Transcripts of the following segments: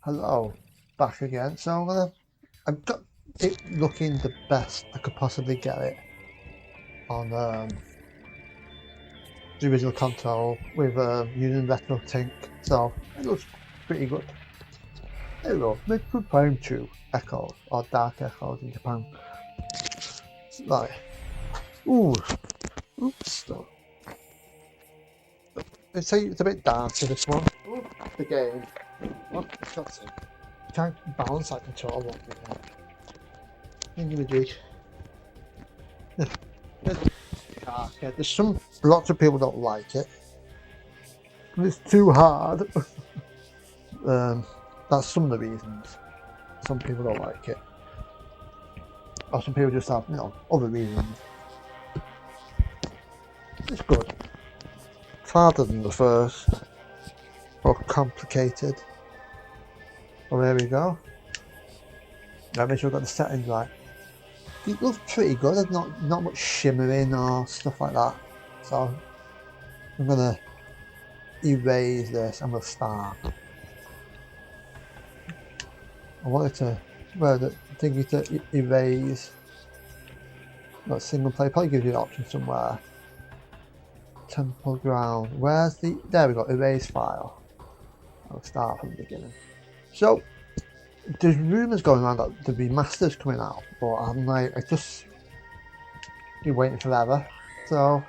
Hello, back again. So I've got it looking the best I could possibly get it on the original console with using RetroTink. So it looks pretty good. There we go. Metroid Prime 2 Echoes or Dark Echoes in Japan. Right. Ooh. Oops. So, it's a bit darker this one. Ooh, the game. What? Can't balance that controller. Individually. Yeah, lots of people don't like it. It's too hard. That's some of the reasons. Some people don't like it. Or some people just have, other reasons. It's good. It's harder than the first. More complicated. Well, there we go. Now make sure I've got the settings right. It looks pretty good. There's not much shimmering or stuff like that. So I'm gonna erase this and we'll start. I wanted to the thingy to erase. Not single player, probably gives you an option somewhere. Temple ground. Where's the there we go, erase file. I'll start from the beginning. So there's rumours going around that the remaster's coming out, but I'm like I just been waiting forever. So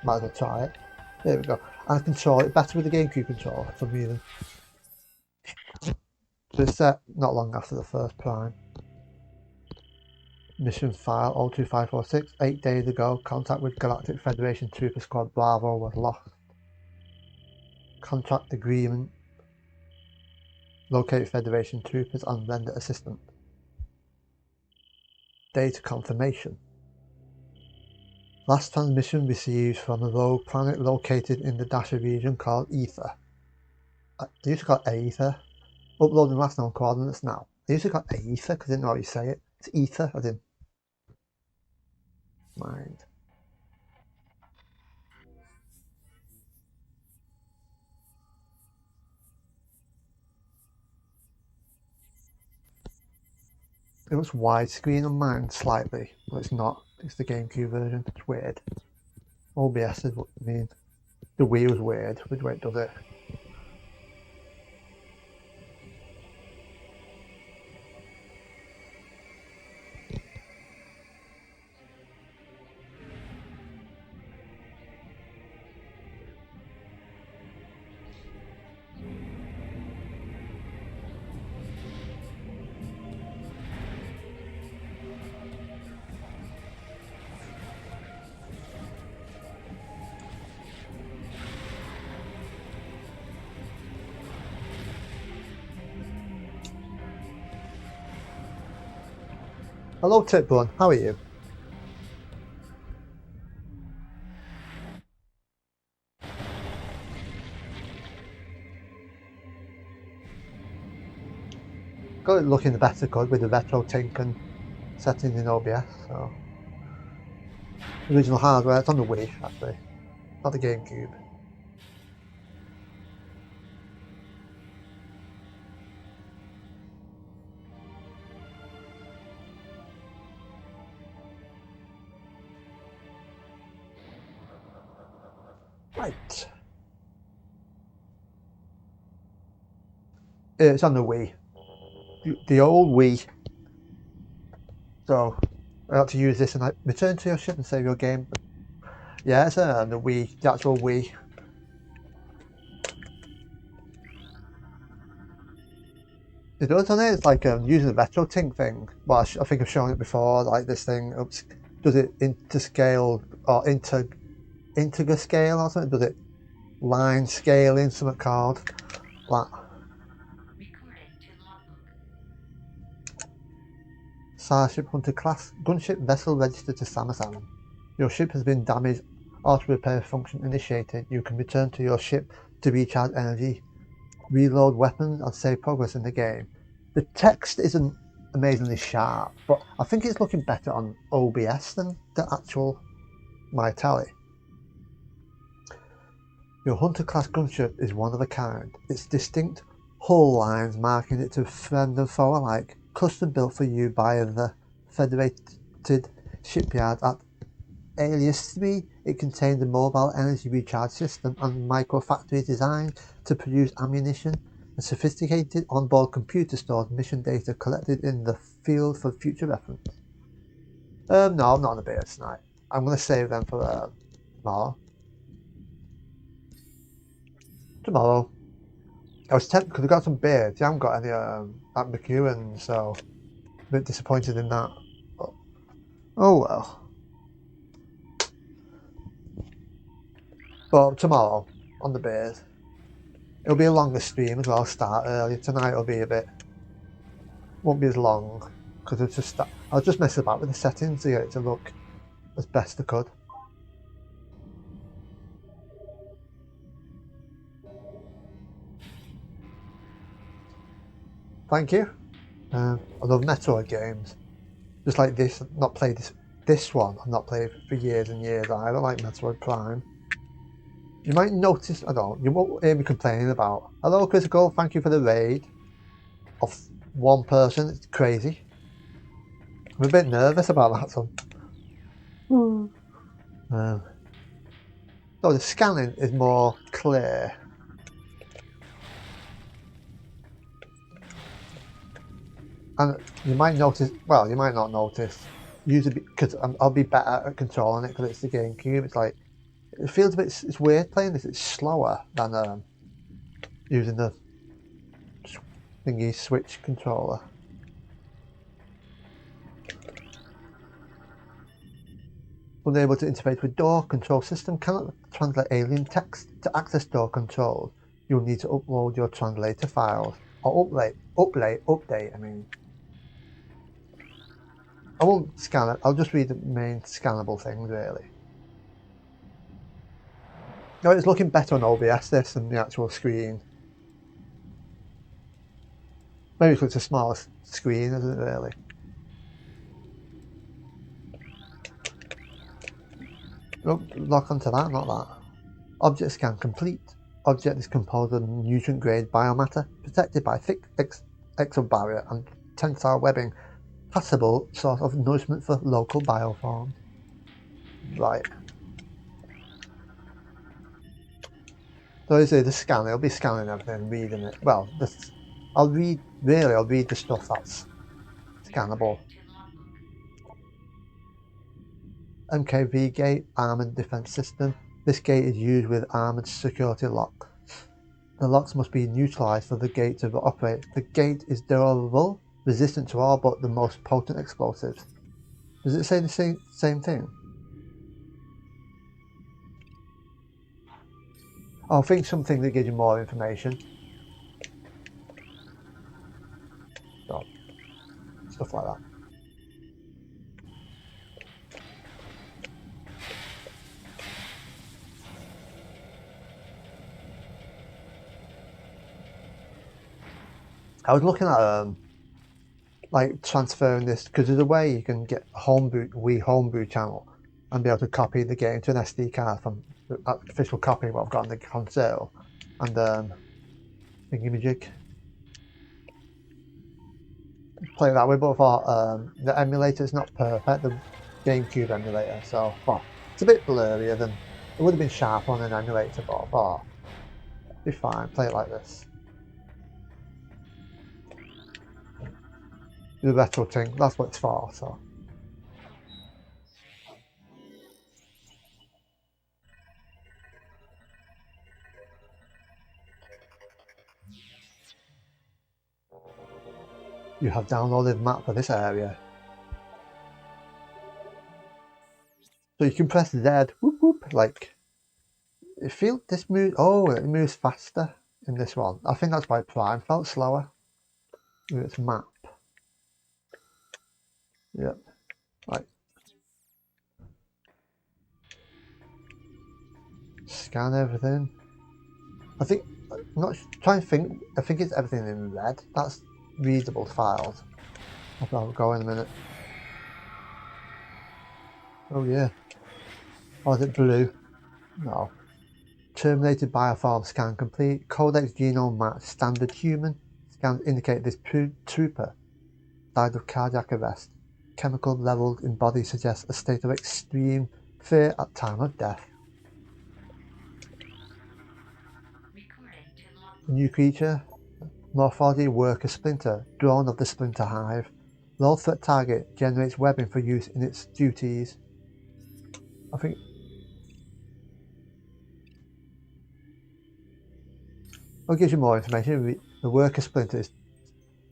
might as well try it. There we go. And I control it better with the Gamecube controller for some reason. So it's set not long after the first Prime. Mission file 02546. 8 days ago, contact with Galactic Federation Trooper Squad Bravo was lost. Contract agreement. Locate Federation troopers and render assistance. Data confirmation. Last transmission received from a rogue planet located in the Dasher region called Ether. They used to call it Aether. Uploading last known coordinates now. They used to call it Aether because I didn't know how you say it. It's Ether, I didn't mind. It was widescreen on mine slightly, but it's not. It's the GameCube version. It's weird. OBS is what I mean. The Wii was weird with the way it does it. Hello Tipbun, how are you? Got it looking better good with the RetroTink and settings in OBS. So original hardware, it's on the Wii actually, not the GameCube. Right. It's on the Wii. The old Wii. So I had to use this and like return to your ship and save your game. Yeah, it's the Wii, the actual Wii. It does on it. It's like using the RetroTink thing. Well, I think I've shown it before. Like this thing, does it interscale or integer scale or something? Does it line scaling? Something called that. Starship Hunter class gunship vessel registered to Samasaman. Your ship has been damaged. Auto repair function initiated. You can return to your ship to recharge energy, reload weapons, and save progress in the game. The text isn't amazingly sharp, but I think it's looking better on OBS than the actual my tally. Your Hunter class gunship is one of a kind. Its distinct hull lines marking it to friend and foe alike, custom built for you by the Federated Shipyard at Alias 3. It contained a mobile energy recharge system and micro-factory designed to produce ammunition. A sophisticated onboard computer stores mission data collected in the field for future reference. No, I'm not on the beta tonight. I'm going to save them for tomorrow. Tomorrow. I was tempted because I got some beards. I haven't got any at McEwen, so a bit disappointed in that. But, oh well. But tomorrow on the beard. It'll be a longer stream as well. I'll start early. Tonight it'll be a bit. Won't be as long because I'll just mess about with the settings to get it to look as best I could. Thank you. I love Metroid games. Just like this, not played this one. I've not played for years and years either. Like Metroid Prime. You might notice, you won't hear me complaining about. Hello, Critical. Thank you for the raid of one person. It's crazy. I'm a bit nervous about that, son. So the scanning is more clear. And you might notice, well, you might not notice, usually because I'll be better at controlling it because it's the GameCube. It's like, it feels a bit, it's weird playing this, it's slower than using the thingy Switch controller. Unable to interface with door control system, cannot translate alien text. To access door controls, you'll need to upload your translator files. Or update, I mean. I won't scan it, I'll just read the main scannable things really. No, it's looking better on OBS this than the actual screen. Maybe because it's a smaller screen, isn't it really? Oh, lock onto that, not that. Object scan complete. Object is composed of nutrient-grade biomatter, protected by thick exo barrier and tensile webbing. Passable source of nourishment for local bioforms. Right. So you say the scan, it'll be scanning everything and reading it. Well, I'll read the stuff that's scannable. MKV gate, armoured defence system. This gate is used with armoured security lock. The locks must be neutralised for the gate to operate. The gate is durable, resistant to all but the most potent explosives. Does it say the same thing? I think something that gives you more information. So, stuff like that. I was looking at like transferring this because there's a way you can get Wii homebrew channel and be able to copy the game to an SD card from the official copy what I've got on the console and thingamajig. Play it that way, but I thought the emulator is not perfect, the GameCube emulator, so well, it's a bit blurrier than it would have been sharp on an emulator, but I thought it'd be fine, play it like this. The RetroTink, that's what it's for, so. You have downloaded the map for this area. So you can press Z, whoop whoop, like, it feels, this moves, oh, it moves faster in this one. I think that's why Prime felt slower. It's map. Yep, right. Scan everything. I think, I'm not trying to think, I think it's everything in red. That's readable files. I'll go in a minute. Oh yeah. Oh, is it blue? No. Terminated bioform scan complete. Codex genome match. Standard human. Scans indicate this trooper died of cardiac arrest. Chemical levels in body suggest a state of extreme fear at time of death. New creature. Morphology worker splinter. Drone of the splinter hive. Low threat target. Generates webbing for use in its duties. I think... I'll give you more information. The worker splinter is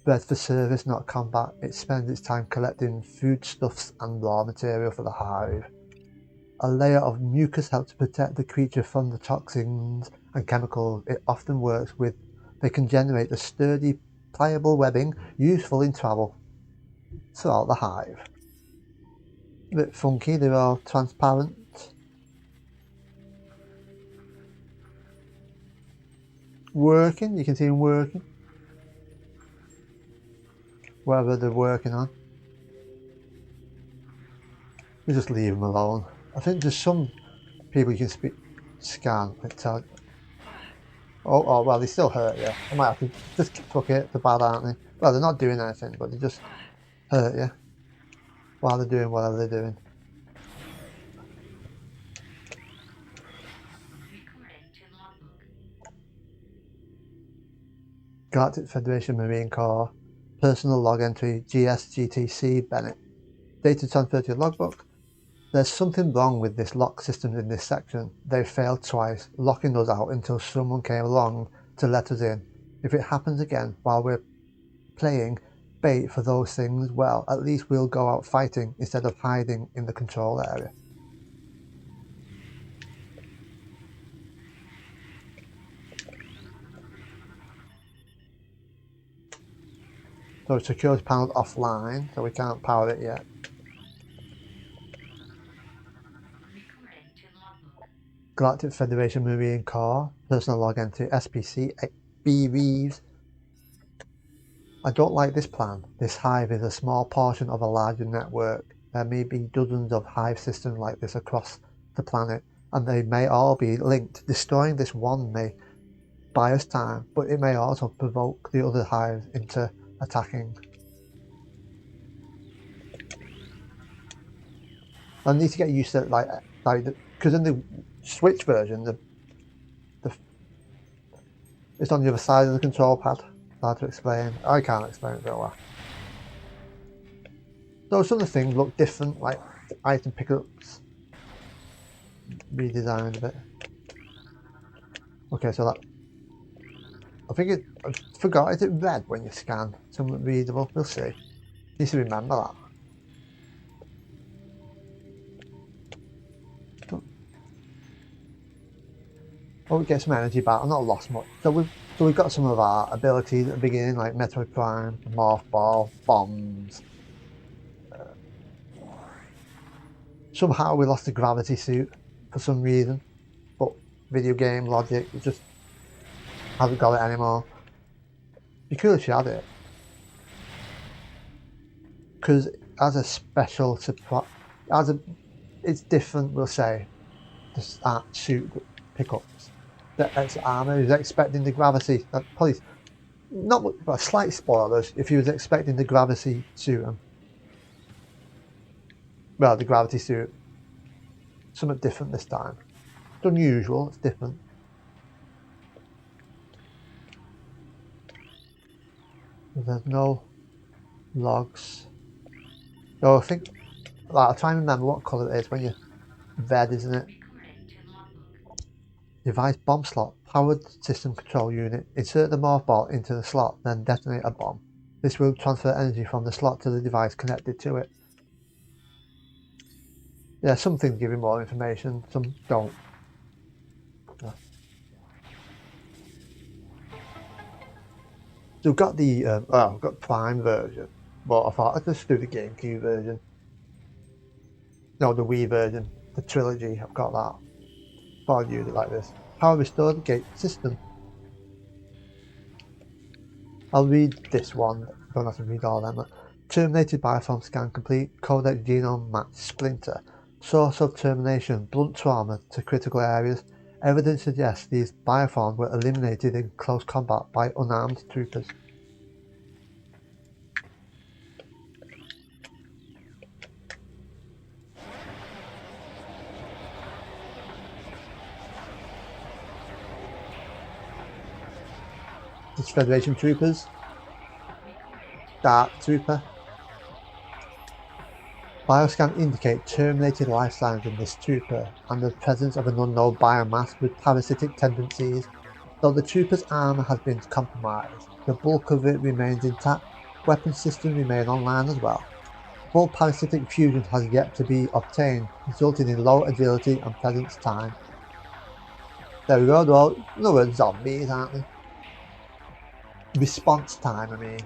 bred for service, not combat. It spends its time collecting foodstuffs and raw material for the hive. A layer of mucus helps to protect the creature from the toxins and chemicals it often works with. They can generate a sturdy, pliable webbing useful in travel throughout the hive. A bit funky, they're all transparent. Working, you can see them working. Whatever they're working on. We just leave them alone. I think there's some people you can scan and tell. Oh, well, they still hurt you. I might have to just fuck it, they're bad, aren't they? Well, they're not doing anything, but they just hurt you while they're doing whatever they're doing. Galactic Federation Marine Corps. Personal log entry GSGTC Bennett. Data transfer to your logbook. There's something wrong with this lock system in this section. They failed twice, locking us out until someone came along to let us in. If it happens again while we're playing bait for those things, well, at least we'll go out fighting instead of hiding in the control area. So security panel's offline, so we can't power it yet. Galactic Federation Marine Corps, personal log entry SPC B Reeves. I don't like this plan. This hive is a small portion of a larger network. There may be dozens of hive systems like this across the planet, and they may all be linked. Destroying this one may buy us time, but it may also provoke the other hives into attacking. I need to get used to it, like because in the Switch version, it's on the other side of the control pad. Hard to explain. I can't explain it very well. Though some of the things look different, like item pickups, redesigned a bit. Okay, so that I forgot. Is it red when you scan? Something readable. We'll see. Need to remember that. Oh, we get some energy back. I've not lost much. So we've got some of our abilities at the beginning, like Metroid Prime, Morph Ball, bombs. Somehow we lost the gravity suit for some reason, but video game logic, it just hasn't got it anymore. It'd be cool if you had it, because as a special surprise, it's different. We'll say the art suit pickups. The extra armor is expecting the gravity. Probably not, but slight spoilers. If he was expecting the gravity suit, well, the gravity suit, something different this time. It's unusual. It's different. There's no logs. So I think, like, I'll try and remember what colour it is when you're red, isn't it? Device bomb slot, powered system control unit. Insert the morph ball into the slot, then detonate a bomb. This will transfer energy from the slot to the device connected to it. Yeah, some things give you more information, some don't. Yeah. So we've got the we've got Prime version, but I thought I'd just do the Gamecube version. No, the Wii version, the trilogy. I've got that. I'll use it like this. Power restored gate system. I'll read this one. I don't have to read all of them. Terminated bioform scan complete. Codex genome match splinter. Source of termination: blunt trauma to critical areas. Evidence suggests these bioforms were eliminated in close combat by unarmed troopers. It's Federation troopers. Dark Trooper. Bioscan indicate terminated life signs in this trooper and the presence of an unknown biomass with parasitic tendencies. Though the trooper's armor has been compromised, the bulk of it remains intact. Weapon systems remain online as well. Full parasitic fusion has yet to be obtained, resulting in low agility and presence time. There we go, though. In other words, zombies, aren't they? Response time, I mean.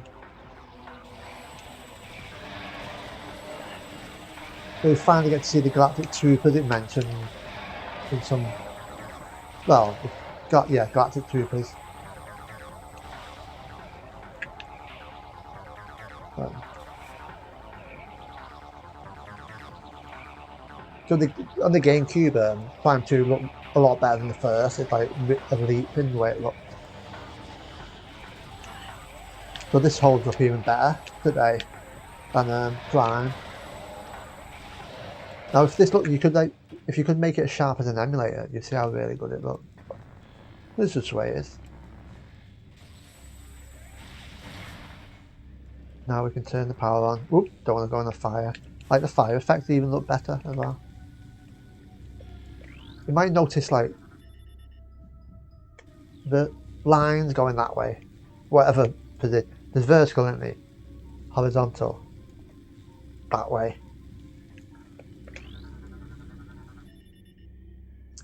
We finally get to see the Galactic Troopers it mentioned in some... Well, yeah, Galactic Troopers. So on the Gamecube, Prime 2 looked a lot better than the first. It's like a leap in the way it looked. So this holds up even better today than Prime. Now, if this look, you could like, if you could make it as sharp as an emulator, you'd see how really good it looked. This is just the way it is. Now we can turn the power on. Oop, don't want to go in the fire. Like the fire effects even look better as well. You might notice like the lines going that way, whatever position. There's vertical, isn't there? Horizontal, that way.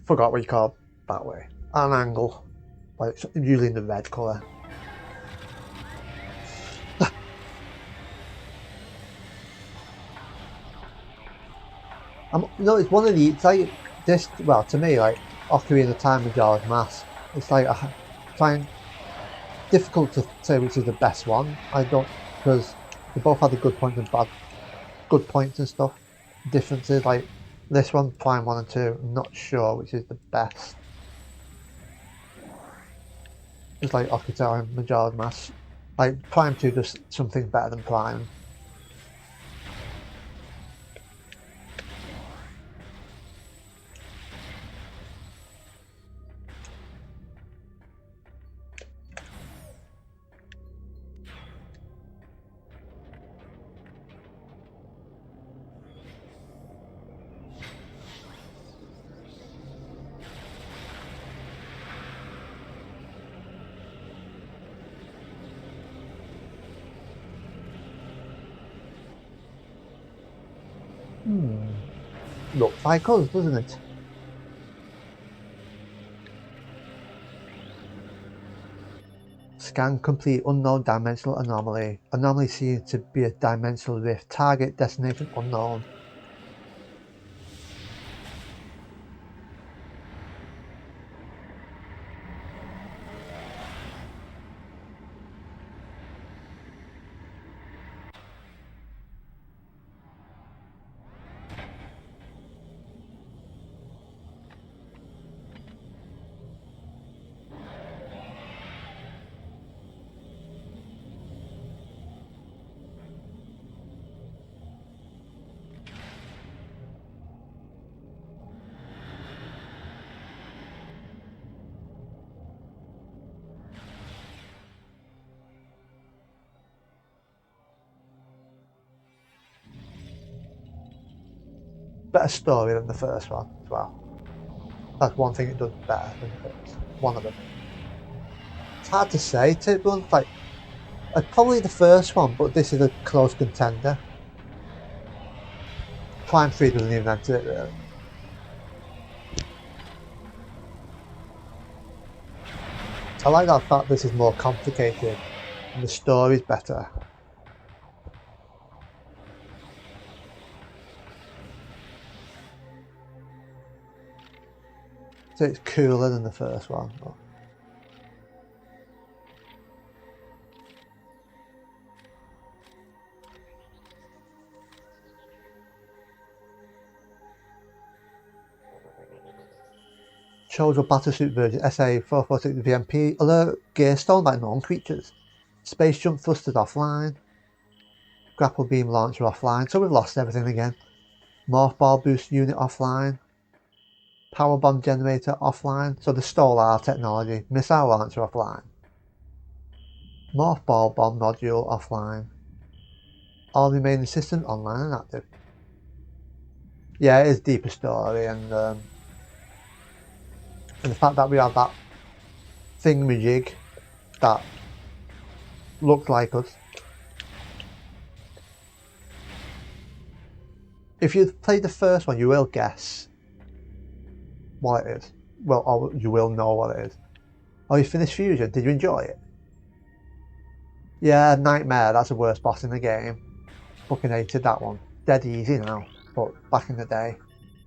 Forgot what you call that way. An angle, like usually in the red colour. No, it's one of the. It's like this. Well, to me, like Ocarina of Time Majora's Mask. It's like difficult to say which is the best one. I don't, because they both had the good points and good points and stuff. Differences like this one, Prime 1 and 2. I'm not sure which is the best. It's like Ocarina of Time Majora's Mask. Like Prime 2 does something better than Prime. Looks like us, doesn't it? Scan complete unknown dimensional anomaly. Anomaly seen to be a dimensional rift. Target destination unknown. Better story than the first one as well. That's one thing it does better than the first. One of them. It's hard to say, to be honest. Like, probably the first one, but this is a close contender. Prime 3 doesn't even enter it really. I like that fact this is more complicated and the story's better. So it's cooler than the first one. But Shows a battlesuit version SA446 VMP. Alert, gear stolen by known creatures. Space jump thrusters offline. Grapple beam launcher offline. So we've lost everything again. Morph ball boost unit offline. Power bomb generator offline. So they stole our technology. Missile launcher offline. Morph ball bomb module offline. All remaining systems online and active. Yeah, it is deeper story, and the fact that we have that thingamajig that looked like us. If you've played the first one, you will guess what it is. Well, or you will know what it is. Oh, you finished Fusion. Did you enjoy it? Yeah, Nightmare. That's the worst boss in the game. Fucking hated that one. Dead easy now, but back in the day,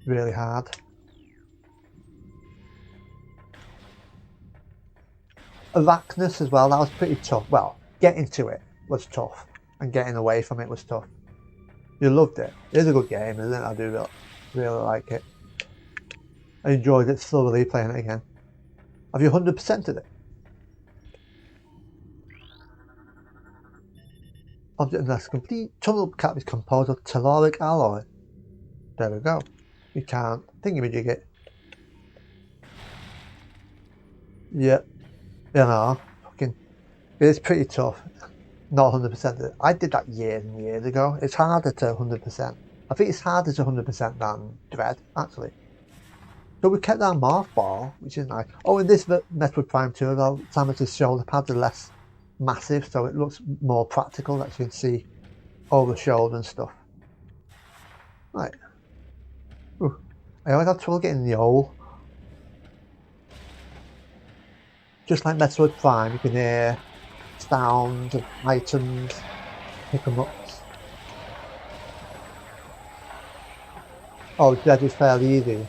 really hard. Arachnus as well. That was pretty tough. Well, getting to it was tough, and getting away from it was tough. You loved it. It is a good game, isn't it? I do really like it. I enjoyed it thoroughly playing it again. Have you 100%ed it? Object less complete. Tunnel cap is composed of telluric alloy. There we go. You can't thingamajig it. Yep. You know, fucking. It is pretty tough. Not 100%. I did that years and years ago. It's harder to 100%. I think it's harder to 100% than Dread, actually. So we kept our morph ball, which is nice. Oh, in this Metroid Prime 2, though, Samus's shoulder pads are less massive, so it looks more practical, that you can see over the shoulder and stuff. Right. Ooh. I always have trouble getting in the hole. Just like Metroid Prime, you can hear sounds of items, pick them up. Oh, Dread is fairly easy.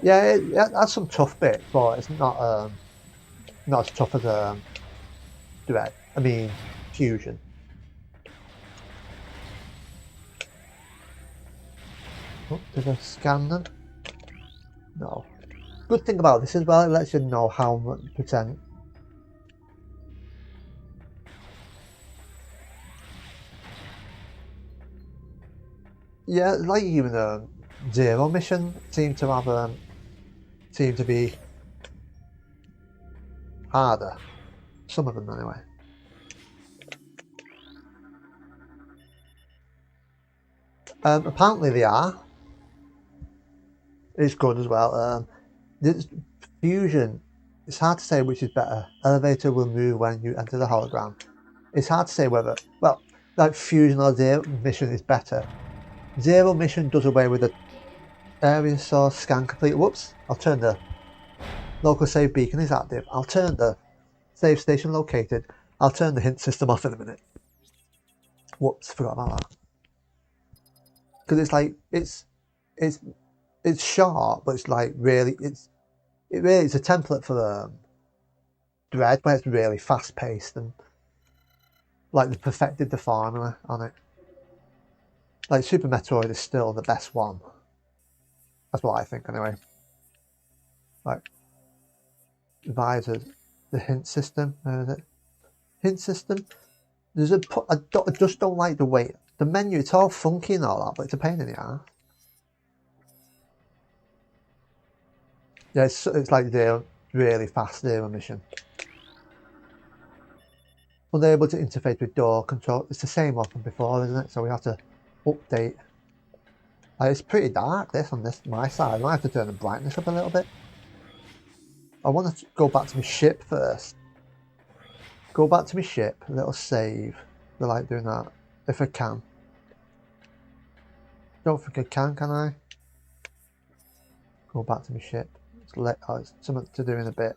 Yeah, it has some tough bits, but it's not as tough as Dread. I mean, Fusion. Oh, did I scan them? No. Good thing about this as well, it lets you know how much percent. Yeah, like even Zero mission seem to have seem to be harder. Some of them anyway. Apparently they are. It's good as well. This Fusion, it's hard to say which is better. Elevator will move when you enter the hologram. It's hard to say whether, well, like Fusion or Zero mission is better. Zero mission does away with the area source scan complete. Whoops, I'll turn the local save beacon is active. I'll turn the save station located. I'll turn the hint system off in a minute. Whoops, forgot about that. Because it's like it's sharp, but it's like really it's a template for the Dread, where it's really fast paced and like they perfected the formula on it. Like Super Metroid is still the best one. That's what I think anyway. Like visors, the hint system. Where is it? Hint system. There's I just don't like the way the menu. It's all funky and all that, but it's a pain in the ass. Yeah, it's like the really fast Zero mission. Unable to interface with door control. It's the same one from before, isn't it? So we have to update. It's pretty dark this on my side. I might have to turn the brightness up a little bit. I want to go back to my ship first. Go back to my ship, a little save. I like doing that, if I can. Don't think I can I? Go back to my ship. It's something to do in a bit.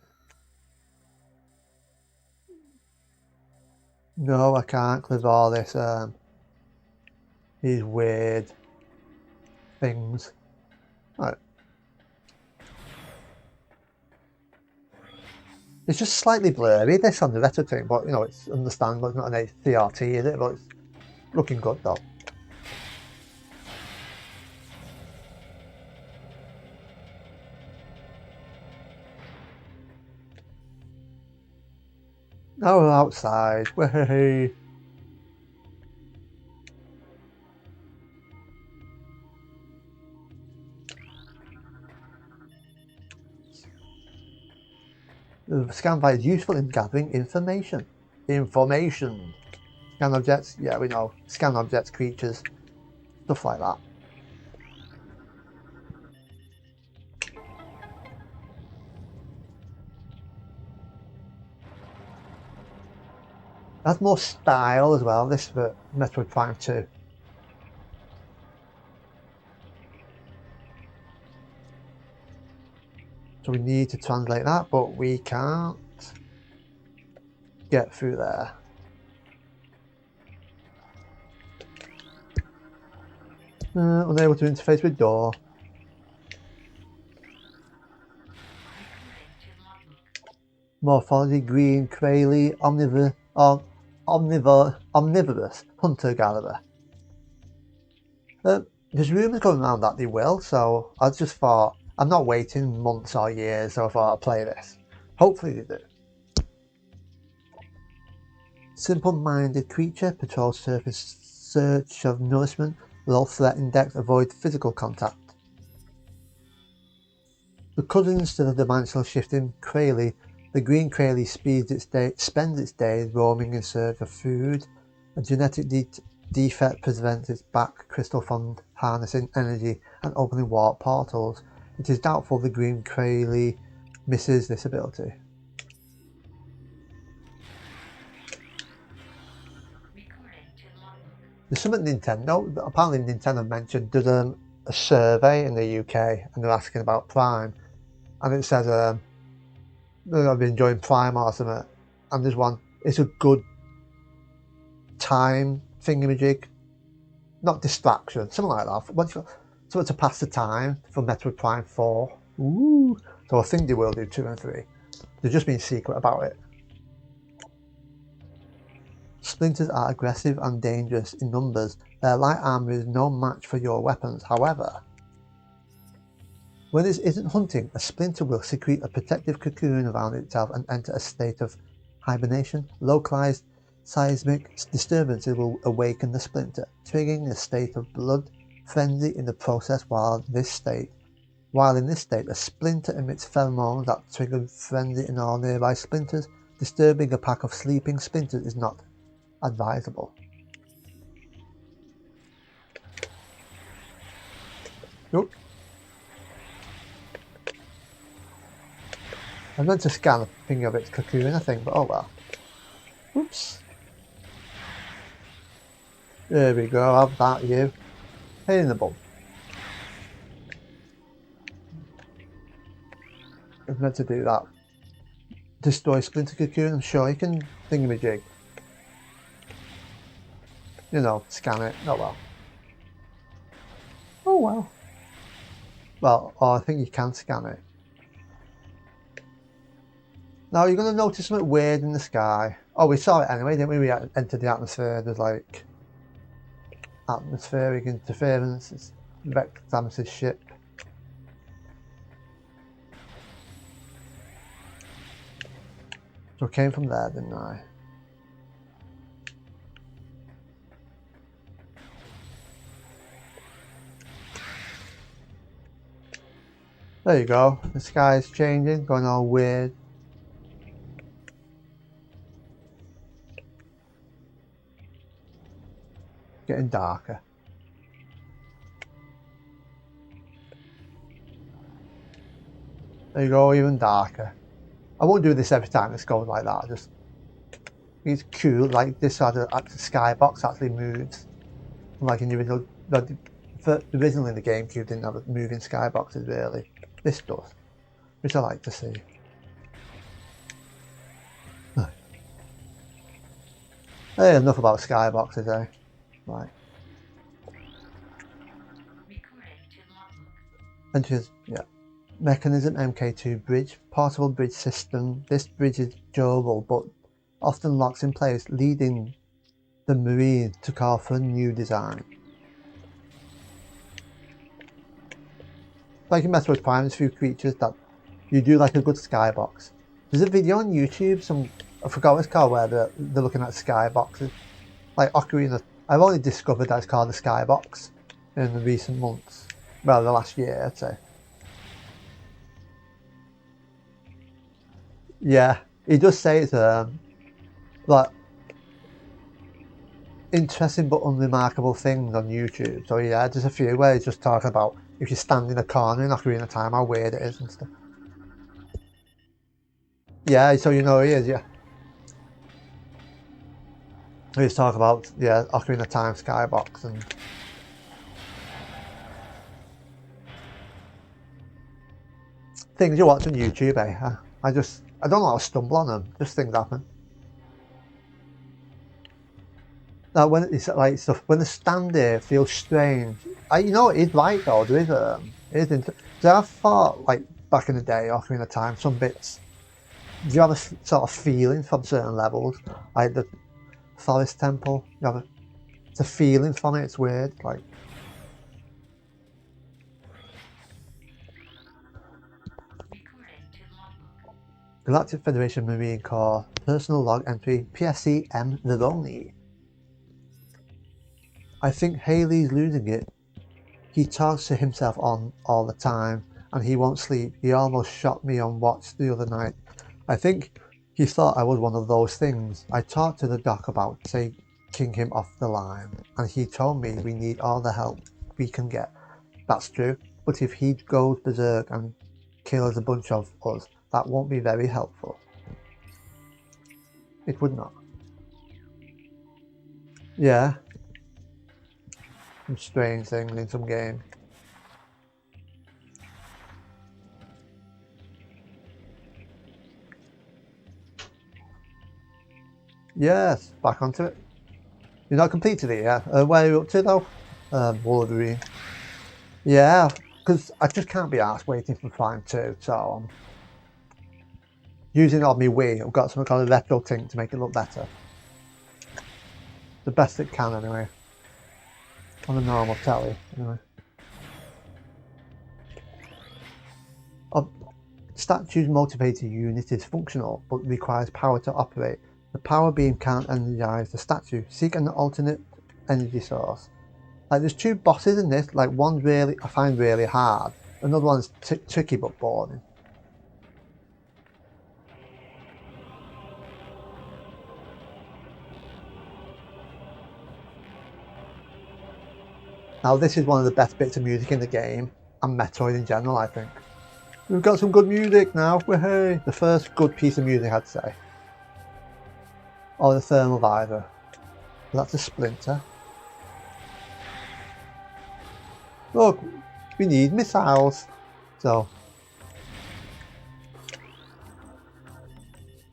No, I can't click all this. These weird things. Right. It's just slightly blurry this on the RetroTink, but you know it's understandable. It's not an CRT, is it? But it's looking good though. Now we're outside. Way. The scan file is useful in gathering information. Scan objects, yeah, we know. Scan objects, creatures, stuff like that. That's more style as well, this for Metroid Prime 2. So we need to translate that, but we can't get through there. Unable to interface with door. Morphology: green, craily, omnivorous hunter-gatherer. There's rumours going around that they will, so I just thought, I'm not waiting months or years, so I thought I'd play this. Hopefully they do. Simple-minded creature, patrols surface, search of nourishment, low threat index, avoid physical contact. Because instead of dimensional shifting craily, the green craily spends its days roaming in search of food. A genetic defect prevents its back crystal from harnessing energy and opening warp portals. It is doubtful the green craily misses this ability. There's something Nintendo, apparently Nintendo mentioned, did a survey in the UK and they're asking about Prime, and it says I've been enjoying Prime or something, and there's one, it's a good time thingamajig, not distraction, something like that. So to pass the time for Metroid Prime 4. Ooh. So I think they will do 2 and 3. They're just being secret about it. Splinters are aggressive and dangerous in numbers. Their light armor is no match for your weapons. However, when it isn't hunting, a splinter will secrete a protective cocoon around itself and enter a state of hibernation. Localized seismic disturbances will awaken the splinter, triggering a state of blood frenzy in the process. While in this state, a splinter emits pheromones that trigger frenzy in all nearby splinters. Disturbing a pack of sleeping splinters is not advisable. Nope. I meant to scan a thing of its cocoon, I think, but oh well. Oops. There we go, have that, you. Hey in the bum. I meant to do that. Destroy splinter cocoon, I'm sure you can thingamajig. You know, scan it. Oh well. Oh well. Well, I think you can scan it. Now you're going to notice something weird in the sky. Oh, we saw it anyway, didn't we? We entered the atmosphere. There's like atmospheric interference. It's Vectamus's ship. So I came from there, didn't I? There you go. The sky's changing, going all weird. Getting darker. There you go, even darker. I won't do this every time it's going like that. It's cool. Like this side of the skybox actually moves. Like in the original, originally the Gamecube didn't have moving skyboxes really. This does, which I like to see. Hey, enough about skyboxes, eh? Right. Entries, yeah. Mechanism MK2 bridge, portable bridge system. This bridge is durable but often locks in place, leading the Marine to call for a new design. Like in Metroid Prime, there's a few creatures that you do like a good skybox. There's a video on YouTube, some I forgot what it's called, where they're looking at skyboxes. Like Ocarina, I've only discovered that it's called the skybox in the recent months. Well, the last year, I'd say. Yeah, he does say it's like interesting but unremarkable things on YouTube. So yeah, there's a few where he's just talking about if you stand in a corner in Ocarina of Time, how weird it is and stuff. Yeah, so you know he is, yeah. He's talking about, yeah, Ocarina of Time skybox and things you watch on YouTube, eh? I don't know how to stumble on them, just things happen. Now when it's like stuff, when the stand there feels strange, you know, he's right though, there is, so I thought, like, back in the day, Ocarina of Time, some bits, do you have a sort of feeling from certain levels, like the Forest Temple, it's a feeling from it, it's weird, like. Galactic Federation Marine Corps, personal log entry, PSC M. Veroni. I think Haley's losing it. He talks to himself on all the time, and he won't sleep. He almost shot me on watch the other night. I think he thought I was one of those things. I talked to the doc about taking him off the line, and he told me we need all the help we can get. That's true, but if he goes berserk and kills a bunch of us, that won't be very helpful. It would not. Yeah. Some strange things in some games. Yes, back onto it. You're not completed it yet. Where are you up to though? Wolverine. Yeah, because I just can't be arsed waiting for Prime 2, so I'm using it on my Wii. I've got something called a RetroTink to make it look better. The best it can anyway. On a normal telly, anyway. Statue's motivator unit is functional, but requires power to operate. The power beam can't energize the statue. Seek an alternate energy source. Like, there's two bosses in this. Like, one's really, I find really hard. Another one's tricky but boring. Now, this is one of the best bits of music in the game, and Metroid in general, I think. We've got some good music now, woohoo! The first good piece of music, I'd say. Oh, the thermal visor. That's a splinter. Look, we need missiles. So,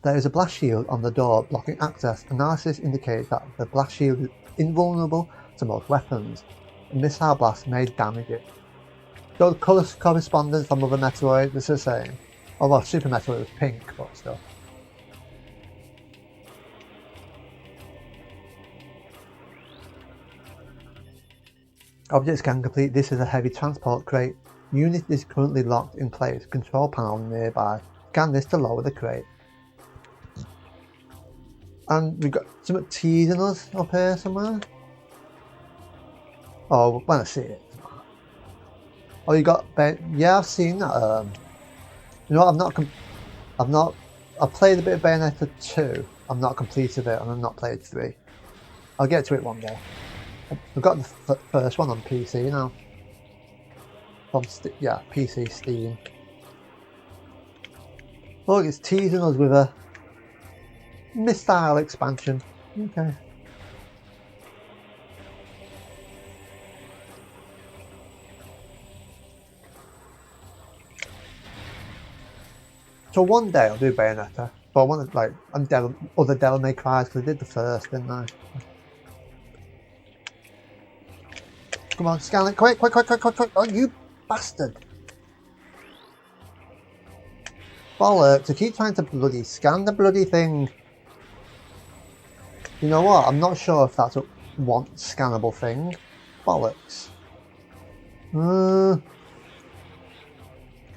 there is a blast shield on the door blocking access. Analysis indicates that the blast shield is invulnerable to most weapons. A missile blast may damage it. So the colour correspondence from other Metroid is the same. Although Super Metroid was pink, but still. Object scan complete. This is a heavy transport crate. Unit is currently locked in place. Control panel nearby. Scan this to lower the crate. And we've got something teasing us up here somewhere. Oh, when I see it. Oh, you got yeah, I've seen that. You know what, I've played a bit of Bayonetta 2. I've not completed it, and I've not played 3. I'll get to it one day. I've got the first one on PC now. From yeah, PC Steam. Look, it's teasing us with a missile expansion. Okay. So one day I'll do Bayonetta, but I want to, like, other Devil May Cry, because I did the first, didn't I? Come on, scan it, quick! Oh, you bastard! Bollocks, I keep trying to bloody scan the bloody thing. You know what, I'm not sure if that's a one scannable thing. Bollocks. I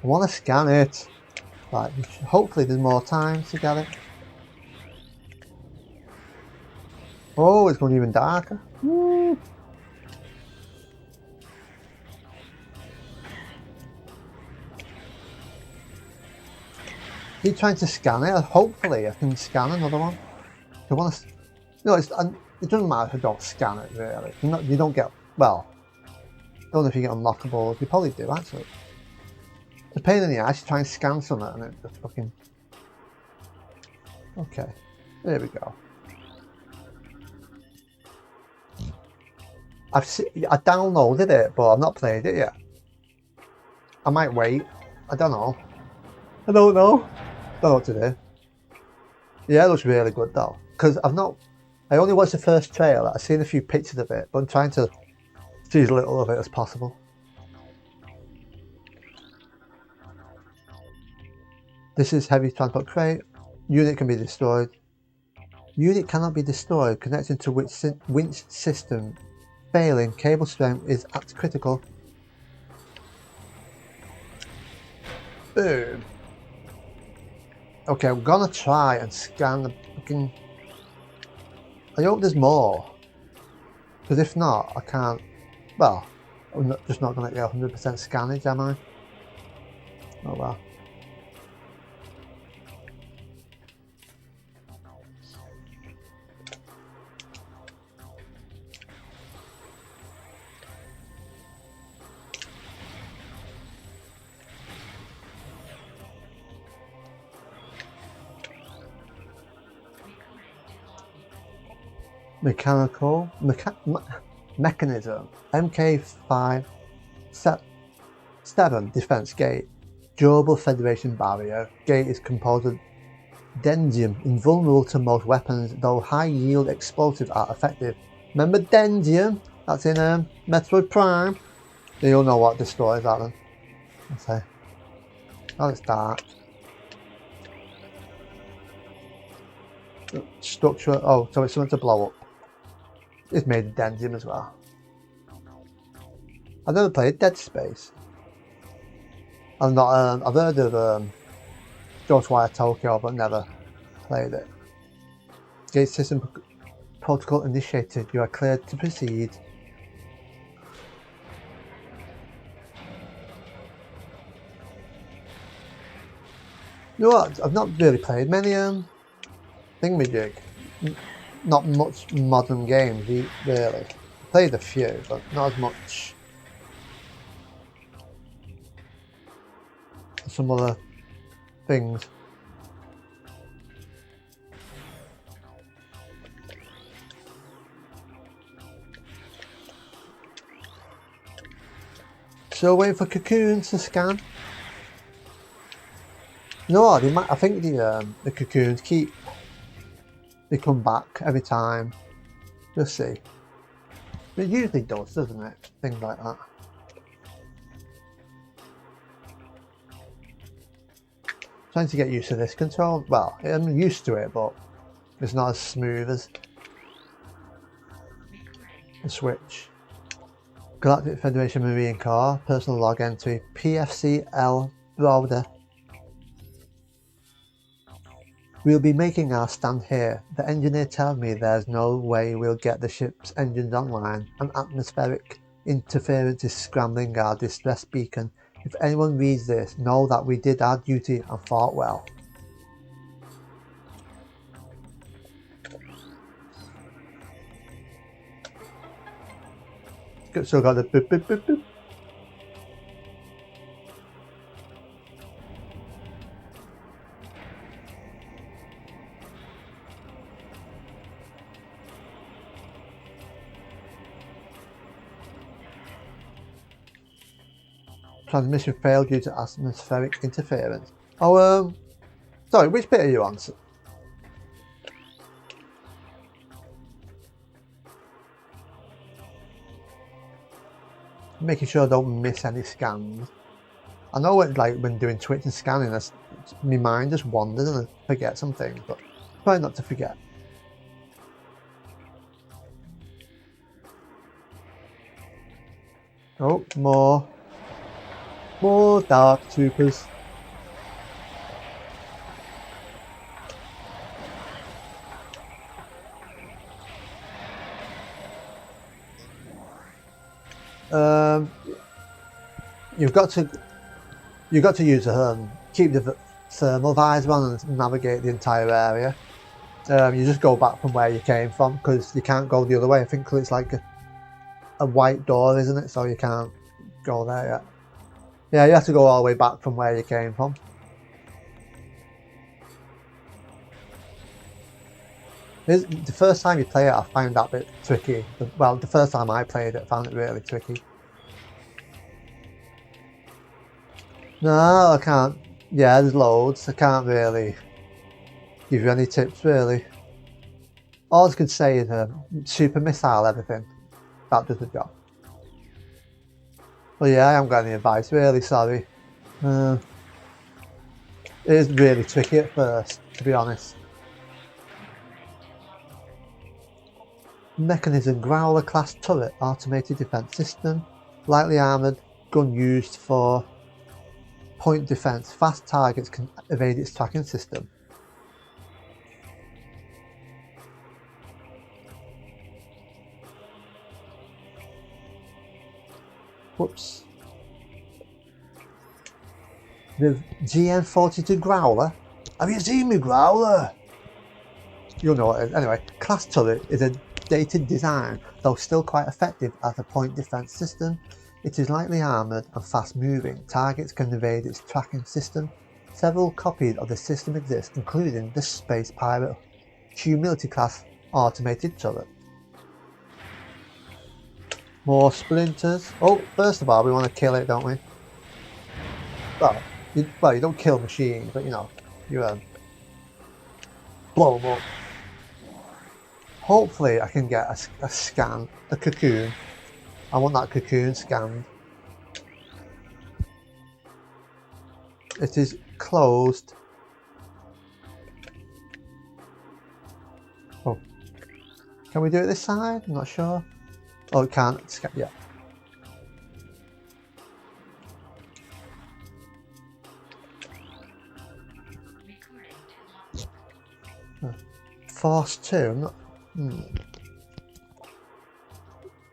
want to scan it. Right, hopefully there's more time to get it. Oh, it's going even darker. Woo. Keep trying to scan it. Hopefully, I can scan another one. I want to. No, it doesn't matter if I don't scan it really. You don't get, well, I don't know if you get unlockables. You probably do actually. It's a pain in the ass to try and scan something and it just fucking. Okay, there we go. I downloaded it, but I've not played it yet. I might wait. I don't know. I don't know. Don't know what to do. Yeah, it looks really good though. Because I only watched the first trailer. I've seen a few pictures of it, but I'm trying to see as little of it as possible. This is heavy transport crate. Unit can be destroyed. Unit cannot be destroyed. Connecting to winch system failing. Cable strength is at critical. Boom. Okay, I'm gonna try and scan the fucking. I hope there's more. Because if not, I can't. Well, I'm just not gonna get 100% scannage, am I? Oh well. Mechanical mechanism MK57 defense gate, durable Federation barrier. Gate is composed of dendium, invulnerable to most weapons, though high yield explosives are effective. Remember dendium? That's in Metroid Prime. You'll know what destroys that then. Okay. Oh, it's dark. Structure. Oh, so it's something to blow up. It's made of dendium as well. I've never played Dead Space. I've heard of Ghostwire Tokyo, but never played it. Gate system protocol initiated. You are cleared to proceed. You know what? I've not really played many thingamajig. Not much modern games, really. Played a few, but not as much. Some other things. So waiting for cocoons to scan. No, I think the cocoons they come back every time. We'll see. It usually does, doesn't it? Things like that. Trying to get used to this control. Well, I'm used to it, but it's not as smooth as the Switch. Galactic Federation Marine Corps, personal log entry, PFCL Browder. We'll be making our stand here. The engineer tells me there's no way we'll get the ship's engines online. An atmospheric interference is scrambling our distress beacon. If anyone reads this, know that we did our duty and fought well. So got the boop boop boop boop. Transmission failed due to atmospheric interference. Oh, sorry, which bit are you on? Making sure I don't miss any scans. I know it, like when doing Twitch and scanning, my mind just wanders and I forget some things, but try not to forget. Oh, more dark troopers. You've got to use keep the thermal visor on and navigate the entire area. You just go back from where you came from because you can't go the other way. I think it's like a white door, isn't it? So you can't go there yet. Yeah, you have to go all the way back from where you came from. The first time you play it, I found that a bit tricky. Well, the first time I played it, I found it really tricky. No, I can't. Yeah, there's loads. I can't really give you any tips, really. All I could say is super missile everything. That does the job. Well, yeah, I haven't got any advice, really, sorry. It is really tricky at first, to be honest. Mechanism Growler class turret, automated defense system, lightly armored, gun used for point defense, fast targets can evade its tracking system. Whoops. The GM42 Growler? Have you seen me, Growler? You'll know what it is. Anyway, class turret is a dated design, though still quite effective as a point defense system. It is lightly armoured and fast moving. Targets can evade its tracking system. Several copies of the system exist, including the Space Pirate Humility class automated turret. More splinters. Oh, first of all, we want to kill it, don't we? Well, you don't kill machines, but you know, you blow them up. Hopefully I can get a cocoon. I want that cocoon scanned. It is closed. Oh, can we do it this side? I'm not sure. Oh, it can't scan yet. Force 2.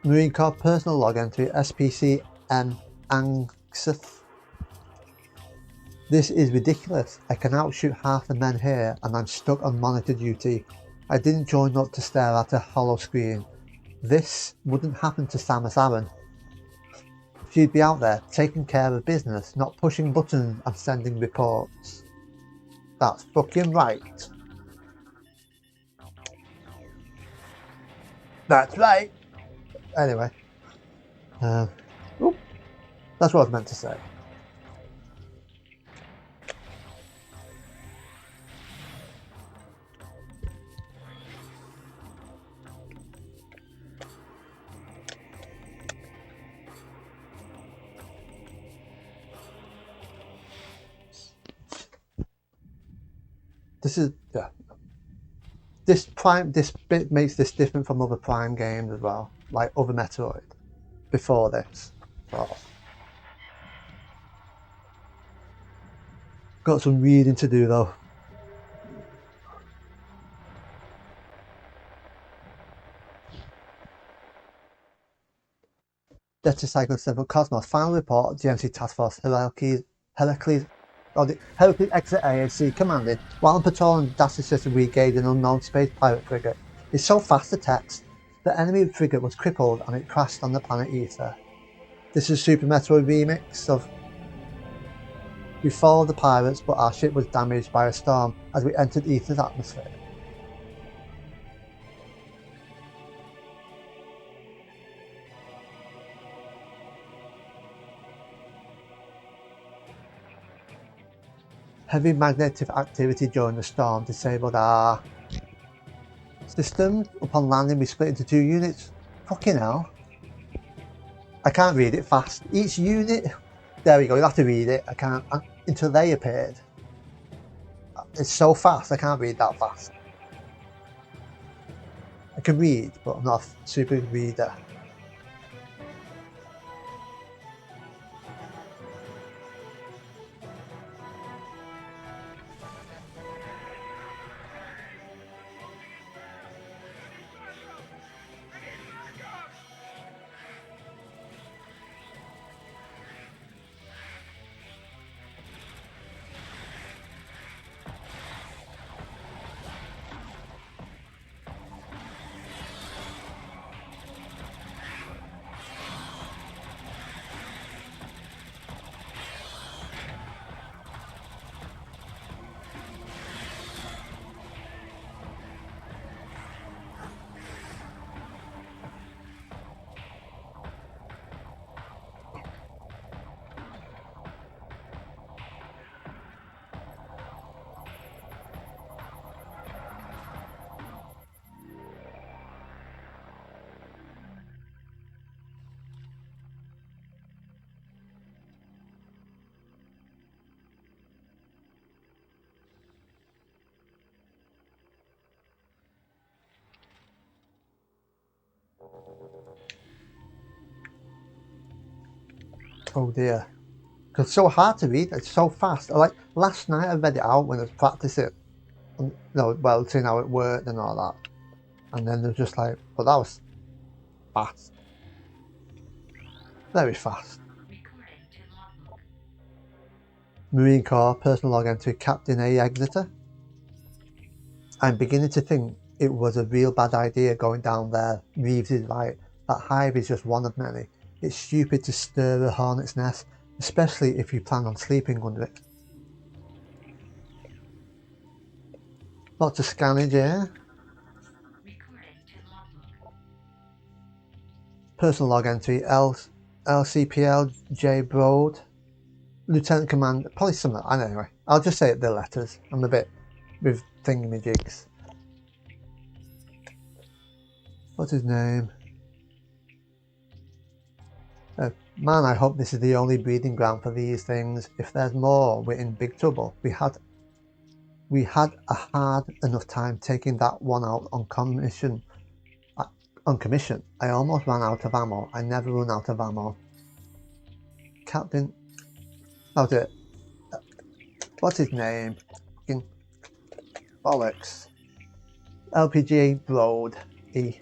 Marine Corps personal log entry SPC and Angseth. This is ridiculous. I can outshoot half the men here and I'm stuck on monitor duty. I didn't join up to stare at a hollow screen. This wouldn't happen to Samus Aran. She'd be out there taking care of business, not pushing buttons and sending reports. That's fucking right. That's right. Anyway. That's what I was meant to say. This is this bit makes this different from other Prime games as well, like other Metroid before this. So, got some reading to do though. Tetracycle 7 Cosmos final report GMC Task Force Heracles exit AAC commanded while on patrol and Dash system we engaged an unknown space pirate frigate. It's so fast the text. The enemy frigate was crippled and it crashed on the planet Ether. This is Super Metroid remix of we followed the pirates but our ship was damaged by a storm as we entered Ether's atmosphere. Heavy magnetic activity during the storm disabled our system. Upon landing we split into 2 units. Fucking hell. I can't read it fast. Each unit... There we go, you have to read it. I can't... Until they appeared. It's so fast, I can't read that fast. I can read, but I'm not a super reader. Oh dear. Because it's so hard to read, it's so fast. Like last night I read it out when I was practicing. And, well, seeing how it worked and all that. And then they're just like, but that was fast. Very fast. Marine Corps, personal log entry, Captain A Exeter. I'm beginning to think it was a real bad idea going down there. Reeves is right. That hive is just one of many. It's stupid to stir a hornet's nest, especially if you plan on sleeping under it. Lots of scannage here. Personal log entry, LCPL J Broad. Lieutenant Command, probably something. Anyway, I'll just say it the letters. I'm a bit with thingamajigs. What's his name? Man, I hope this is the only breeding ground for these things. If there's more, we're in big trouble. We had a hard enough time taking that one out on commission. I almost ran out of ammo. I never run out of ammo. Captain. How's it? What's his name? Fucking bollocks. LPGA Broad E.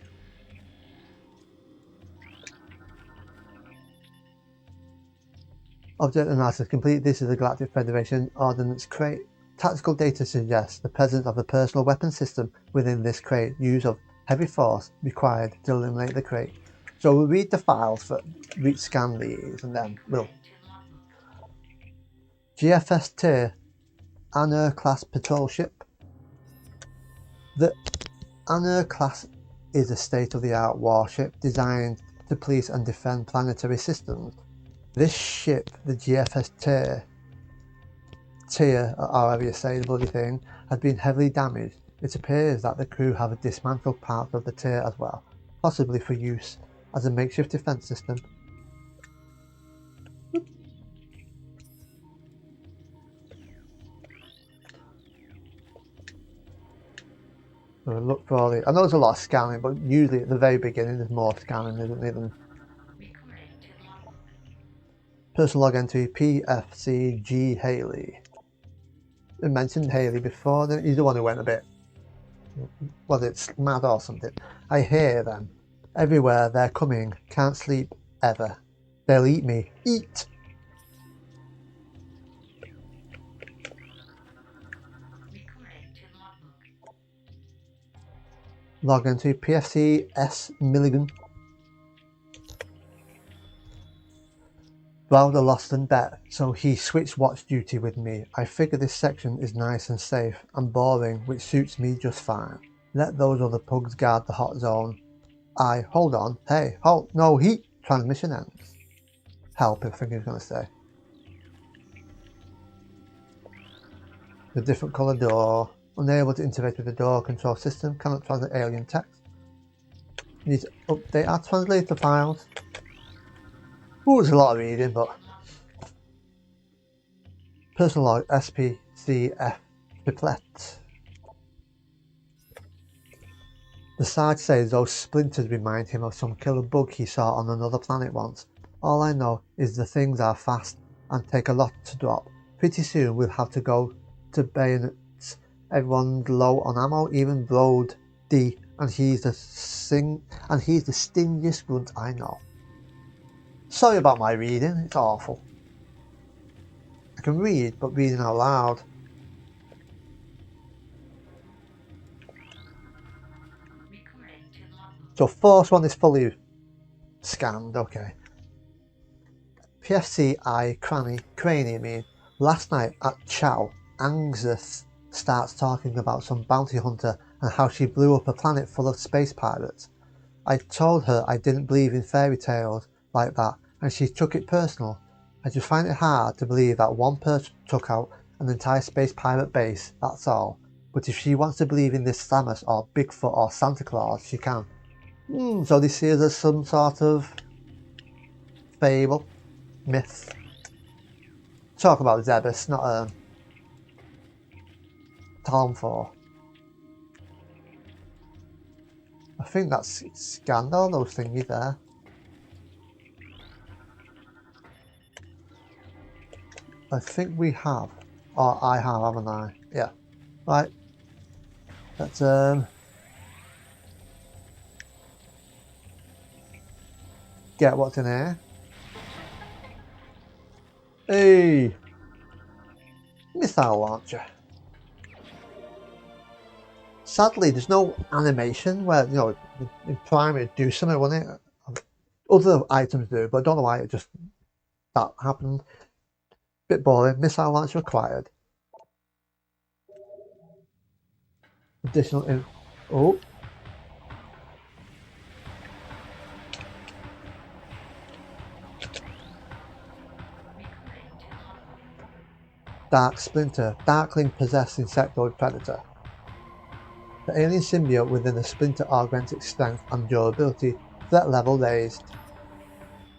Object analysis complete. This is the Galactic Federation Ordnance Crate. Tactical data suggests the presence of a personal weapon system within this crate. Use of heavy force required to eliminate the crate. So we'll read the files for scan these and then we'll. GFS Tier Anur class patrol ship. The Anur class is a state-of-the-art warship designed to police and defend planetary systems. This ship, the GFS Tier, or however you say the bloody thing, had been heavily damaged. It appears that the crew have dismantled parts of the Tier as well, possibly for use as a makeshift defense system. So look for all the. I know there's a lot of scanning, but usually at the very beginning there's more scanning, isn't there? Personal log entry PFC G Haley. I mentioned Haley before, he's the one who went a bit, was it mad or something? I hear them everywhere, they're coming, can't sleep ever. They'll eat me. Eat! Log entry PFC S Milligan. Browder lost and bet, so he switched watch duty with me. I figure this section is nice and safe and boring, which suits me just fine. Let those other pugs guard the hot zone. Hold on, hey, halt, no heat, transmission ends. Help, I think he was going to say. The different colour door. Unable to integrate with the door control system, cannot translate alien text. Need to update our translator files. Ooh, there's a lot of reading, but. Personal log SPCF triplet. The side says those splinters remind him of some killer bug he saw on another planet once. All I know is the things are fast and take a lot to drop. Pretty soon we'll have to go to bayonets. Everyone's low on ammo, even Broad D, and he's the stingiest grunt I know. Sorry about my reading, it's awful. I can read, but reading out loud. So first one is fully scanned, okay. PFC Cranny, last night at Chow, Angus starts talking about some bounty hunter and how she blew up a planet full of space pirates. I told her I didn't believe in fairy tales like that, and she took it personal. I just find it hard to believe that one person took out an entire space pirate base, that's all. But if she wants to believe in this Samus or Bigfoot or Santa Claus, she can. So this is as some sort of fable, myth. Talk about Zebus, not Talon 4. A think that's scanned all those thingies there. I think we have. Or I have, haven't I? Yeah. Right. Let's get what's in here. Hey! Missile launcher. Sadly, there's no animation where, you know, in Prime it'd do something, wouldn't it? Other items do, but I don't know why it just that happened. Bit boring. Missile launcher required. Additional. Oh. Dark Splinter. Darkling possessed insectoid predator. The alien symbiote within the splinter augments its strength and durability. Threat level raised.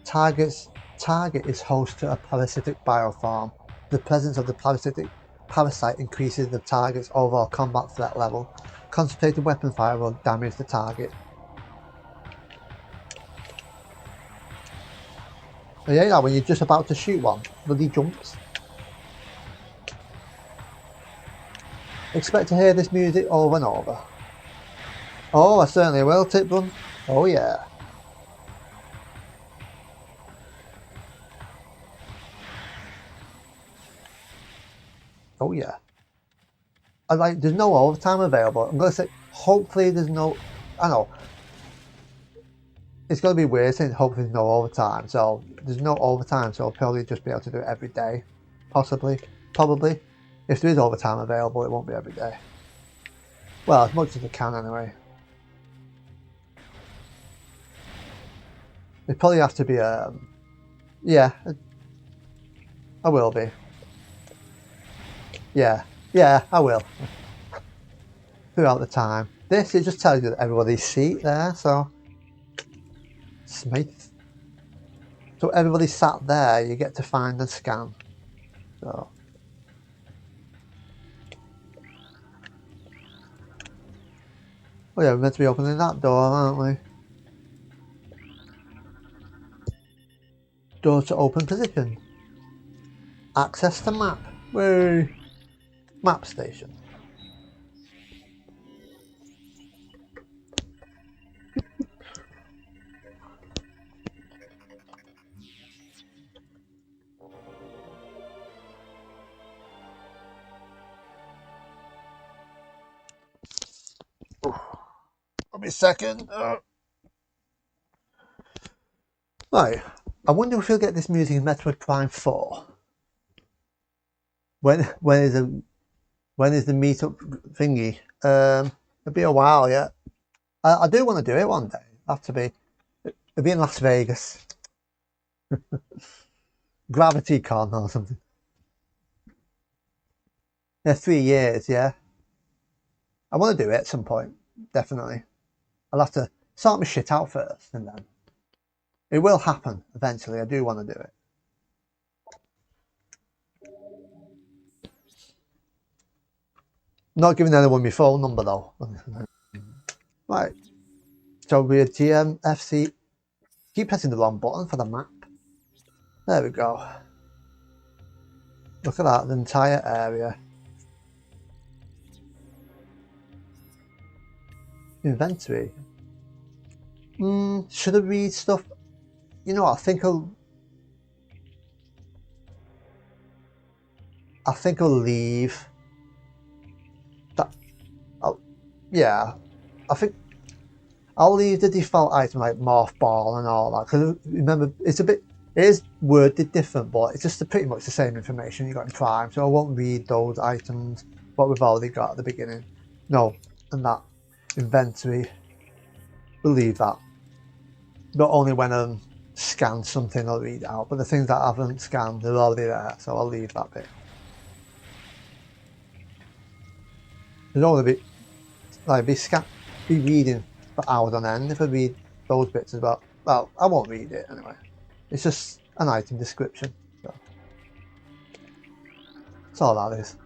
Target is host to a parasitic bioform. The presence of the parasite increases the target's overall combat threat level. Concentrated weapon fire will damage the target. Oh, yeah, when you're just about to shoot one, bloody jumps. Expect to hear this music over and over. Oh, I certainly will, Tip Run. Oh yeah. Oh yeah. There's no overtime available. I'm gonna say hopefully there's no. I know. It's gonna be weird saying hopefully there's no overtime. So there's no overtime, so I'll probably just be able to do it every day. Possibly. Probably. If there is overtime available, it won't be every day. Well, as much as I can anyway. It probably has to be yeah. I will be. Yeah, I will. Throughout the time. This, it just tells you that everybody's seat there, so. Smith. So everybody sat there, you get to find and scan. So. Oh yeah, we're meant to be opening that door, aren't we? Door to open position. Access to map. Woo! Map station. Give me a second. Right. I wonder if we'll get this music in Metroid Prime 4. When is the meetup thingy? It'll be a while yet. I do want to do it one day. It'll be in Las Vegas. Gravity Con or something. Yeah, 3 years, yeah. I want to do it at some point, definitely. I'll have to sort my shit out first and then. It will happen eventually. I do want to do it. Not giving anyone my phone number though. Right. So we're GMFC. Keep pressing the wrong button for the map. There we go. Look at that, the entire area. Inventory. Should I read stuff? You know, I think I'll leave that. Yeah, I think I'll leave the default item like morph ball and all that, because remember it is worded different, but it's just pretty much the same information you got in Prime, so I won't read those items what we've already got at the beginning. No, and that inventory, we'll leave that. Not only when I scan something I'll read it out, but the things that I haven't scanned are already there, so I'll leave that bit. I don't want to be reading for hours on end if I read those bits as well. Well, I won't read it anyway. It's just an item description. So. That's all that is.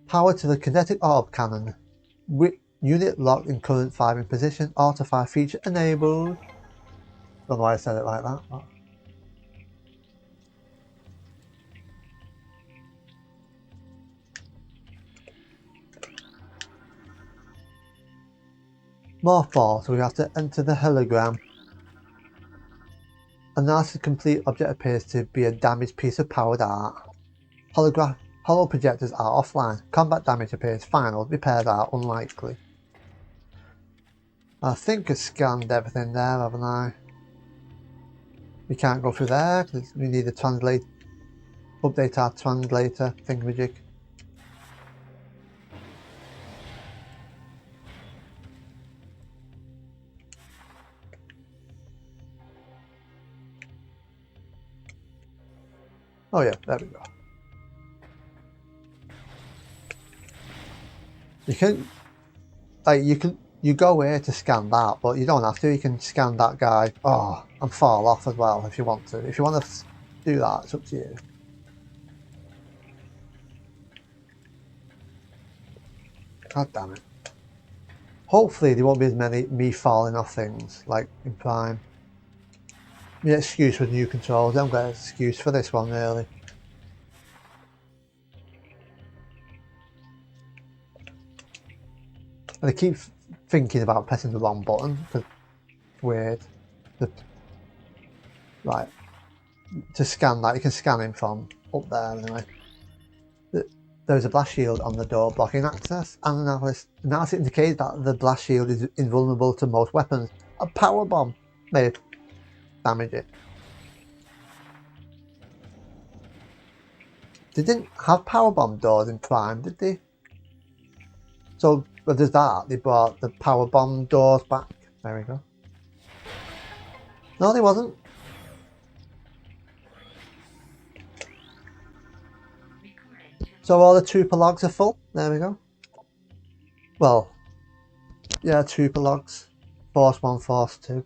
Power to the kinetic orb cannon. Unit locked in current firing position. Auto fire feature enabled. Don't know why I said it like that. But... more falls, so we have to enter the hologram. A nice complete object appears to be a damaged piece of powered art. Hollow projectors are offline. Combat damage appears final. Repairs are unlikely. I think I scanned everything there, haven't I? We can't go through there because we need to update our translator thingamajig. Oh yeah, there we go. You go here to scan that, but you don't have to. You can scan that guy. Oh, and fall off as well if you want to. If you want to do that, it's up to you. God damn it. Hopefully there won't be as many me falling off things like in Prime. My excuse for new controls. I don't get an excuse for this one really. And I keep thinking about pressing the wrong button because it's weird. Right. To scan that, you can scan him from up there anyway. There's a blast shield on the door blocking access. Analysis indicates that the blast shield is invulnerable to most weapons. A power bomb may damage it. They didn't have power bomb doors in Prime, did they? So with that, they brought the power bomb doors back. There we go. No, they wasn't. So all the trooper logs are full. There we go. Well, yeah, trooper logs. Force 1, Force 2.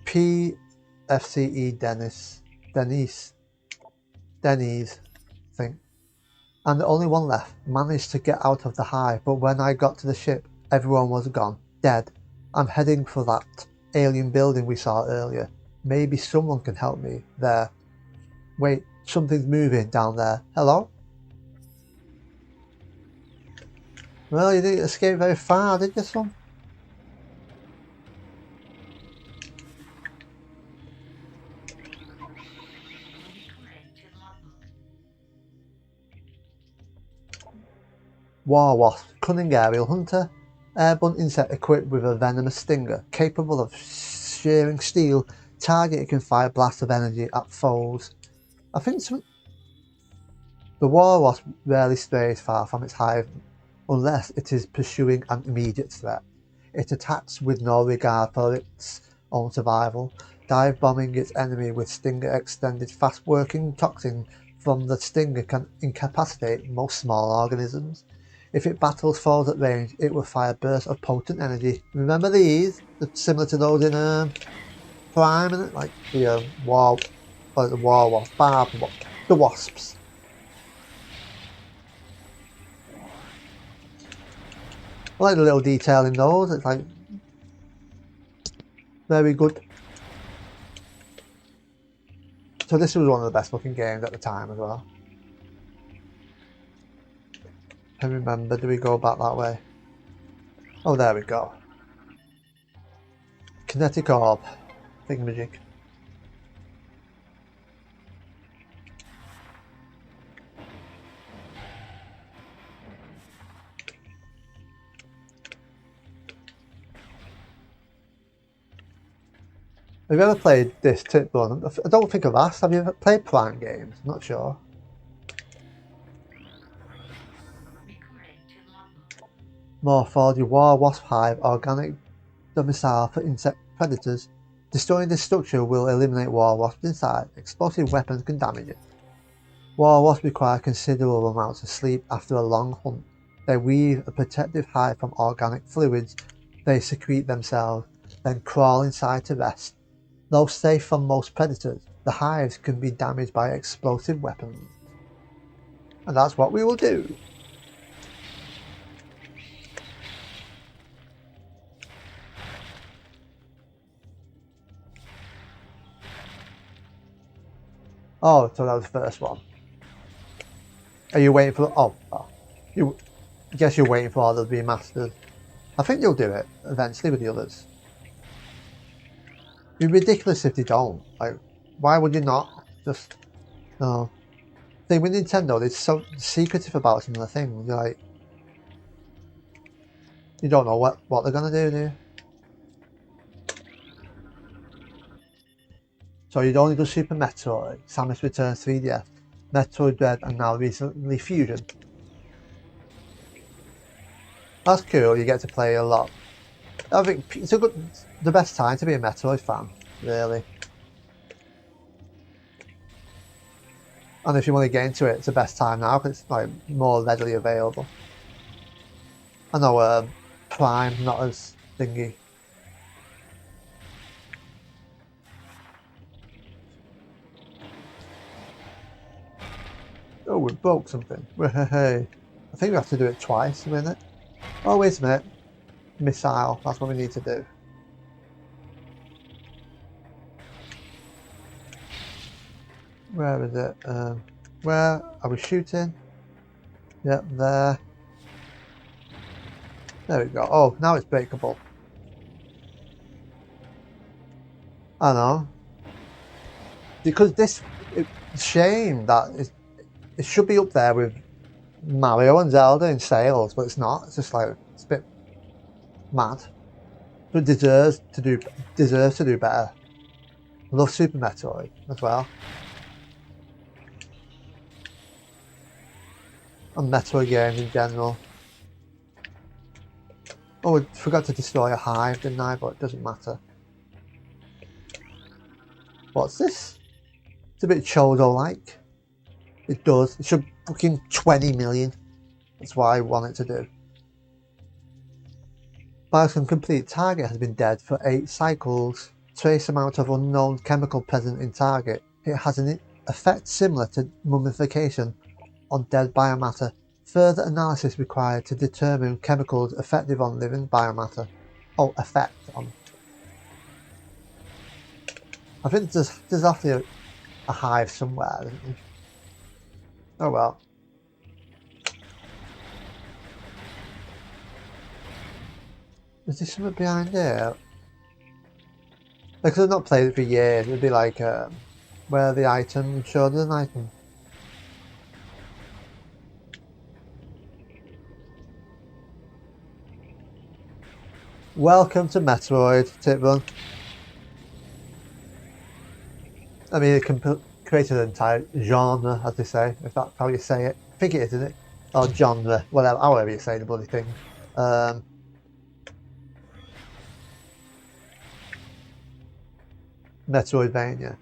PFCE Denise, I think. And the only one left managed to get out of the hive, but when I got to the ship, everyone was gone, dead. I'm heading for that alien building we saw earlier. Maybe someone can help me there. Wait, something's moving down there. Hello? Well, you didn't escape very far, did you, son? War Wasp, cunning aerial hunter, airborne insect equipped with a venomous stinger, capable of shearing steel. Target can fire blasts of energy at foes. I think the War Wasp rarely strays far from its hive unless it is pursuing an immediate threat. It attacks with no regard for its own survival, dive bombing its enemy with stinger extended. Fast working toxin from the stinger can incapacitate most small organisms. If it battles foes at range, it will fire bursts of potent energy. Remember these? They're similar to those in Prime, isn't it? Like the War Wasp, the Wasps. I like the little detail in those. It's like very good. So this was one of the best looking games at the time as well. I remember, do we go back that way? Oh, there we go. Kinetic orb. Thingamajig. Have you ever played this tip one? I don't think I've asked. Have you ever played Prime games? I'm not sure. Morphology War Wasp Hive, organic domicile for insect predators. Destroying this structure will eliminate war wasps inside. Explosive weapons can damage it. War wasps require considerable amounts of sleep after a long hunt. They weave a protective hive from organic fluids they secrete themselves, then crawl inside to rest. Though safe from most predators, the hives can be damaged by explosive weapons. And that's what we will do. Oh, so that was the first one. Are you waiting for? Oh, you. I guess you're waiting for all of the remastered. I think you'll do it eventually with the others. It'd be ridiculous if they don't. Like, why would you not? Just no. Thing with Nintendo, they're so secretive about some of the things. You're like, you don't know what they're gonna do you? So you'd only do Super Metroid, Samus Returns 3DS, Metroid Dread, and now recently Fusion. That's cool. You get to play a lot. I think it's the best time to be a Metroid fan, really. And if you want to get into it, it's the best time now because it's like more readily available. I know Prime not as thingy. Oh, we broke something. Hey, I think we have to do it twice, isn't it? Oh, wait a minute. Missile. That's what we need to do. Where is it? Where are we shooting? Yep, there. There we go. Oh, now it's breakable. I know. Because it's a shame that it should be up there with Mario and Zelda in sales, but it's not. It's just like, it's a bit mad. But deserves to do better. I love Super Metroid as well. And Metroid games in general. Oh, I forgot to destroy a hive, didn't I? But it doesn't matter. What's this? It's a bit Chodo-like. It does. It should fucking 20 million. That's what I want it to do. Bioscom complete. Target has been dead for 8 cycles. Trace amount of unknown chemical present in target. It has an effect similar to mummification on dead biomatter. Further analysis required to determine chemicals effective on living biomatter. Oh, effect on. I think there's actually a hive somewhere, isn't there? Oh well. Is there something behind there? Because I've not played it for years, it'd be like, where are the items? Show there's an item. Welcome to Metroid, Tip Run. I mean, it created an entire genre, as they say, if that's how you say it. I think it is, isn't it? Or genre, whatever, however you say the bloody thing. Metroidvania.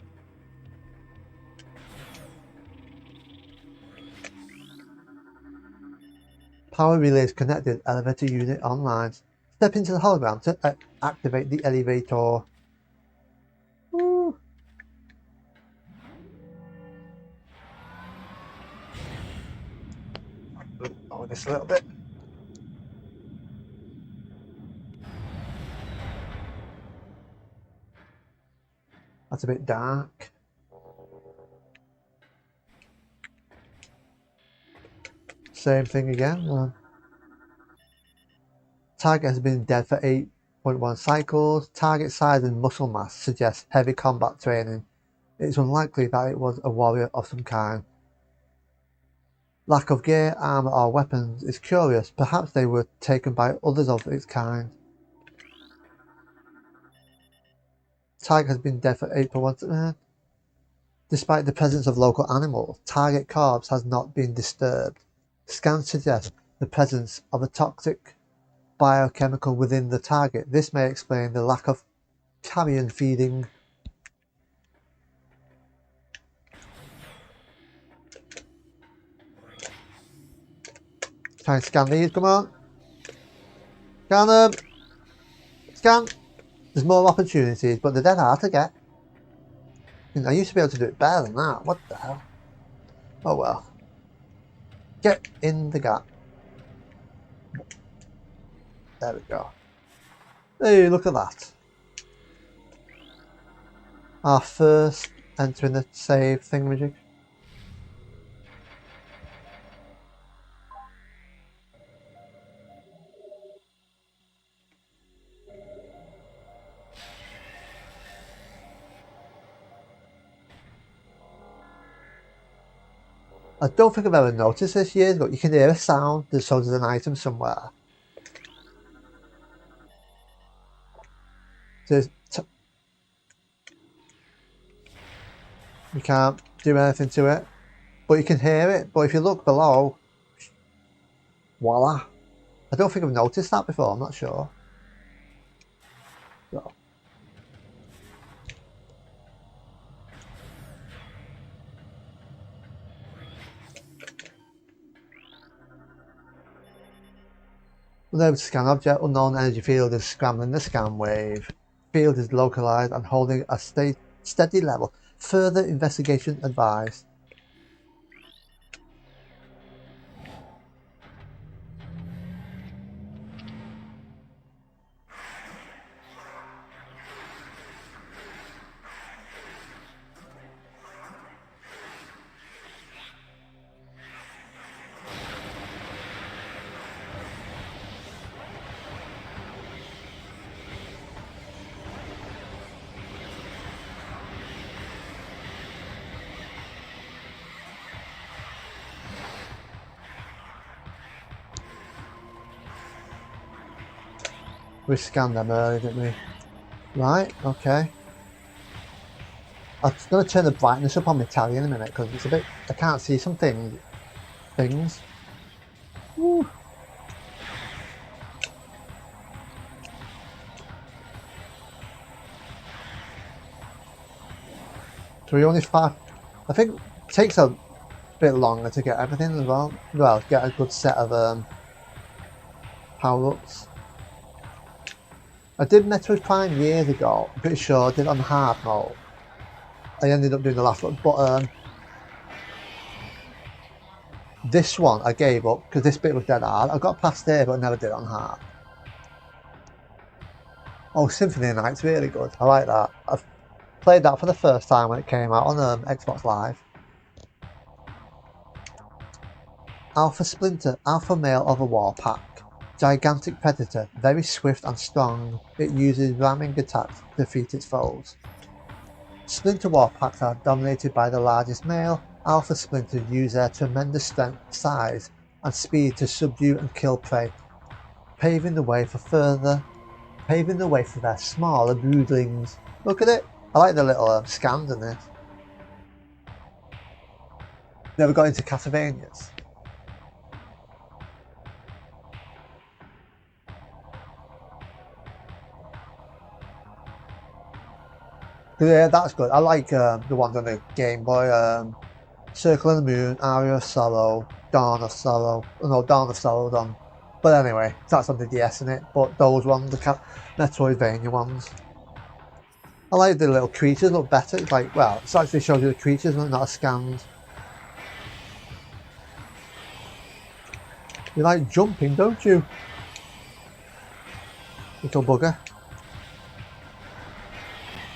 Power relays connected, elevator unit online. Step into the hologram to activate the elevator. Woo. Oh, this a little bit. That's a bit dark. Same thing again. Target has been dead for 8.1 cycles. Target size and muscle mass suggests heavy combat training. It is unlikely that it was a warrior of some kind. Lack of gear, armor or weapons is curious. Perhaps they were taken by others of its kind. Target has been dead for 8.1. Despite the presence of local animals, target corpse has not been disturbed. Scans suggest the presence of a toxic biochemical within the target. This may explain the lack of carrion feeding. Try and scan these, come on. Scan them. Scan. There's more opportunities, but they're dead hard to get. I used to be able to do it better than that. What the hell? Oh well. Get in the gap. There we go. Hey, look at that. Our first entering the save thingamajig. I don't think I've ever noticed this years ago. You can hear a sound, so there's an item somewhere. You can't do anything to it, but you can hear it. But if you look below, voila. I don't think I've noticed that before, I'm not sure. So. Unable to scan object, unknown energy field is scrambling the scan wave. Field is localized and holding a steady level. Further investigation advised. We scanned them earlier, didn't we? Right, okay. I'm going to turn the brightness up on my tally in a minute because it's a bit... I can't see some things. Woo. So we only I think it takes a bit longer to get everything as well. Well, get a good set of power-ups. I did Metroid Prime years ago. I'm pretty sure I did it on hard mode. I ended up doing the last one, but this one I gave up because this bit was dead hard. I got past there, but I never did it on hard. Oh, Symphony of the Night's really good. I like that. I've played that for the first time when it came out on Xbox Live. Alpha Splinter, alpha male of a war pack. Gigantic predator, very swift and strong. It uses ramming attacks to defeat its foes. Splinter war packs are dominated by the largest male. Alpha Splinters use their tremendous strength, size, and speed to subdue and kill prey, paving the way for their smaller broodlings. Look at it! I like the little scans in this. Never got into Castlevanias. Yeah, that's good. I like the ones on the Game Boy. Circle of the Moon, Aria of Sorrow, Dawn of Sorrow. No, Dawn of Sorrow done. But anyway, that's on the DS in it. But those ones, the Metroidvania ones. I like the little creatures, look better. It's like, well, it actually shows you the creatures, not a scans. You like jumping, don't you? Little bugger.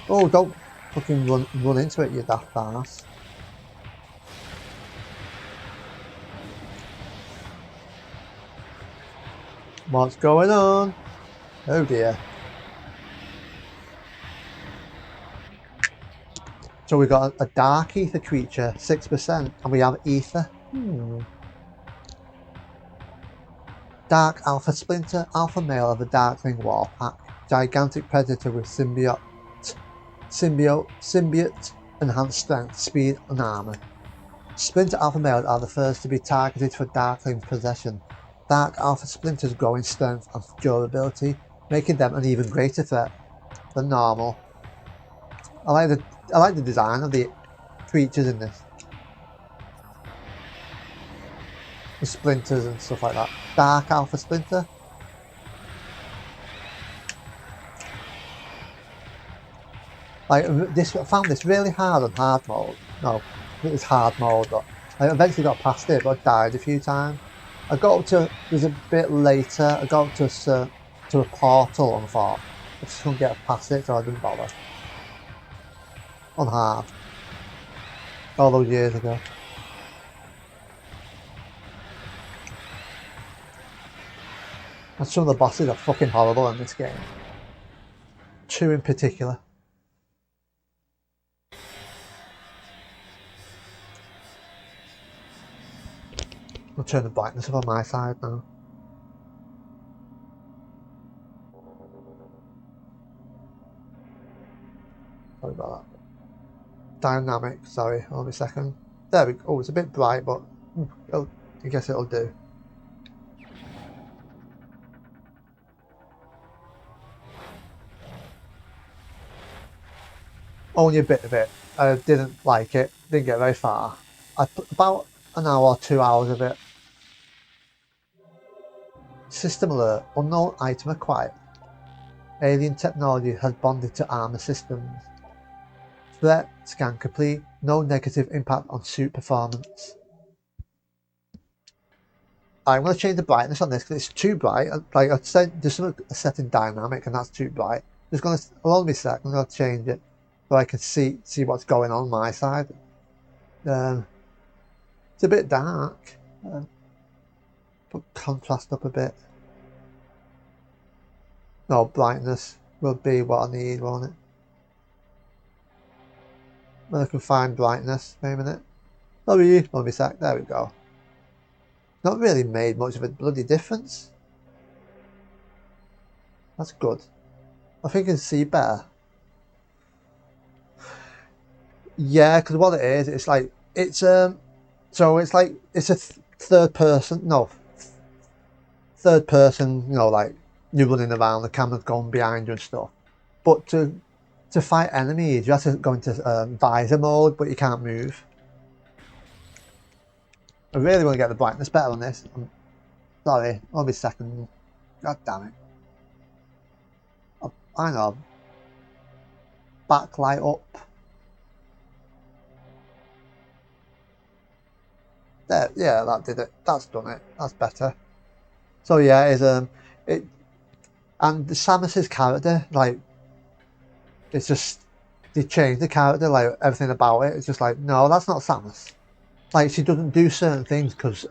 Oh, don't fucking run into it, you daft ass. What's going on? Oh dear. So we got a dark ether creature, 6%, and we have ether. Dark alpha splinter, alpha male of a darkling war pack. Gigantic predator with symbiote, enhanced strength, speed and armor. Splinter alpha males are the first to be targeted for darkling possession. Dark alpha splinters grow in strength and durability, making them an even greater threat than normal. I like the design of the creatures in this. The splinters and stuff like that. Dark alpha splinter. Like this, I found this really hard on hard mode. No, it was hard mode, but I eventually got past it, but I died a few times. I got up to, it was a bit later, I got up to a portal and thought, I just couldn't get past it, so I didn't bother. On hard. all those years ago. And some of the bosses are fucking horrible in this game. 2 in particular. I'll turn the brightness up on my side now. Sorry about that. Dynamic, sorry, hold me a second. There we go. Oh, it's a bit bright, but I guess it'll do. Only a bit of it. I didn't like it, didn't get very far. I put about an hour or 2 hours of it. System alert, unknown item acquired. Alien technology has bonded to armor systems. Threat scan complete, no negative impact on suit performance. I'm going to change the brightness on this because it's too bright. Like I said, there's a setting dynamic and that's too bright. Just going to, allow me a sec, I'm going to change it so I can see what's going on my side. It's a bit dark. Put contrast up a bit. No, brightness will be what I need, won't it? When I can find brightness, wait a minute. Sorry, let me sec, there we go. Not really made much of a bloody difference. That's good. I think I can see better. Yeah, because what it is, it's like, it's a third person, you know, like, you're running around, the camera's going behind you and stuff. But to fight enemies, you have to go into visor mode, but you can't move. I really want to get the brightness better on this. Sorry, I'll be second. God damn it. I know. Backlight up. There, yeah, that did it. That's done it. That's better. So yeah, it and Samus's character, like, it's just they changed the character, like everything about it. It's just like, no, that's not Samus. Like, she doesn't do certain things because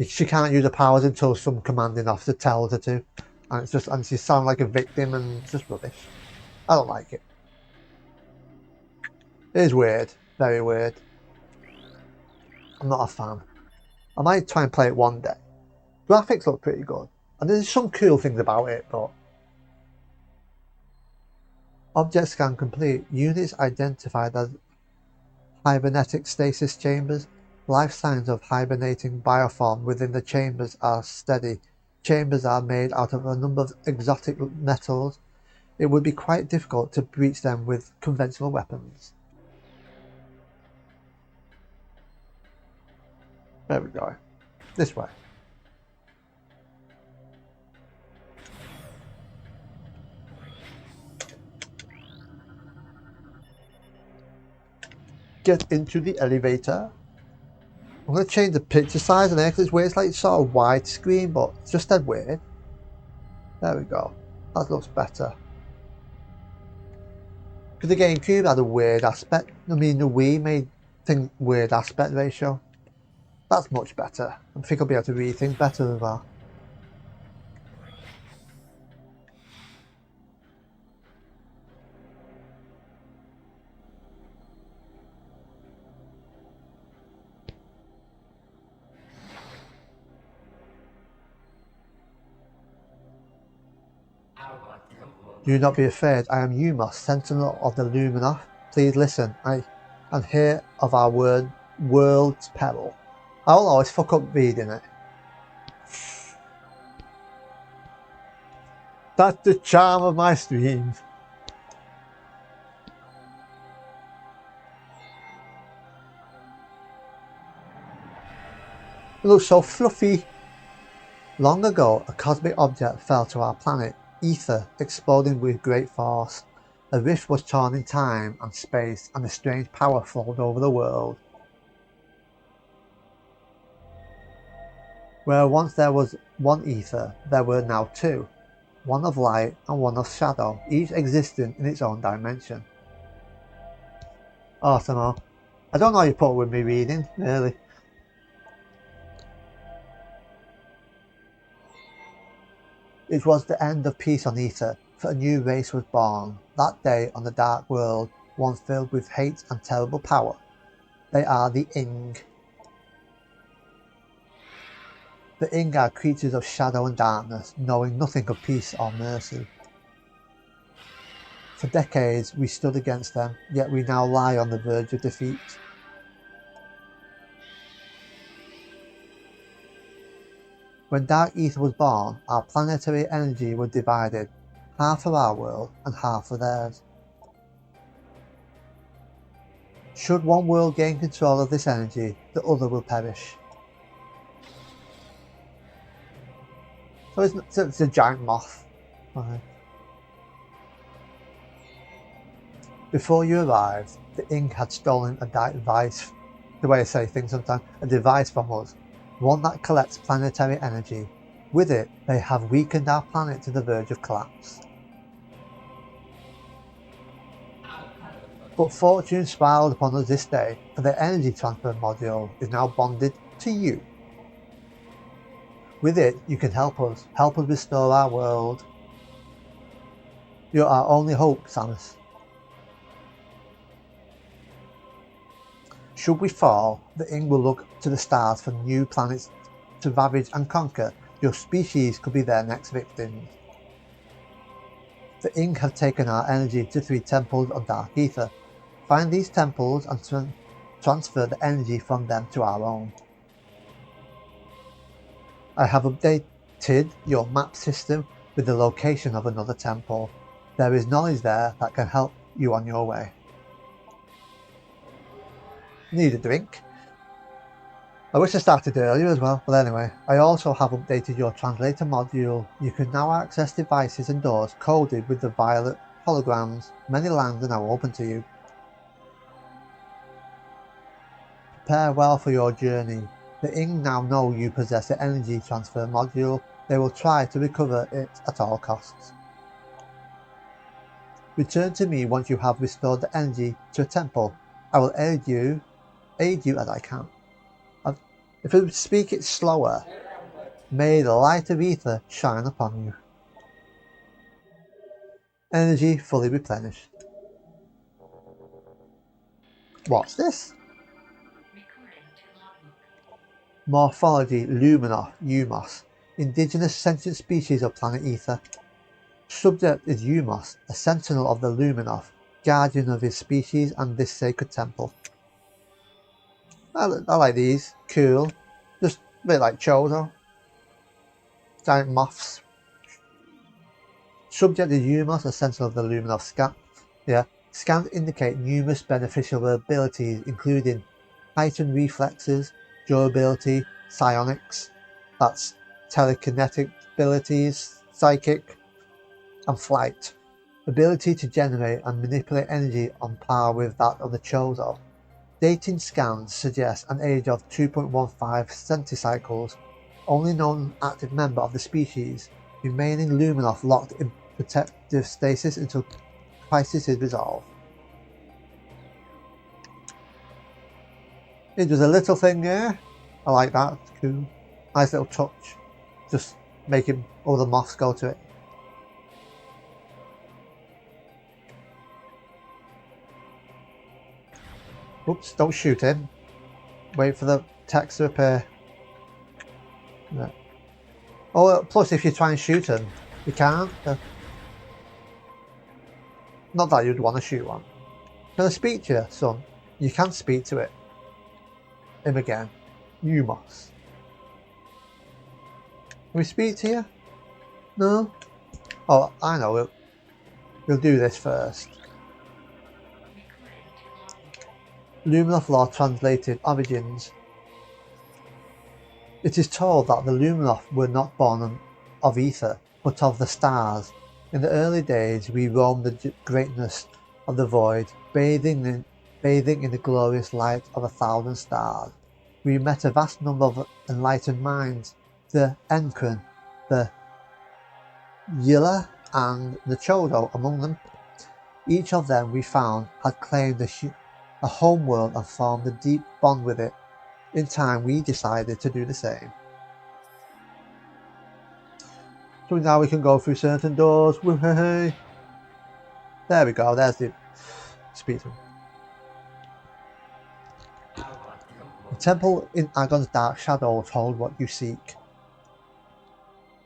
she can't use her powers until some commanding officer tells her to, and it's just, and she sounds like a victim, and it's just rubbish. I don't like it. It is weird, very weird. I'm not a fan. I might try and play it one day. Graphics look pretty good, and there's some cool things about it, but object scan complete. Units identified as hibernetic stasis chambers. Life signs of hibernating bioform within the chambers are steady. Chambers are made out of a number of exotic metals. It would be quite difficult to breach them with conventional weapons. There we go. This way. Get into the elevator. I'm going to change the picture size on there because it's weird. It's like sort of widescreen, but it's just that weird. There we go. That looks better. Because the Gamecube had a weird aspect. I mean, the Wii made things weird aspect ratio. That's much better. I think I'll be able to read things better as well. Do not be afraid. I am Umos, Sentinel of the Luminoth. Please listen. I am here of our world's peril. I will always fuck up reading it. That's the charm of my streams. It looks so fluffy. Long ago, a cosmic object fell to our planet, ether, exploding with great force. A rift was torn in time and space, and a strange power flowed over the world. Where once there was one ether, there were now two, one of light and one of shadow, each existing in its own dimension. Awesome. I don't know how you put with me reading, really. It was the end of peace on Ether, for a new race was born. That day on the dark world, one filled with hate and terrible power. They are the Ing. The Ing are creatures of shadow and darkness, knowing nothing of peace or mercy. For decades we stood against them, yet we now lie on the verge of defeat. When Dark Ether was born, our planetary energy was divided, half for our world and half for theirs. Should one world gain control of this energy, the other will perish. So it's a giant moth. Okay. Before you arrived, the Ing had stolen a device, the way I say things sometimes, a device from us, one that collects planetary energy. With it, they have weakened our planet to the verge of collapse. But fortune smiled upon us this day, for the energy transfer module is now bonded to you. With it, you can help us restore our world. You're our only hope, Samus. Should we fall, the Ing will look to the stars for new planets to ravage and conquer. Your species could be their next victims. The Ing have taken our energy to 3 temples of Dark Ether. Find these temples and transfer the energy from them to our own. I have updated your map system with the location of another temple. There is knowledge there that can help you on your way. Need a drink? I wish I started earlier as well, but anyway, I also have updated your translator module. You can now access devices and doors coded with the violet holograms. Many lands are now open to you. Prepare well for your journey. The Ing now know you possess the energy transfer module. They will try to recover it at all costs. Return to me once you have restored the energy to a temple. I will aid you as I can. If I speak it slower, may the light of Ether shine upon you. Energy fully replenished. What's this? Morphology Luminoth Umos. Indigenous sentient species of planet Ether. Subject is Umos, a sentinel of the Luminoth, guardian of his species and this sacred temple. I like these. Cool. Just a bit like Chozo. Giant moths. Subject is Umos, a sentinel of the Luminoth scan. Yeah. Scans indicate numerous beneficial abilities, including heightened reflexes, durability, psionics, that's telekinetic abilities, psychic, and flight. Ability to generate and manipulate energy on par with that of the Chozo. Dating scans suggest an age of 2.15 centicycles. Only known active member of the species, remaining Luminoth locked in protective stasis until crisis is resolved. It was a little thing here. I like that. It's cool. Nice little touch. Just making all the moths go to it. Oops, don't shoot him. Wait for the text to appear. No. Oh, plus if you try and shoot him, you can't. Not that you'd want to shoot one. Can I speak to you, son? You can speak to it. Him again. Umos. Can we speak to you? No? Oh, I know. We'll do this first. Luminoth Law translated origins. It is told that the Luminoth were not born of ether, but of the stars. In the early days we roamed the greatness of the void, bathing in the glorious light of 1,000 stars. We met a vast number of enlightened minds, the Enkren, the Yilla, and the Chodo among them. Each of them we found had claimed a homeworld, and formed a deep bond with it. In time, we decided to do the same. So now we can go through certain doors. Woohoo! There we go, there's the speedrun. The temple in Agon's dark shadows hold what you seek.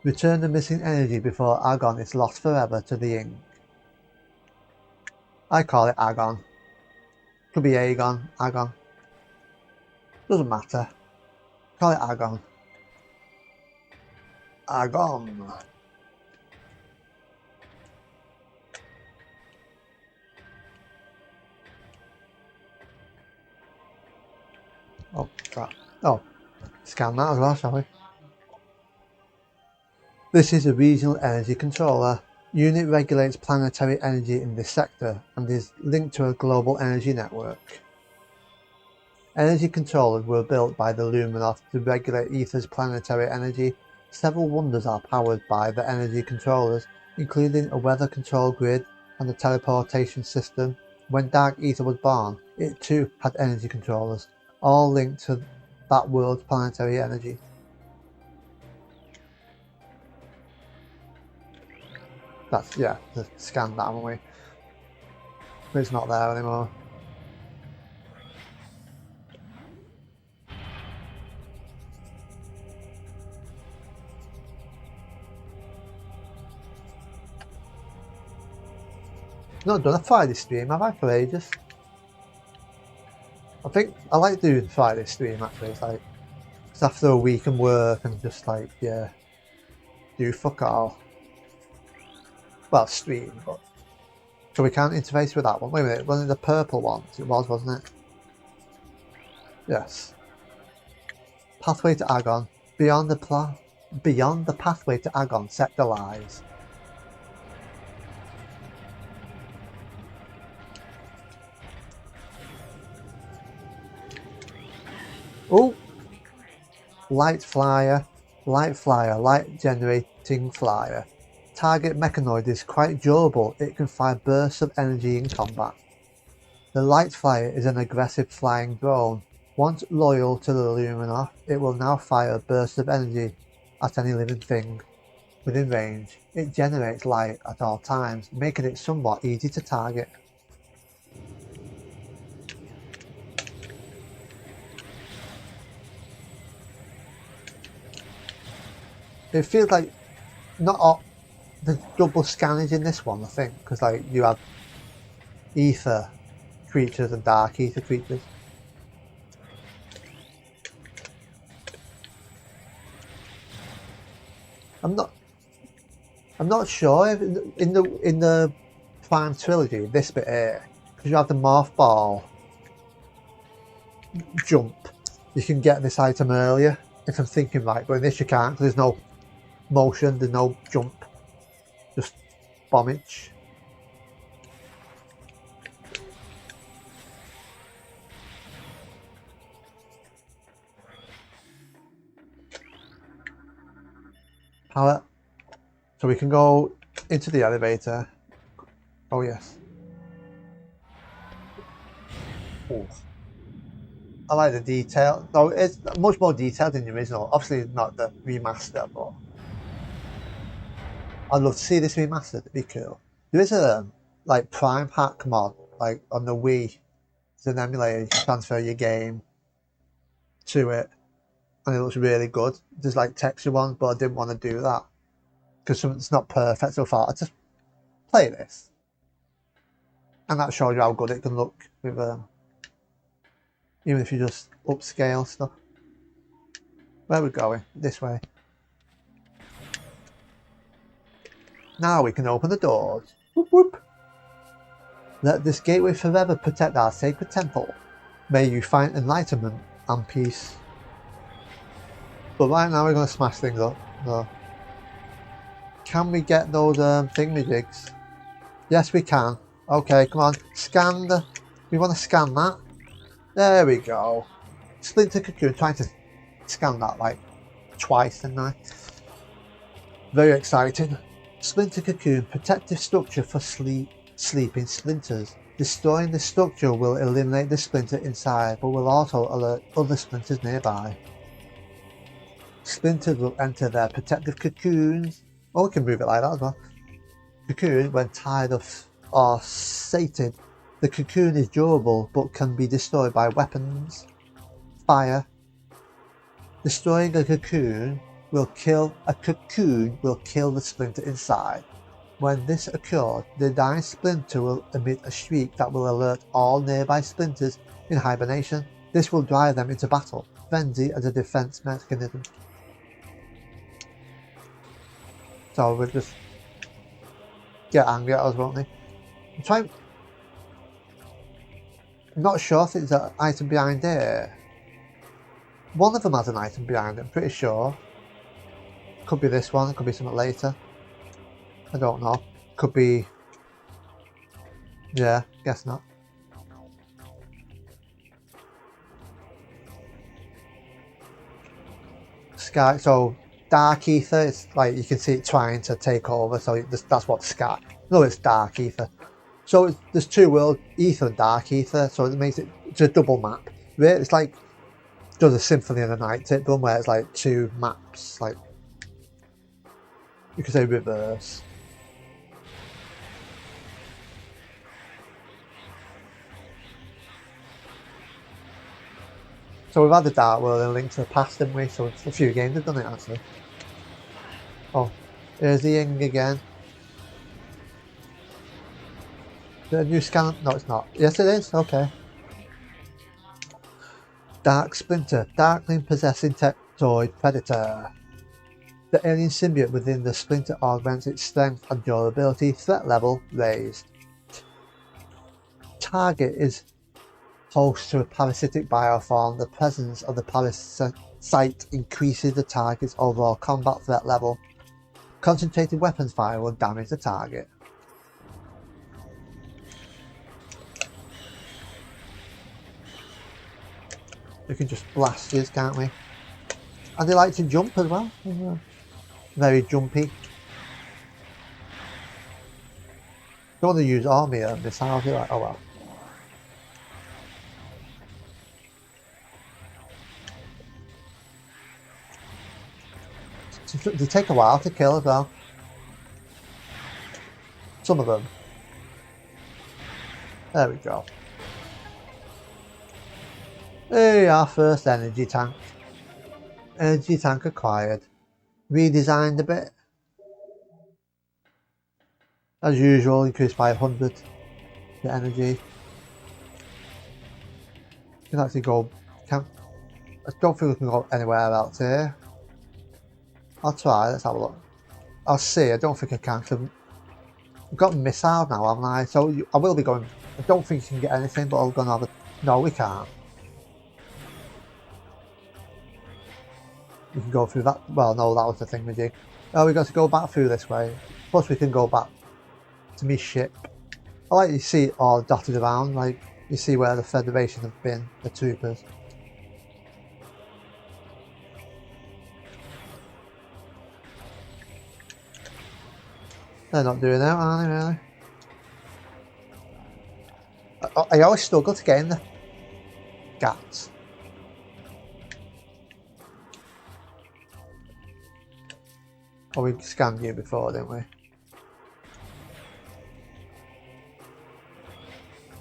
Return the missing energy before Agon is lost forever to the ink. I call it Agon. Could be Agon, Agon. Doesn't matter. Call it Agon. Agon. Oh, crap. Oh, scan that as well, shall we? This is a regional energy controller. Unit regulates planetary energy in this sector and is linked to a global energy network. Energy controllers were built by the Luminous to regulate Ether's planetary energy. Several wonders are powered by the energy controllers, including a weather control grid and a teleportation system. When Dark Ether was born, it too had energy controllers, all linked to that world's planetary energy. That's, yeah, the scan that, haven't we? But it's not there anymore. Not done a Friday stream, have I, for ages? I think I like doing Friday stream actually. It's like, it's after a week and work and just like, yeah, do fuck all. Well, stream, but so we can't interface with that one. Wait a minute, wasn't it the purple one? It was, wasn't it? Yes. Pathway to Agon. Beyond the pathway to Agon, sector lies. Oh, light flyer, light generating flyer. Target mechanoid is quite durable. It can fire bursts of energy in combat. The light flyer is an aggressive flying drone. Once loyal to the Luminous, it will now fire bursts of energy at any living thing within range. It generates light at all times, making it somewhat easy to target. It feels like not all, the double scannage in this one, I think, because like you have ether creatures and dark ether creatures. I'm not sure if in the Prime trilogy, this bit here, because you have the morph ball jump, you can get this item earlier. If I'm thinking right, but in this you can't because there's no motion, there's no jump, just bombage. Power. So we can go into the elevator. Oh yes. Oh. I like the detail. No, it's much more detailed than the original. Obviously not the remaster, but I'd love to see this remastered. It'd be cool. There is a like Prime Hack mod, like on the Wii. It's an emulator. You can transfer your game to it, and it looks really good. There's like texture ones, but I didn't want to do that because it's not perfect so far. I just play this, and that shows you how good it can look with even if you just upscale stuff. Where are we going? This way. Now we can open the doors. Whoop whoop. Let this gateway forever protect our sacred temple. May you find enlightenment and peace. But right now we're going to smash things up. No. Can we get those thingamajigs? Yes we can. Okay, come on. Scan the... We want to scan that. There we go. Splinter Cocoon, trying to scan that like twice, didn't I? Very exciting. Splinter Cocoon, protective structure for sleep. sleeping splinters. Destroying the structure will eliminate the splinter inside, but will also alert other splinters nearby. Splinters will enter their protective cocoons. Oh, we can move it like that as well. Cocoon when tied up or sated. The cocoon is durable but can be destroyed by weapons. Fire. Destroying a cocoon will kill the splinter inside. When this occurs, the dying splinter will emit a shriek that will alert all nearby splinters in hibernation. This will drive them into battle. Frenzy as a defense mechanism. So we'll just get angry at us, won't they? I'm not sure if it's an item behind there. One of them has an item behind it, I'm pretty sure. Could be this one, it could be something later. I don't know. Could be... yeah, guess not. Sky, so dark ether, it's like you can see it trying to take over, so that's what sky. No, it's dark ether. So there's two worlds, ether and dark ether, so it makes it's a double map. It's like does a Symphony of the Night tip done where it's like two maps, like you could say reverse. So we've had the Dark World and Link to the Past, didn't we? So a few games have done it actually. Oh, here's the Ying again. Is it a new scan? No, it's not. Yes, it is. Okay. Dark Splinter, darkling possessing Tectoid Predator. The alien symbiote within the Splinter augments its strength and durability, threat level raised. Target is host to a parasitic bioform. The presence of the parasite increases the target's overall combat threat level. Concentrated weapons fire will damage the target. We can just blast these, can't we? And they like to jump as well. Very jumpy. Don't want to use army and missiles here, like, oh well. They take a while to kill as well. Some of them. There we go. Hey, our first energy tank. Energy tank acquired. Redesigned a bit. As usual, increased by 100 the energy. You can actually go. I don't think we can go anywhere else here. I'll try, let's have a look. I'll see, I don't think I can. Cause I've got missile now, haven't I? So I will be going. I don't think you can get anything, but I'm going to have a. No, we can't. We can go through that. Well, no, that was the thing with you. Oh, we got to go back through this way. Plus, we can go back to me ship. I like you see it all dotted around, like you see where the Federation have been, the troopers. They're not doing that, are they, really? I always struggle to get in the gaps. Oh, we scanned you before, didn't we?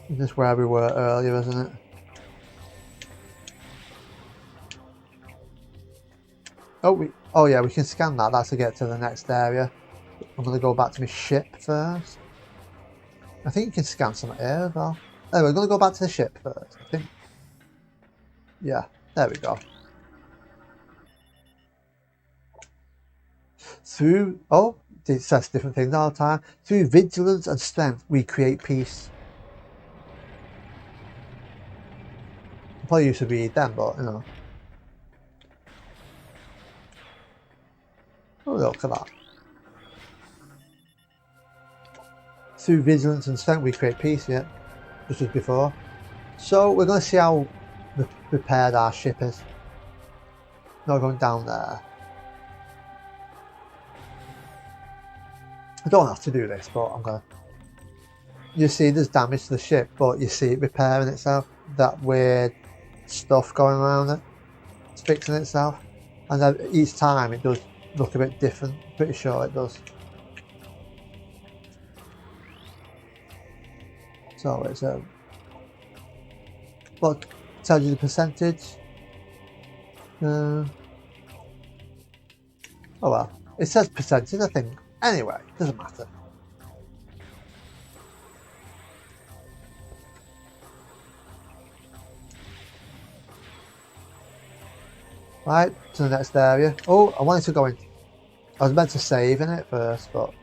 This is where we were earlier, isn't it? Oh yeah, we can scan that. That's to get to the next area. I'm going to go back to my ship first. I think you can scan something here as well. Anyway, we're going to go back to the ship first, I think. Yeah, there we go. It says different things all the time. Through vigilance and strength, we create peace. I probably used to read them, but you know. Oh, look at that. Through vigilance and strength, we create peace, yeah. Just as before. So, we're going to see how prepared our ship is. Not going down there. I don't have to do this, but I'm going to. you see there's damage to the ship, but you see it repairing itself. That weird stuff going around it, it's fixing itself, and then each time it does look a bit different. Pretty sure it does. So it's what tells you the percentage. Oh well, it says percentage, I think. Anyway, doesn't matter. Right, to the next area. Oh, I wanted to go in. I was meant to save in it first, but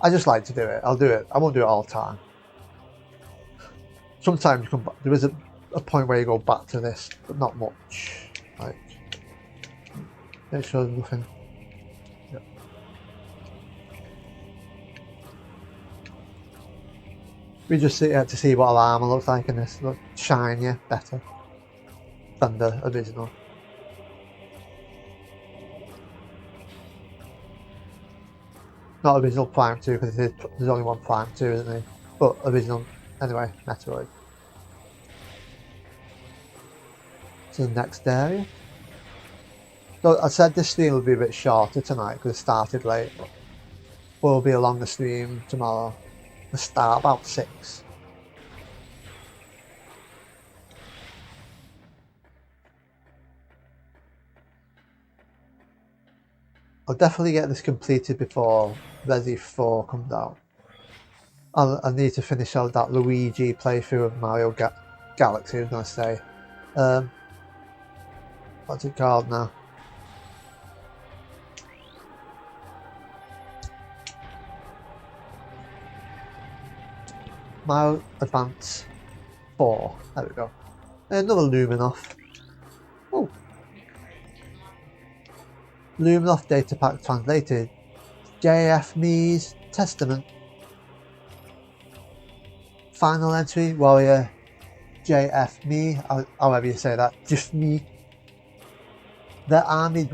I just like to do it. I'll do it. I won't do it all the time. Sometimes you come back. There is a point where you go back to this, but not much. Like, make sure there's nothing. Yep. We just sit here to see what our armor looks like in this. Look shinier, better than the original. Not original Prime 2 because there's only one Prime 2, isn't there? But original, anyway, Metroid. To the next area. So I said this stream will be a bit shorter tonight because it started late, but we'll be a longer stream tomorrow. We'll start about 6. I'll definitely get this completed before Resi 4 comes out. I need to finish out that Luigi playthrough of Mario Galaxy, I was going to say. What's it called now? Mario Advance 4. There we go. Another Luminoff. Oh. Luminoff data pack translated. JF Me's Testament. Final entry, warrior JF Me, however you say that, just me. Their army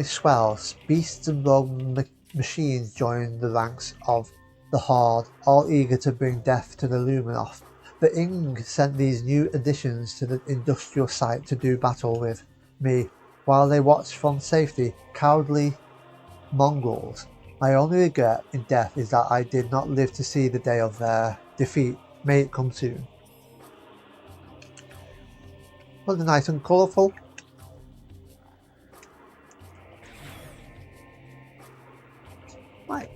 swells. Beasts and rogue machines join the ranks of the Horde, all eager to bring death to the Luminoff. The Ing sent these new additions to the industrial site to do battle with me, while they watch from safety. Cowardly mongrels. My only regret in death is that I did not live to see the day of their defeat. May it come soon. Well, they're nice and colourful. Right.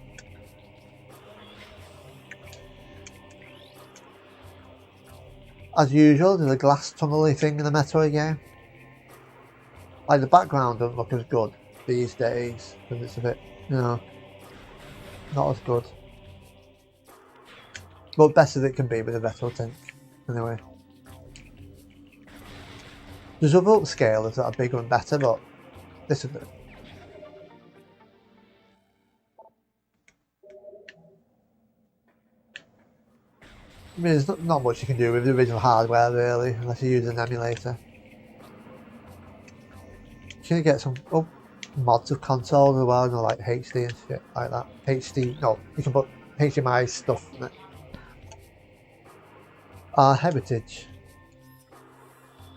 As usual, there's a glass tunnel-y thing in the Metroid game. Like, the background doesn't look as good these days, because it's a bit, you know, not as good. But best as it can be with a RetroTink, anyway. There's other upscalers that are bigger and better, but this is it. I mean, there's not much you can do with the original hardware, really, unless you use an emulator. You can get some mods of consoles as well, you know, like HD and shit like that. You can put HDMI stuff in it. Our heritage.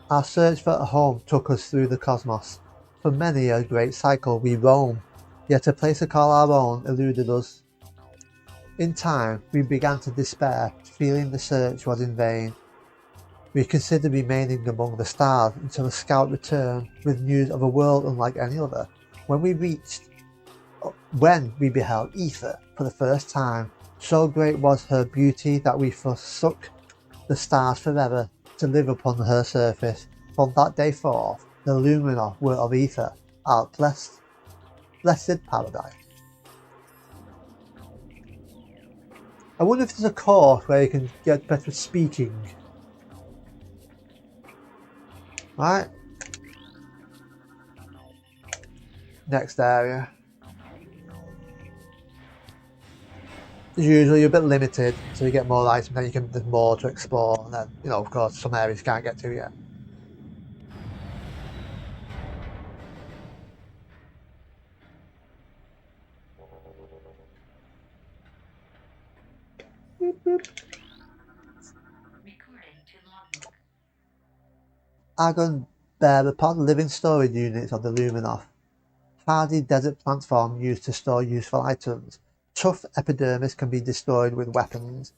Our search for a home took us through the cosmos. For many a great cycle we roam, yet a place to call our own eluded us. In time, we began to despair, feeling the search was in vain. We considered remaining among the stars until a scout returned with news of a world unlike any other. When we beheld Ether for the first time, so great was her beauty that we forsook the stars forever to live upon her surface. From that day forth, the Lumina were of Ether, our blessed paradise. I wonder if there's a course where you can get better at speaking. Right. Next area. As usual, you're a bit limited, so you get more items, then there's more to explore, and then, you know, of course, some areas you can't get to yet. Argon Bearapod, living storage units of the Luminoth. Hardy desert plant form used to store useful items. Tough epidermis can be destroyed with weapons.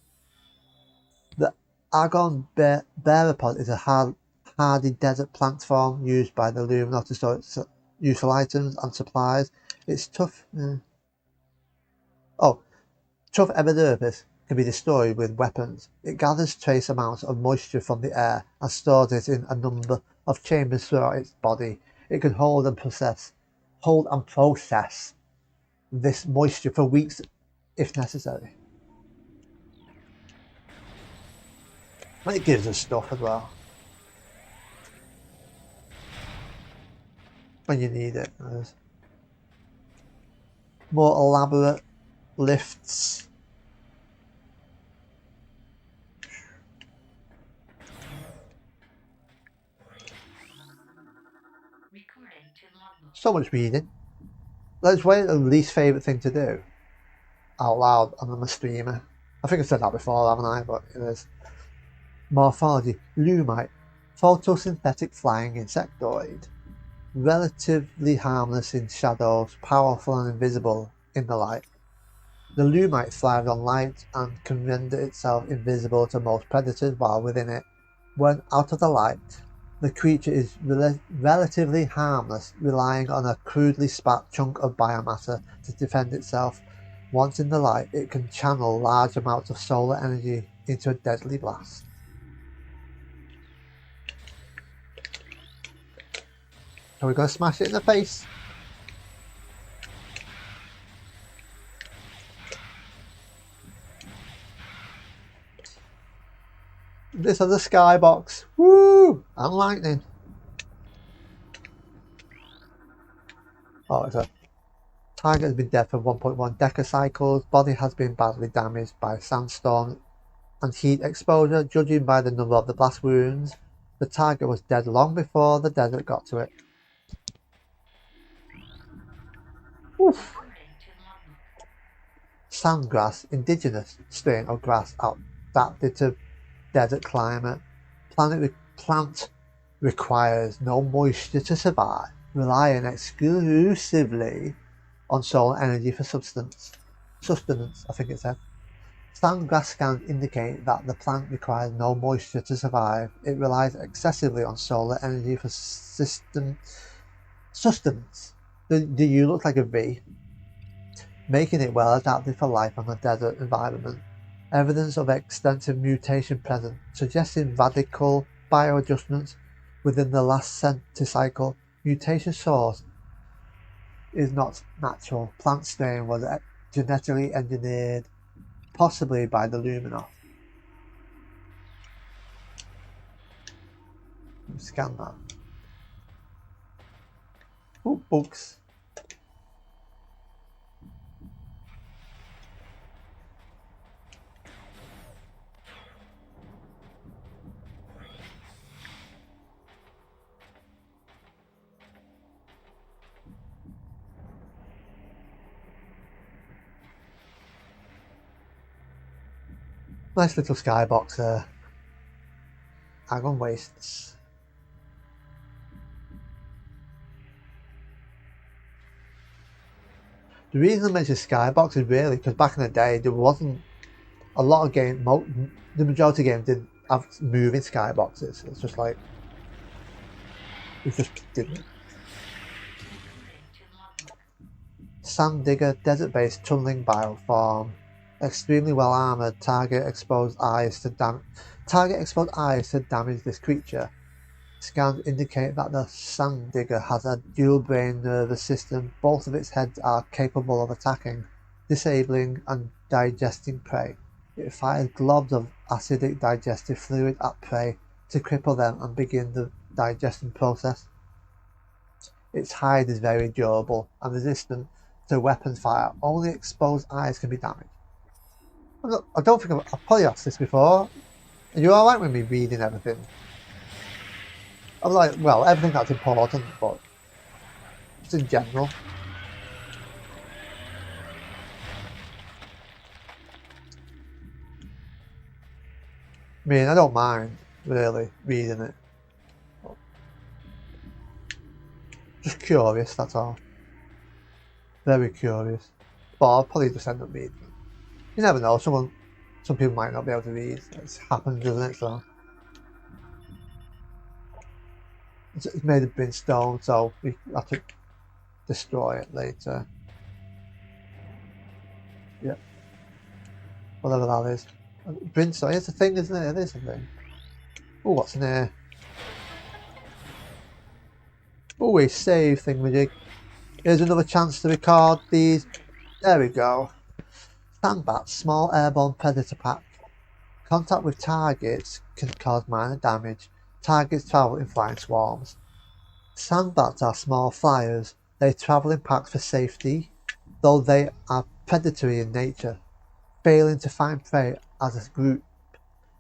The Argon Bearapod is a hardy desert plant form used by the Luminoth to store useful items and supplies. Its tough epidermis can be destroyed with weapons. It gathers trace amounts of moisture from the air and stores it in a number of chambers throughout its body. It can hold and process this moisture for weeks if necessary. And it gives us stuff as well when you need it. There's more elaborate lifts. So much reading. Let's wait. The least favourite thing to do out loud, and I'm a streamer. I think I've said that before, haven't I? But it is. Morphology. Lumite. Photosynthetic flying insectoid. Relatively harmless in shadows, powerful and invisible in the light. The Lumite thrives on light and can render itself invisible to most predators while within it. When out of the light, the creature is relatively harmless, relying on a crudely spat chunk of biomatter to defend itself. Once in the light, it can channel large amounts of solar energy into a deadly blast. Are we going to smash it in the face? This is the skybox. Woo! And lightning. Oh, it's a target has been dead for 1.1 decacycles. Body has been badly damaged by sandstorm and heat exposure. Judging by the number of the blast wounds, the target was dead long before the desert got to it. Oof. Sandgrass, indigenous strain of grass adapted to desert climate. Plant requires no moisture to survive, relying exclusively on solar energy for sustenance, I think it said. Sandgrass scans indicate that the plant requires no moisture to survive. It relies excessively on solar energy for sustenance. The U looks like a V, making it well adapted for life on a desert environment. Evidence of extensive mutation present, suggesting radical bioadjustments within the last centicycle. Mutation source is not natural. Plant strain was genetically engineered, possibly by the Luminoth. Scan that. Ooh, books. Nice little skybox there. Argon wastes. The reason I mention skybox is really because back in the day there wasn't a lot of games. The majority of games didn't have moving skyboxes. It's just like it just didn't. Sand digger, desert-based tunneling bioform. Extremely well armored. Target exposed eyes to damage this creature. Scans indicate that the sand digger has a dual brain nervous system. Both of its heads are capable of attacking, disabling and digesting prey. It fires globs of acidic digestive fluid at prey to cripple them and begin the digestion process. Its hide is very durable and resistant to weapons fire. Only exposed eyes can be damaged. I don't think I've probably asked this before. Are you alright with me reading everything? I'm like, well, everything that's important, but just in general. I mean, I don't mind, really, reading it. Just curious, that's all. Very curious. But I'll probably just end up reading it. You never know, some people might not be able to read. It happens, doesn't it? So it's made of brimstone, so we have to destroy it later. Yep. Whatever that is. Brimstone, it's a thing, isn't it? It is a thing. Oh, what's in here? Oh, we save thingamajig. Here's another chance to record these. There we go. Sandbats, small airborne predator pack. Contact with targets can cause minor damage. Targets travel in flying swarms. Sandbats are small flyers. They travel in packs for safety, though they are predatory in nature. Failing to find prey as a group,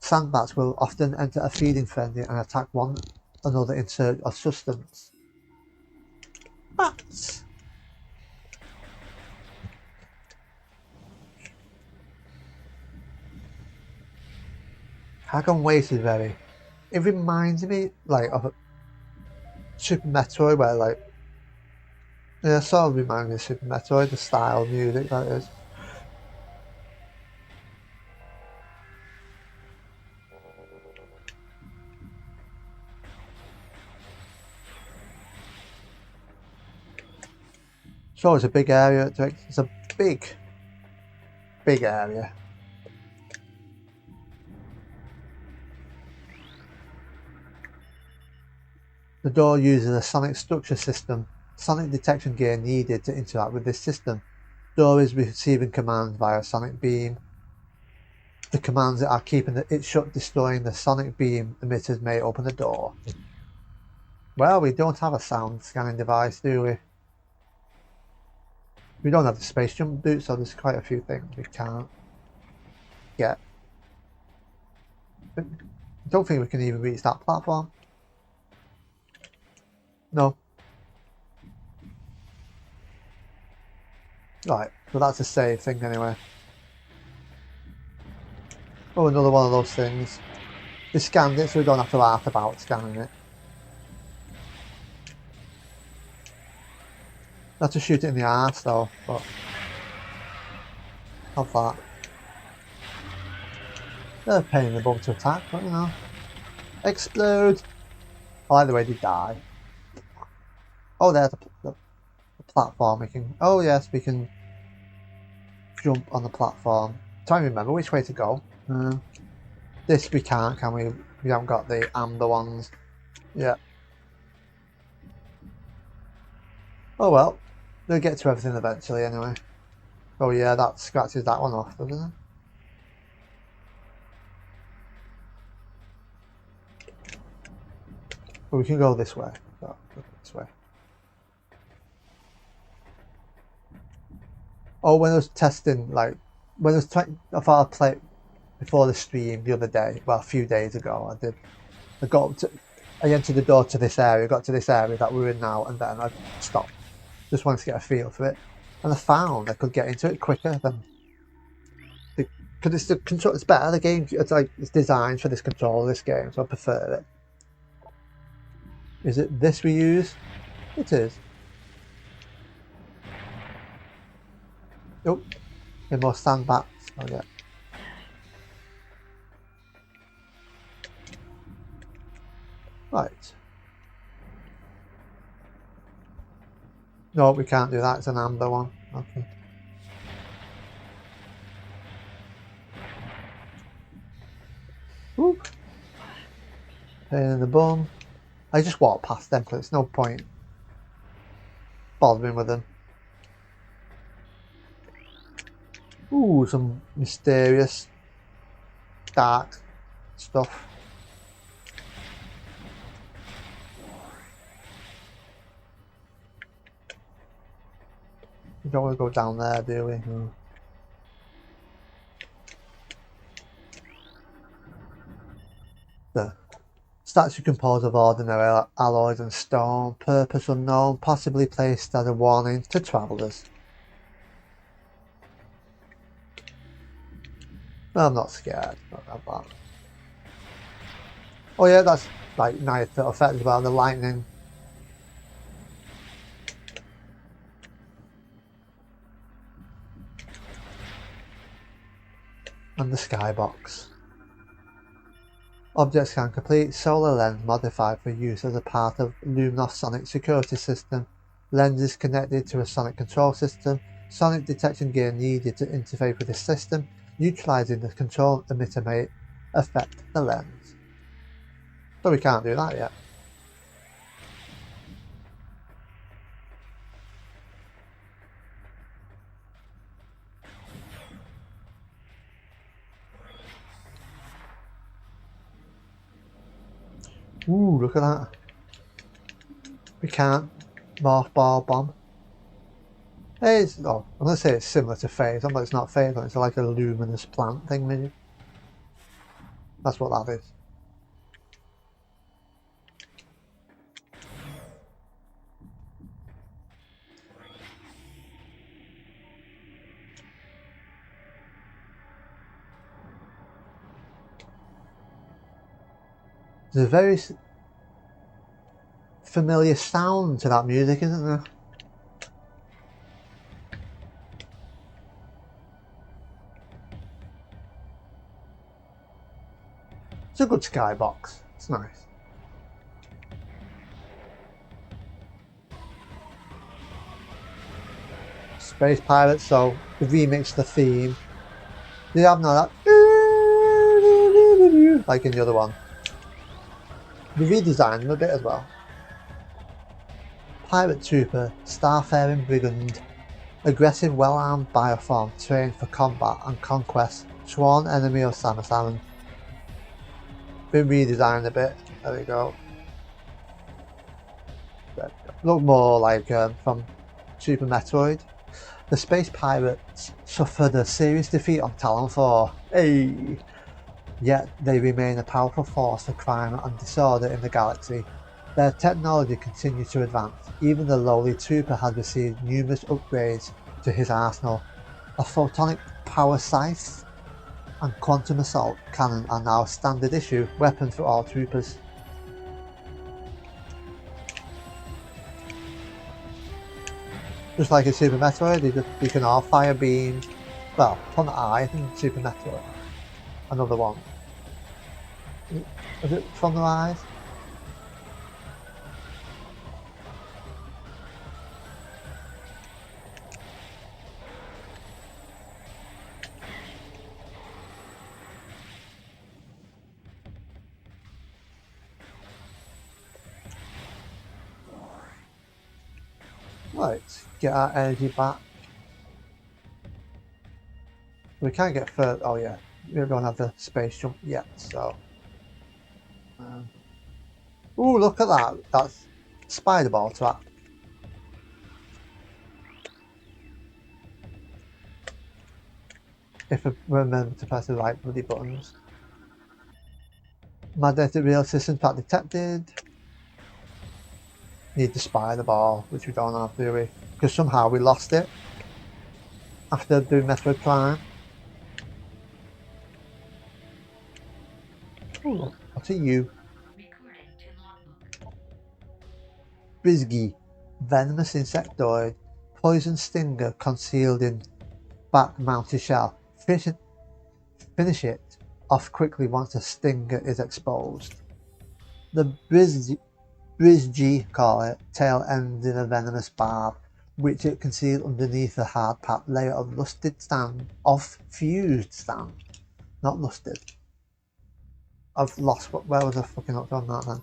sandbats will often enter a feeding frenzy and attack one another in search of sustenance. Bats! Hagon Waste is very... It reminds me, like, of a Super Metroid, where, like... Yeah, sort of reminds me of Super Metroid, the style of music that is. So it's a big area. It's a big area. The door uses a sonic structure system. Sonic detection gear needed to interact with this system. Door is receiving commands via sonic beam. The commands that are keeping it shut, destroying the sonic beam emitters may open the door. Well, we don't have a sound scanning device, do we? We don't have the space jump boot, so there's quite a few things we can't get. I don't think we can even reach that platform. No. Right, so that's a save thing anyway. Oh, another one of those things. We scanned it, so we don't have to laugh about scanning it. Not to shoot it in the arse though, but have that. They're a pain in the bum to attack, but you know. Explode! I like the way they die. Oh, there's the platform. We can. Oh yes, we can jump on the platform. Trying to remember which way to go. This we can't, can we? We haven't got the amber ones. Yeah. Oh well, we'll get to everything eventually anyway. Oh yeah, that scratches that one off, doesn't it? But we can go this way. Go this way. Oh, when I was testing, like, when I was trying, I thought I'd play before the stream the other day, well, a few days ago, I entered the door to this area, got to this area that we're in now, and then I stopped. Just wanted to get a feel for it. And I found I could get into it quicker than... Because it's the control, it's better, the game, it's designed for this controller, this game, so I prefer it. Is it this we use? It is. Oh, there are more sandbats. Oh yeah. Right. No, we can't do that. It's an amber one. Okay. Whoop. Pain in the bum. I just walk past them because there's no point bothering with them. Ooh, some mysterious, dark stuff. We don't want to go down there, do we? No. The statue composed of ordinary alloys and stone, purpose unknown, possibly placed as a warning to travellers. Well, I'm not scared. Not that bad. Oh yeah, that's like nice little effect as well, the lightning. And the skybox. Objects can complete solar lens modified for use as a part of Luminos Sonic security system. Lens is connected to a Sonic control system. Sonic detection gear needed to interface with the system. Neutralizing the control emitter may affect the lens. So we can't do that yet. Ooh, look at that. We can't morph ball bomb. It's, oh, I'm going to say it's similar to phase. It's not phase, it's like a luminous plant thing, maybe. That's what that is. There's a very familiar sound to that music, isn't there? It's a good skybox. It's nice. Space Pirates, so they remixed the theme. They have none of that like in the other one. They redesigned them a bit as well. Pirate Trooper, Starfaring Brigand, aggressive well-armed bioform trained for combat and conquest, sworn enemy of Samus Aran. Been redesigned a bit, there we go. Look more like from Super Metroid. The Space Pirates suffered a serious defeat on Talon 4, hey! Yet they remain a powerful force for crime and disorder in the galaxy. Their technology continues to advance. Even the lowly trooper has received numerous upgrades to his arsenal. A photonic power scythe and quantum assault cannon are now standard issue weapons for all troopers. Just like in Super Metroid, you can all fire beams. Well, from the eye in Super Metroid. Another one. Is it from the eyes? Right, get our energy back. We can't get further. Oh yeah, we don't have the space jump yet, so. Ooh, look at that. That's spider ball trap. If I remember to press the right bloody buttons. Magnetic reel system track detected. Need the spider ball, which we don't have, do we? Because somehow we lost it after doing Metroid Prime. Ooh, what's a U? Brisgy, venomous insectoid, poison stinger concealed in back mounted shell. Finish it off quickly once the stinger is exposed. The Brisgy, call it, tail ends in a venomous barb, which it concealed underneath a hard packed layer of fused sand. Not lusted. I've lost where was I fucking up on that then?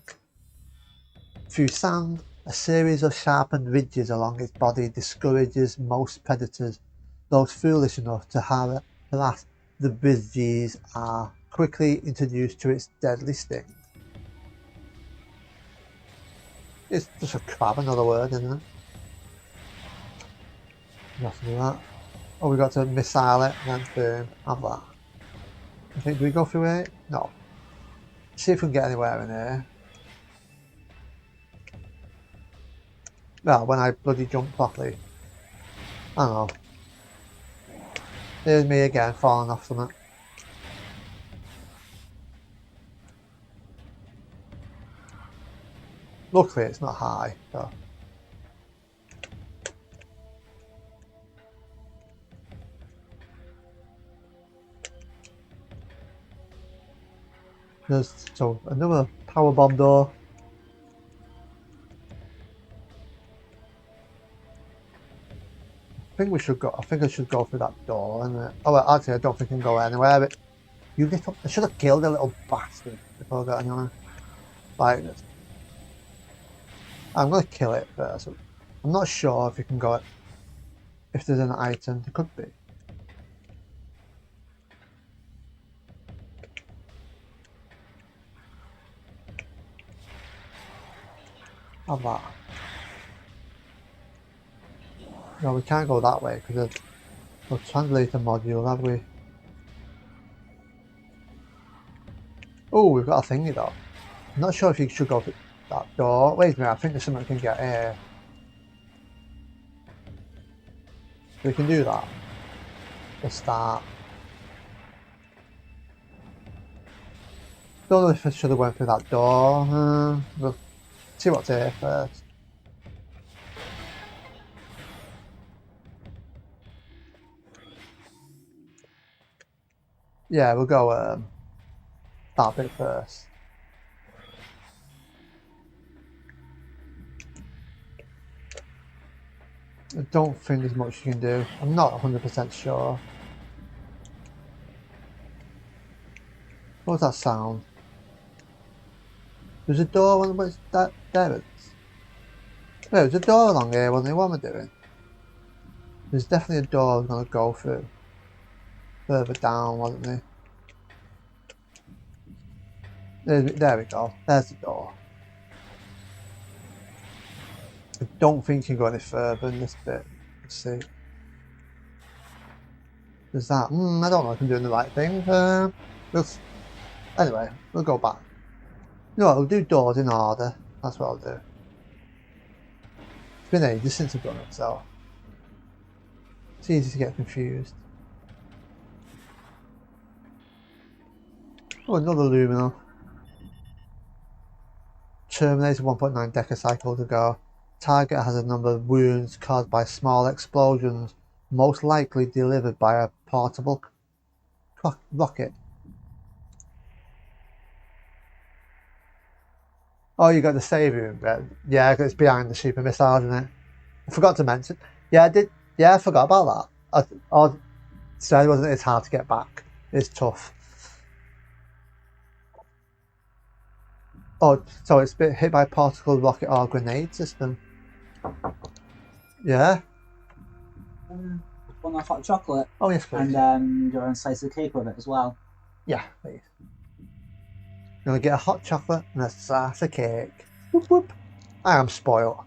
Fused sand, a series of sharpened ridges along its body discourages most predators. Those foolish enough to harass the Brisgies are quickly introduced to its deadly sting. It's just a crab, another word, isn't it? Nothing to that. Oh, we got to missile it and then boom, have that. I think, do we go through it? No. See if we can get anywhere in here. Well, when I bloody jump properly. I don't know. Here's me again, falling off something. Luckily it's not high, so. There's another power bomb door. I think I should go through that door. And oh, well, actually, I don't think I can go anywhere. But you little, I should have killed a little bastard before I got anywhere. Like, I'm gonna kill it first. I'm not sure if you can go. If there's an item, there could be. Have that. No, we can't go that way because of the translator module, have we? Oh, we've got a thingy though. I'm not sure if you should go through that door. Wait a minute, I think there's something we can get here. We can do that. Let's start. Don't know if I should have went through that door. We'll see what's here first. Yeah, we'll go that bit first. I don't think there's much you can do. I'm not 100% sure. What was that sound? There's a door on which that there is. Wait, there's a door along here, wasn't there? What am I doing? There's definitely a door I was gonna go through. Further down, wasn't there? There we go. There's the door. I don't think you can go any further in this bit. Let's see. There's that. I don't know if I'm doing the right thing. Anyway, we'll go back. No, I'll do doors in order. That's what I'll do. It's been ages since I've done it, so it's easy to get confused. Oh, another luminal. Terminator 1.9 decacycle to go. Target has a number of wounds caused by small explosions, most likely delivered by a portable rocket. Oh, you got the save room, yeah, because it's behind the super missile, isn't it? I forgot to mention. Yeah, I did. Yeah, I forgot about that. I said, wasn't it? It's hard to get back. It's tough. Oh, so it's been hit by a particle rocket or grenade system. Yeah. Want a hot chocolate? Oh yes, please. And your own slice of cake with it as well. Yeah, please. I'm gonna get a hot chocolate and a slice of cake. Whoop whoop. I am spoiled.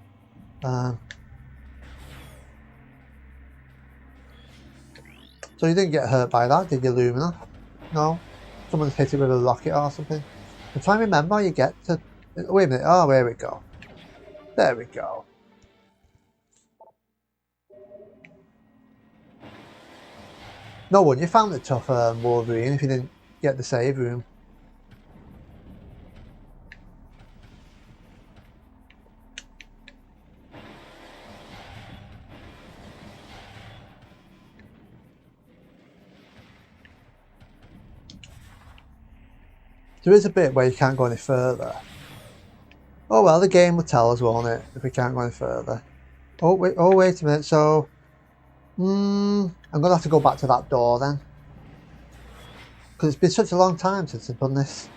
So you didn't get hurt by that, did you, Lumina? No? Someone's hit it with a rocket or something? I'm trying to remember how you get to... Wait a minute. Oh, there we go. There we go. No one, you found it tough, Wolverine, if you didn't get the save room. There is a bit where you can't go any further. Oh well, the game will tell us, won't it, if we can't go any further. Oh wait a minute, so... I'm going to have to go back to that door then. Because it's been such a long time since I've done this.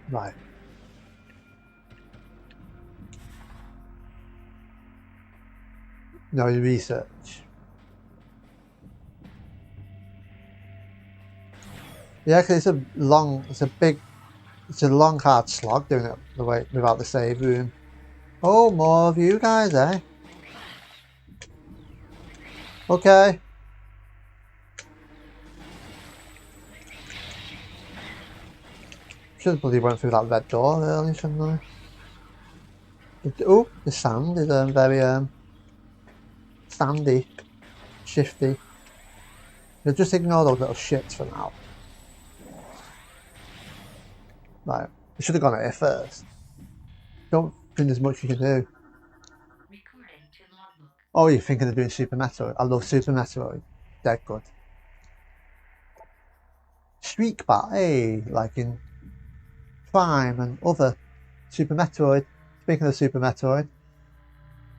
Right. No, you research. Yeah, because it's a long hard slog doing it the way without the save room. Oh, more of you guys, eh? Okay. Should have bloody went through that red door earlier, shouldn't I? Oh, the sand is very sandy, shifty. You'll just ignore those little shits for now. Like, I should have gone at it first. Don't think there's much you can do. Oh, you're thinking of doing Super Metroid? I love Super Metroid. Dead good. Shriekbat, hey, like in Prime and other Super Metroid. Speaking of Super Metroid,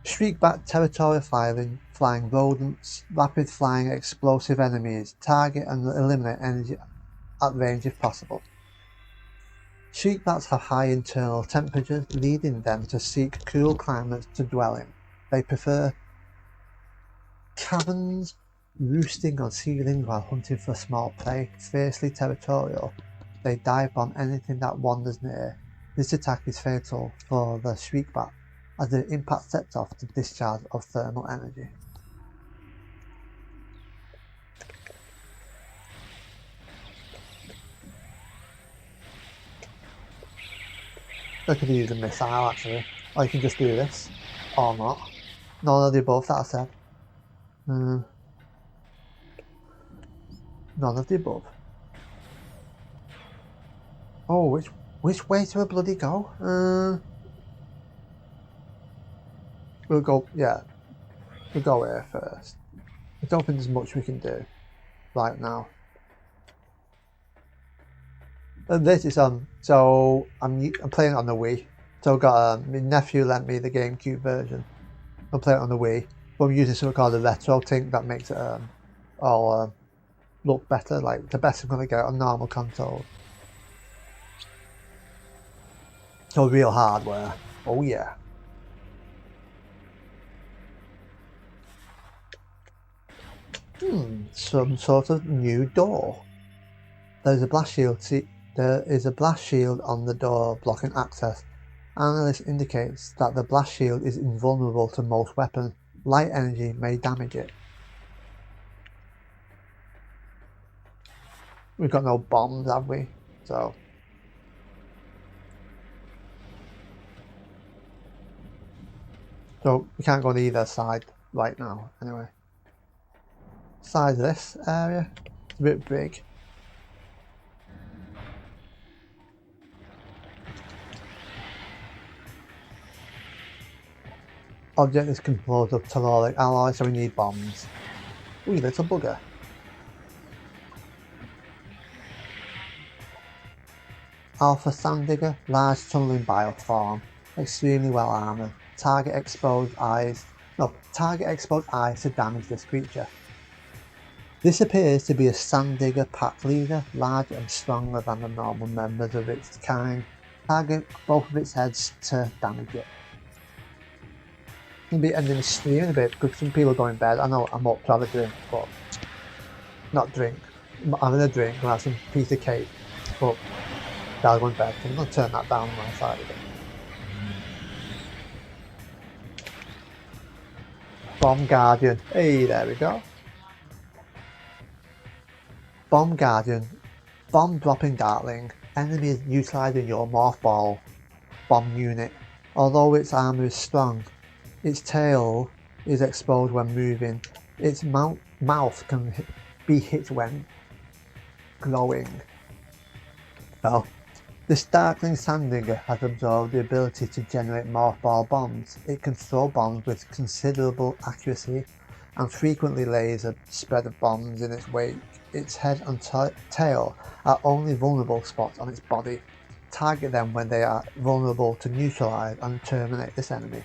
Shriekbat territorial flying rodents, rapid flying explosive enemies, target and eliminate energy at range if possible. Shriekbats have high internal temperatures, leading them to seek cool climates to dwell in. They prefer caverns, roosting on ceilings while hunting for small prey. Fiercely territorial, they dive bomb anything that wanders near. This attack is fatal for the Shriekbat, as the impact sets off the discharge of thermal energy. I could use a missile actually, or you can just do this, or not. None of the above that I said. None of the above. Oh, which way do I bloody go? We'll go, yeah, we'll go here first. I don't think there's much we can do right now. And this is so I'm playing it on the Wii. So I've got my nephew lent me the GameCube version. I'm playing it on the Wii, but I'm using something called the RetroTink that makes it all look better, like the best I'm gonna get on normal console. So real hardware. Oh yeah. Some sort of new door. There's a blast shield. There is a blast shield on the door blocking access. Analyst indicates that the blast shield is invulnerable to most weapons. Light energy may damage it. We've got no bombs, have we? So we can't go on either side right now, anyway. Size of this area, it's a bit big. Object is composed of telluric alloy, so we need bombs. Ooh, that's a bugger. Alpha Sandigger, large tunneling bioform, extremely well armoured. Target exposed eyes to damage this creature. This appears to be a Sandigger pack leader, larger and stronger than the normal members of its kind. Target both of its heads to damage it. I'm going to be ending the stream in a bit because some people are going to bed. I know I'm up to have a drink, but not drink. I'm having a drink and have some piece of cake, but I'll go to bed. I'm going to turn that down on my side of it. Bomb Guardian. Hey, there we go. Bomb Guardian. Bomb dropping Dartling. Enemies utilising your Morph Ball bomb unit. Although its armour is strong, its tail is exposed when moving. Its mouth can be hit when glowing. Well, this Darkling Sandigger has absorbed the ability to generate Morph Ball bombs. It can throw bombs with considerable accuracy and frequently lays a spread of bombs in its wake. Its head and tail are only vulnerable spots on its body. Target them when they are vulnerable to neutralize and terminate this enemy.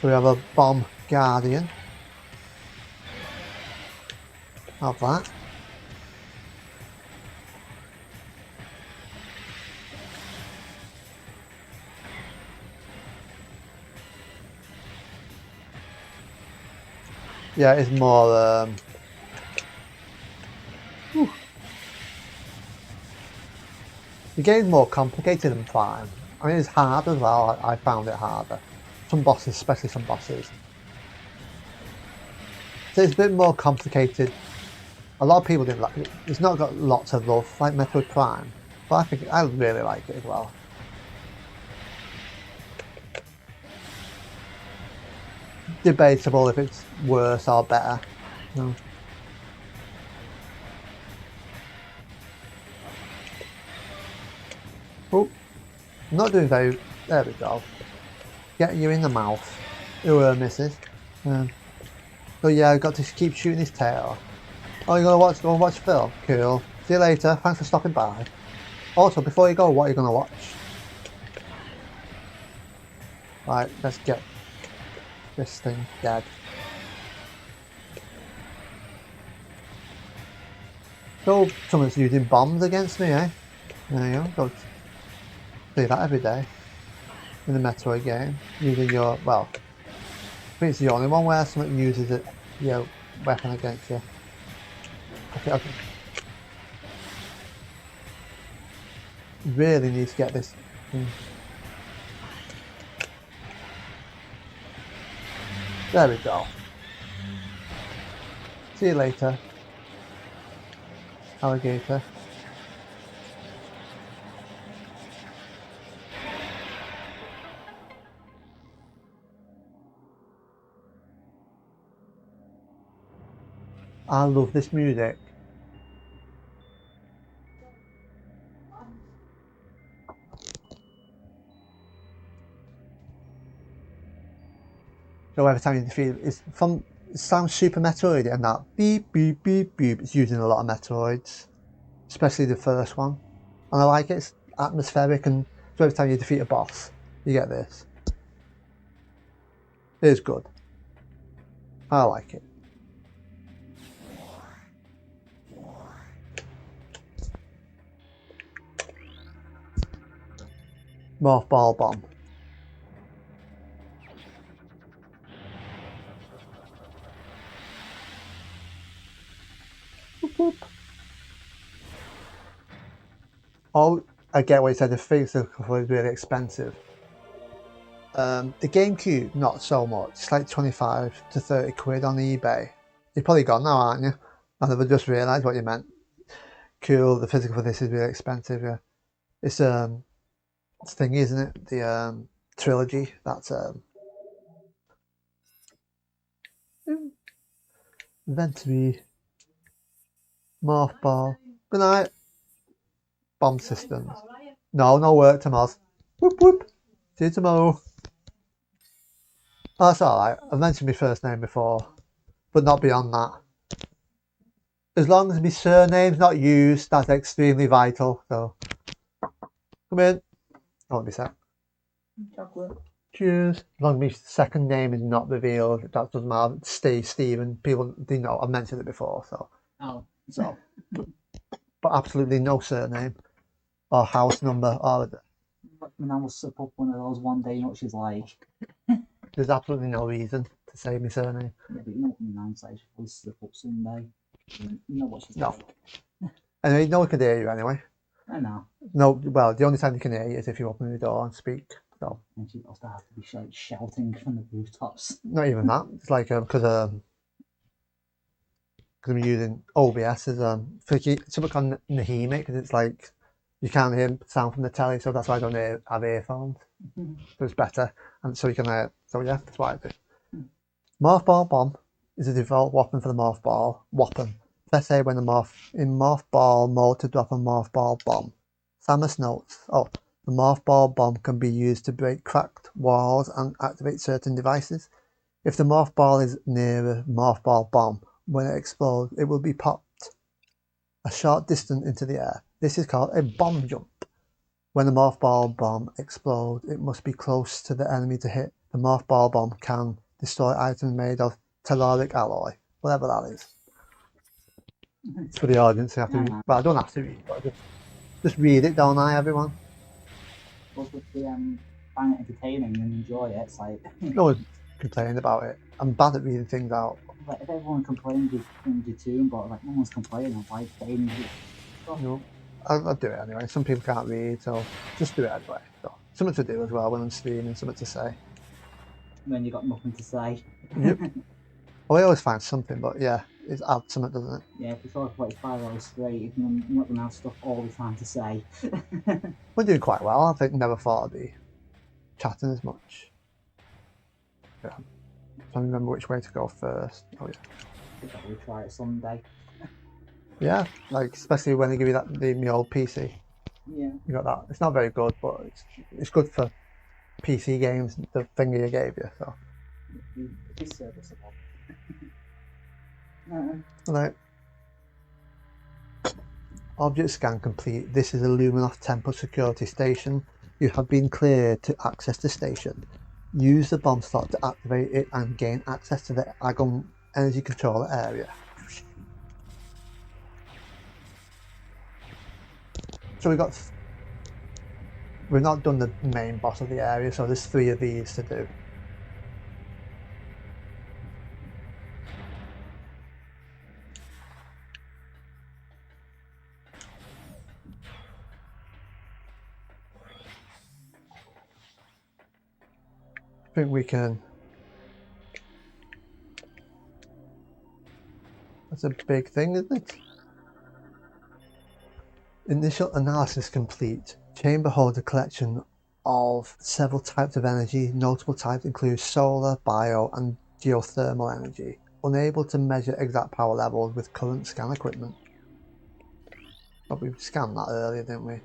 So we have a Bomb Guardian. Have that. Yeah, it's more the game's more complicated than Prime. I mean, it's hard as well. I found it harder. Some bosses, especially some bosses. So it's a bit more complicated. A lot of people didn't like it. It's not got lots of love like Metroid Prime, but I really like it as well. Debatable if it's worse or better No. Oh, not doing very. There we go. Getting you in the mouth. Ooh, misses. So yeah, I've got to keep shooting his tail. Oh, you're gonna watch? Go and watch film? Cool. See you later. Thanks for stopping by. Also, before you go, what are you gonna watch? Right, let's get this thing dead. So someone's using bombs against me, eh? There you go. Do that every day in the Metroid game. Using your, well, I think it's the only one where someone uses it, your weapon against you. Okay. Really need to get this thing. There we go. See you later, alligator. I love this music. So every time you defeat it, it sounds super Metroid, and that beep beep beep beep. It's using a lot of Metroids, especially the first one, and I like it. It's atmospheric, and so every time you defeat a boss, you get this. It is good. I like it. Morph ball bomb. Boop, boop. Oh, I get what you said. The physical is really expensive. The Gamecube, not so much. It's like 25 to 30 quid on eBay. You've probably gone now, aren't you? I've just realised what you meant. Cool. The physical for this is really expensive. Yeah, it's thingy, isn't it? The trilogy. That's inventory. Morph ball. Good night. Bomb systems. No work tomorrow. Whoop whoop. See you tomorrow. Oh, that's alright. I've mentioned my first name before, but not beyond that. As long as my surname's not used, that's extremely vital. So, come in. Oh, be set. Chocolate. Cheers. As long as my second name is not revealed, that doesn't matter. Stephen. People, they know. I've mentioned it before. So, but absolutely no surname or house number or. When I will slip up one of those one day, you know what she's like. There's absolutely no reason to say my surname. Yeah, but you know what my nan says, she'll slip up someday. You know what she's No. like. Anyway, no one can hear you anyway. I know. No, well, the only time you can hear you is if you open the door and speak. So. And she also have to be shouting from the rooftops. Not even that. It's like because I'm using OBS as something called Nahime, because it's like you can't hear sound from the telly, so that's why I don't have earphones. So it's better, and so you can so yeah, that's why I do. Morph ball bomb is a default weapon for the morph ball weapon. Press A when in morph ball mode to drop a morph ball bomb. Samus notes. Oh, the morph ball bomb can be used to break cracked walls and activate certain devices. If the morph ball is near a morph ball bomb, when it explodes, it will be popped a short distance into the air. This is called a bomb jump. When the morph ball bomb explodes, it must be close to the enemy to hit. The morph ball bomb can destroy items made of telluric alloy, whatever that is. It's for the audience. You have to read. Well, I don't have to read, but just read it, don't I, everyone? But if they find it entertaining and enjoy it, it's like. No one's complaining about it. I'm bad at reading things out. Like, if everyone complains with Jatoon, but like no one's complaining, like saying No, I'll do it anyway. Some people can't read, so just do it anyway. So, something to do as well when I'm streaming, something to say. When you got nothing to say. Yep. Well, I always find something, but yeah, it adds something, doesn't it? Yeah, if you talk for like 5 hours straight, you're not going to have stuff all the time to say. We're doing quite well. I think never thought I'd be chatting as much. Yeah. I'm trying to remember which way to go first. Oh yeah. Could probably try it someday. Yeah, like especially when they give you that the old PC. Yeah. You got that. It's not very good, but it's good for PC games. The thing you gave you. So It'd be serviceable. No. right. Object scan complete. This is a Luminoth Temple security station. You have been cleared to access the station. Use the bomb slot to activate it and gain access to the Agon energy controller area. So we've not done the main boss of the area, so there's 3 of these to do. I think we can. That's a big thing, isn't it? Initial analysis complete. Chamber holds a collection of several types of energy. Notable types include solar, bio, and geothermal energy. Unable to measure exact power levels with current scan equipment. But we scanned that earlier, didn't we?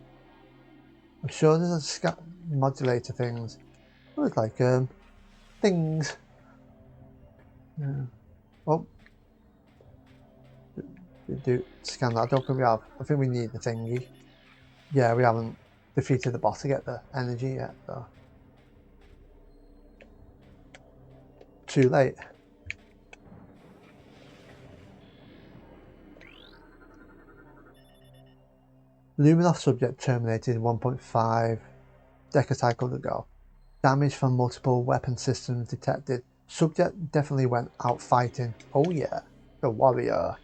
I'm sure there's a scan modulator things. Oh, it's like things. Yeah. Oh, do scan that. I don't think we have. I think we need the thingy. Yeah, we haven't defeated the boss to get the energy yet, though. Too late. Luminoth subject terminated 1.5 decacycles ago. Damage from multiple weapon systems detected. Subject definitely went out fighting. Oh yeah, the warrior.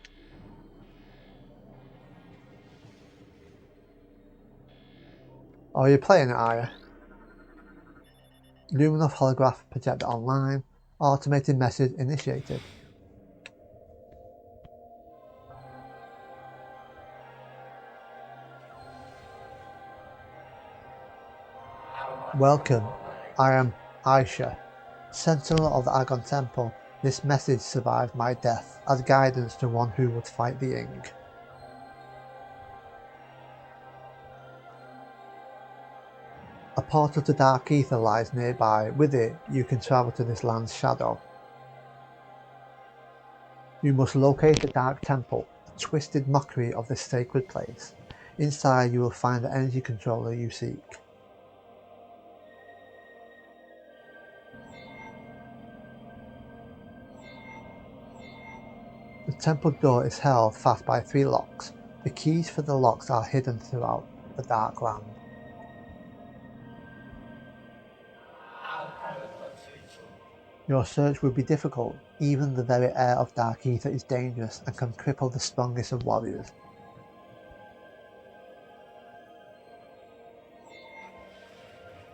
Oh, you're playing it, are you? Luminoth holograph projected online. Automated message initiated. Welcome, I am Aisha, Sentinel of the Agon Temple. This message survived my death as guidance to one who would fight the Ing. A portal to Dark Ether lies nearby. With it, you can travel to this land's shadow. You must locate the Dark Temple, a twisted mockery of this sacred place. Inside, you will find the energy controller you seek. The temple door is held fast by 3 locks. The keys for the locks are hidden throughout the Dark Land. Your search will be difficult. Even the very air of Dark Ether is dangerous and can cripple the strongest of warriors.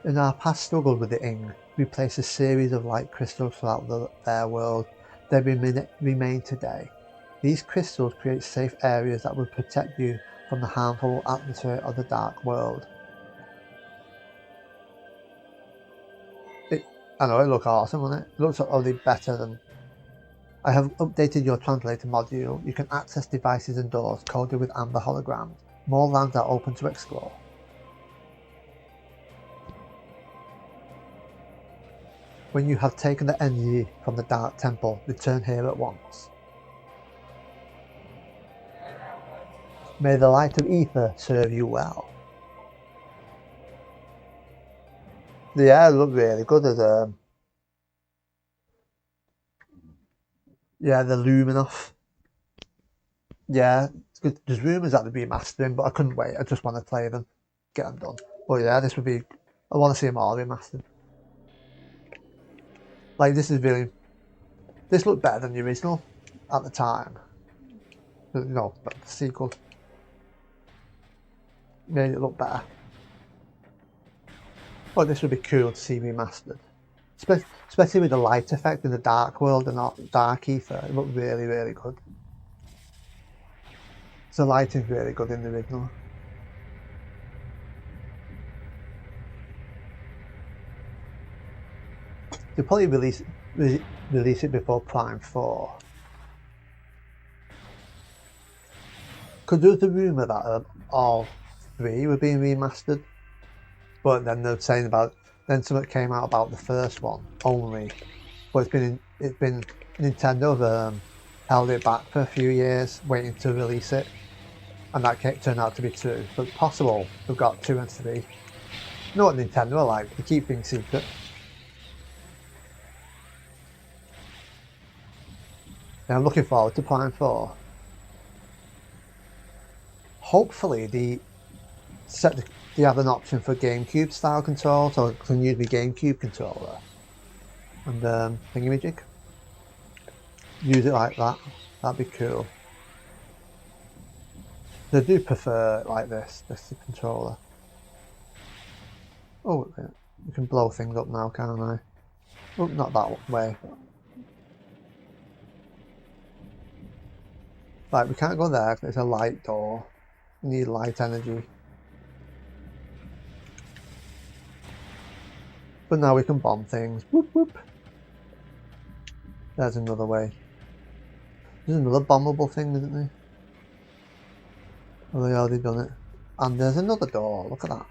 In our past struggle with the Ing, we placed a series of light crystals throughout their world. They remain today. These crystals create safe areas that will protect you from the harmful atmosphere of the Dark World. I know, it looks awesome, doesn't it? It looks only better than... I have updated your translator module. You can access devices and doors coded with amber holograms. More lands are open to explore. When you have taken the energy from the Dark Temple, return here at once. May the light of Ether serve you well. Yeah, it looked really good as yeah, the Luminoth. Yeah, it's good. There's rumours that they'd be remastering, but I couldn't wait. I just want to play them, get them done. But yeah, this would be... I want to see them all remastered. Like, this is really... This looked better than the original at the time. You know, but the sequel made it look better. But this would be cool to see remastered. Especially with the light effect in the Dark World and not Dark Ether. It looked really, really good. So the lighting's really good in the original. They'll probably release it before Prime 4. Because there was a rumour that all 3 were being remastered, but then they're saying then something came out about the first one only. But it's been Nintendo have held it back for a few years, waiting to release it, and that turned out to be true. So it's possible we've got 2 and 3. You know what Nintendo are like? They keep things secret. Yeah, I'm looking forward to Prime 4. Hopefully they have an option for GameCube style control, so I can use the GameCube controller and thingamajig. Use it like that. That'd be cool. I do prefer it like this the controller. Oh, you can blow things up now, can't I? Oh, not that way. Right, we can't go there because it's a light door. We need light energy. But now we can bomb things. Whoop whoop. There's another way. There's another bombable thing, isn't there? Oh, they already done it. And there's another door. Look at that.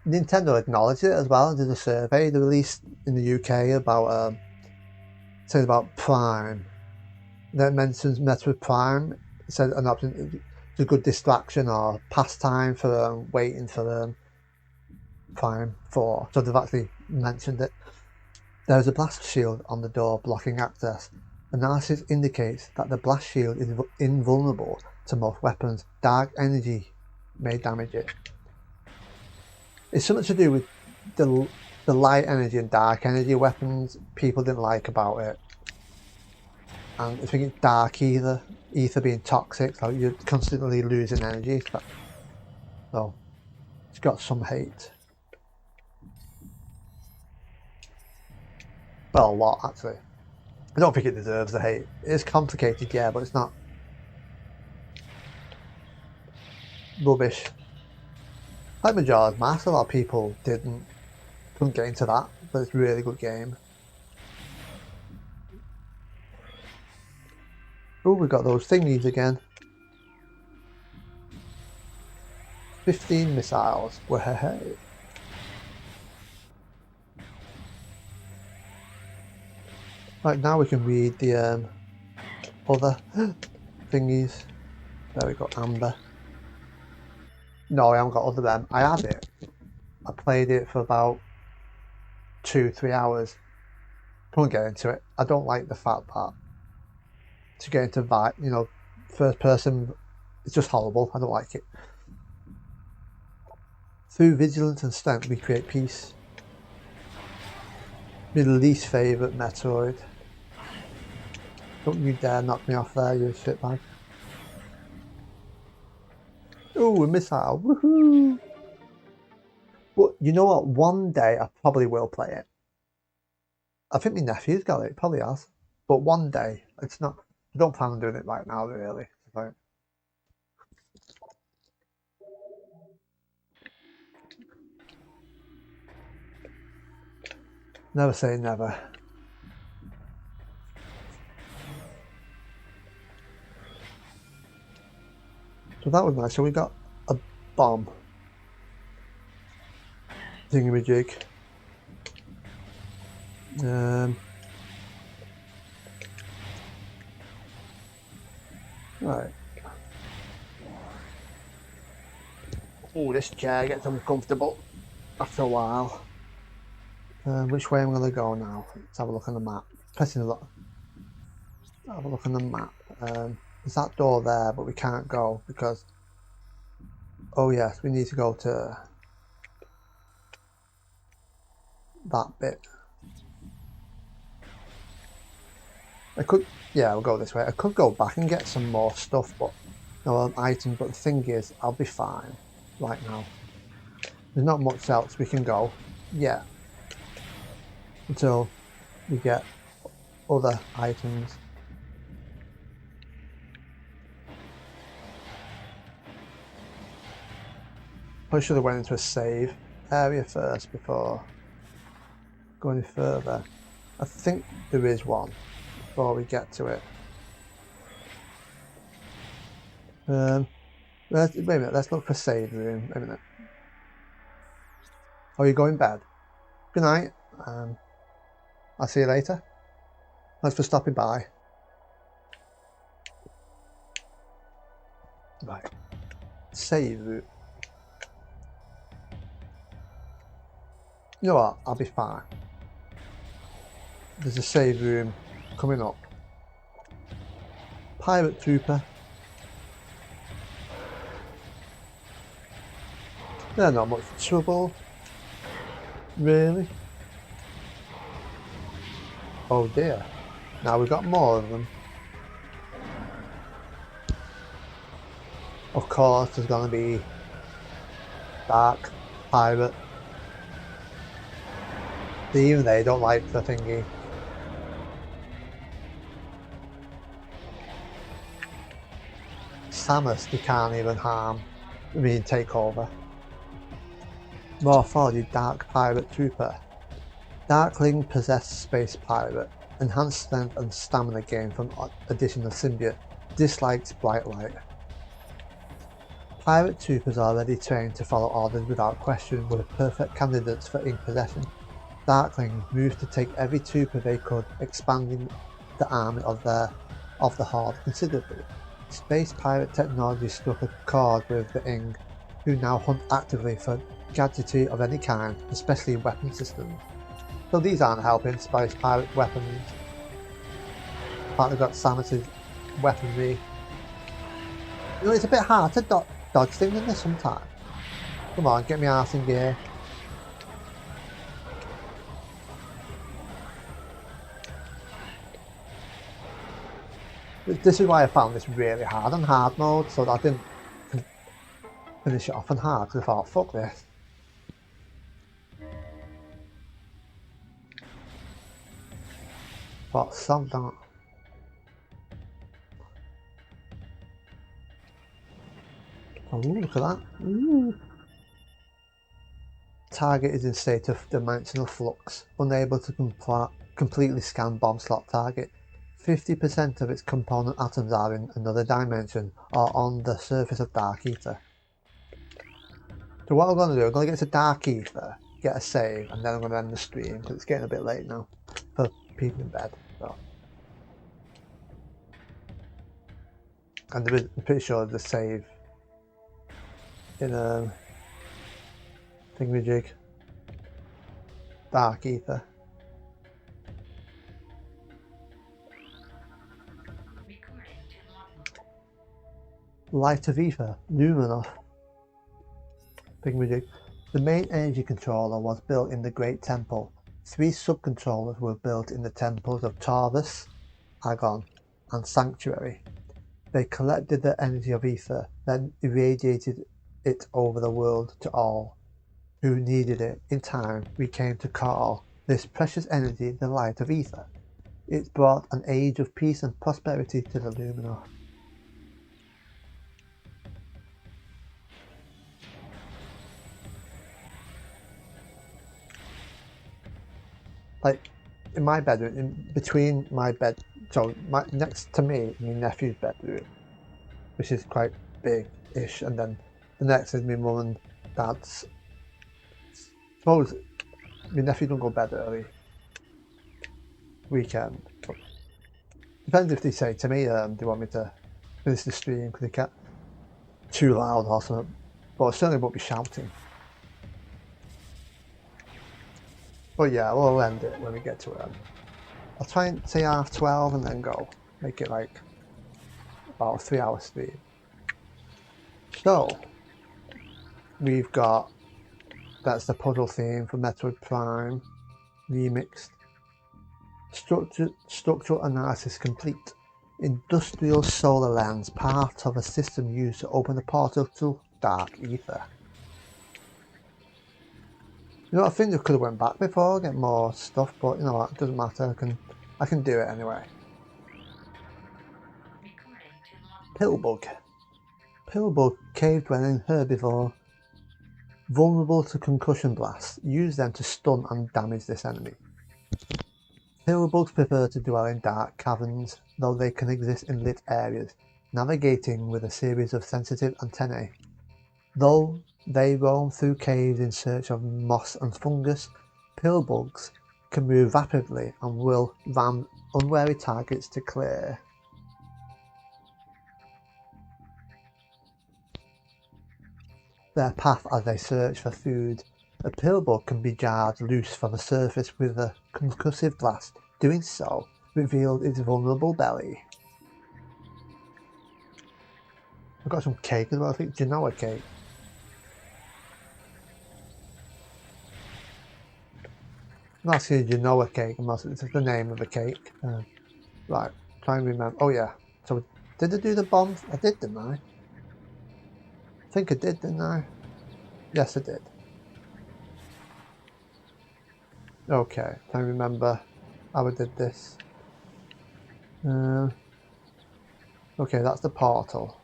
Nintendo acknowledged it as well. Did a survey they released in the UK about said about Prime. That mentions Metroid Prime. It said an option. It's a good distraction or pastime for waiting for Prime 4. So they've actually mentioned it. There is a blast shield on the door blocking access. Analysis indicates that the blast shield is invulnerable to most weapons. Dark energy may damage it. It's something to do with the light energy and dark energy weapons people didn't like about it. And I think it's dark ether being toxic, so you're constantly losing energy. So it's got some hate. Well, a lot actually. I don't think it deserves the hate. It's complicated, yeah, but it's not rubbish. Like Majora's Mask, a lot of people couldn't get into that, but it's a really good game. Oh, we got those thingies again. 15 missiles. Hey. Right, now we can read the other thingies. There we go, amber. No, I haven't got other than I had it. I played it for about 2-3 hours. Couldn't get into it. I don't like the fact that to get into first person, it's just horrible. I don't like it. Through vigilance and strength, we create peace. My least favourite Metroid. Don't you dare knock me off there, you shitbag. Ooh, a missile. Woohoo! But you know what? One day I probably will play it. I think my nephew's got it. He probably has. But one day, it's not. I don't plan on doing it right now, really. So, never say never. So that was nice. So we got a bomb. Thingamajig. Right. Oh, this chair gets uncomfortable after a while. Which way am I going to go now? Let's have a look on the map. Pressing a lot. Have a look on the map. There's that door there, but we can't go because. Oh yes, we need to go to that bit. We'll go this way. I could go back and get some more stuff, but no items. But the thing is, I'll be fine right now. There's not much else we can go yet until we get other items. I should have went into a save area first before going any further. I think there is one before we get to it. Wait a minute, let's look for save room. Wait a minute. Oh, you go in bed? Good night. I'll see you later. Thanks for stopping by. Right. Save room. You know what? I'll be fine. There's a save room coming up. Pirate Trooper. They're not much trouble. Really? Oh dear. Now we've got more of them. Of course, there's going to be Dark Pirate. Even they don't like the thingy. Samus, they can't even harm. I mean, take over. Morphology Dark Pirate Trooper. Darkling possessed space pirate. Enhanced strength and stamina gain from addition of symbiote. Dislikes bright light. Pirate troopers already trained to follow orders without question were perfect candidates for ink possession. Darkling moved to take every trooper they could, expanding the army of the Horde considerably. Space pirate technology struck a chord with the Ing, who now hunt actively for gadgetry of any kind, especially weapon systems. So these aren't helping space pirate weapons. Apparently got Samus's weaponry. You know, it's a bit hard to dodge things in this sometimes. Come on, get me arse in gear. This is why I found this really hard on hard mode, so that I didn't finish it off on hard, because I thought, fuck this. But some don't. Oh, look at that. Ooh. Target is in state of dimensional flux, unable to completely scan bomb slot target. 50% of its component atoms are in another dimension or on the surface of Dark Ether. So what I'm going to do, I'm going to get to Dark Ether, get a save, and then I'm going to end the stream because it's getting a bit late now for people in bed. So. And I'm pretty sure there's a save in thingamajig. Dark Ether. Light of Ether, Luminous. Thingamajig. The main energy controller was built in the Great Temple. 3 subcontrollers were built in the temples of Taurus, Agon, and Sanctuary. They collected the energy of Ether, then irradiated it over the world to all who needed it. In time, we came to call this precious energy the Light of Ether. It brought an age of peace and prosperity to the Luminous. Like, in my bedroom, in between my bed, so next to me, my nephew's bedroom, which is quite big-ish, and then the next is my mum and dad's. Suppose my nephew don't go to bed early weekend. But depends if they say to me, do you want me to finish the stream because they get too loud or something. But I certainly won't be shouting. But yeah, we'll end it when we get to it. I'll try and say 12:30 and then go. Make it like about a 3-hour stream. So, we've got, that's the puzzle theme for Metroid Prime, remixed. Structural analysis complete. Industrial solar lens, part of a system used to open the portal to Dark Ether. You know, I think I could have went back before, get more stuff, but you know what, it doesn't matter, I can do it anyway. Pillbug. Pillbug caved when in herbivore. Vulnerable to concussion blasts. Use them to stun and damage this enemy. Pillbugs prefer to dwell in dark caverns, though they can exist in lit areas, navigating with a series of sensitive antennae. Though they roam through caves in search of moss and fungus, pillbugs can move rapidly and will ram unwary targets to clear. Their path as they search for food. A pillbug can be jarred loose from the surface with a concussive blast. Doing so revealed its vulnerable belly. I've got some cake as well, I think Genoa cake. I'm not saying Genoa cake, unless it's the name of the cake. Right, try and remember. Oh yeah, so did I do the bombs? I did, didn't I? I think I did, didn't I? Yes, I did. Okay, try and remember how I did this. Okay, that's the portal.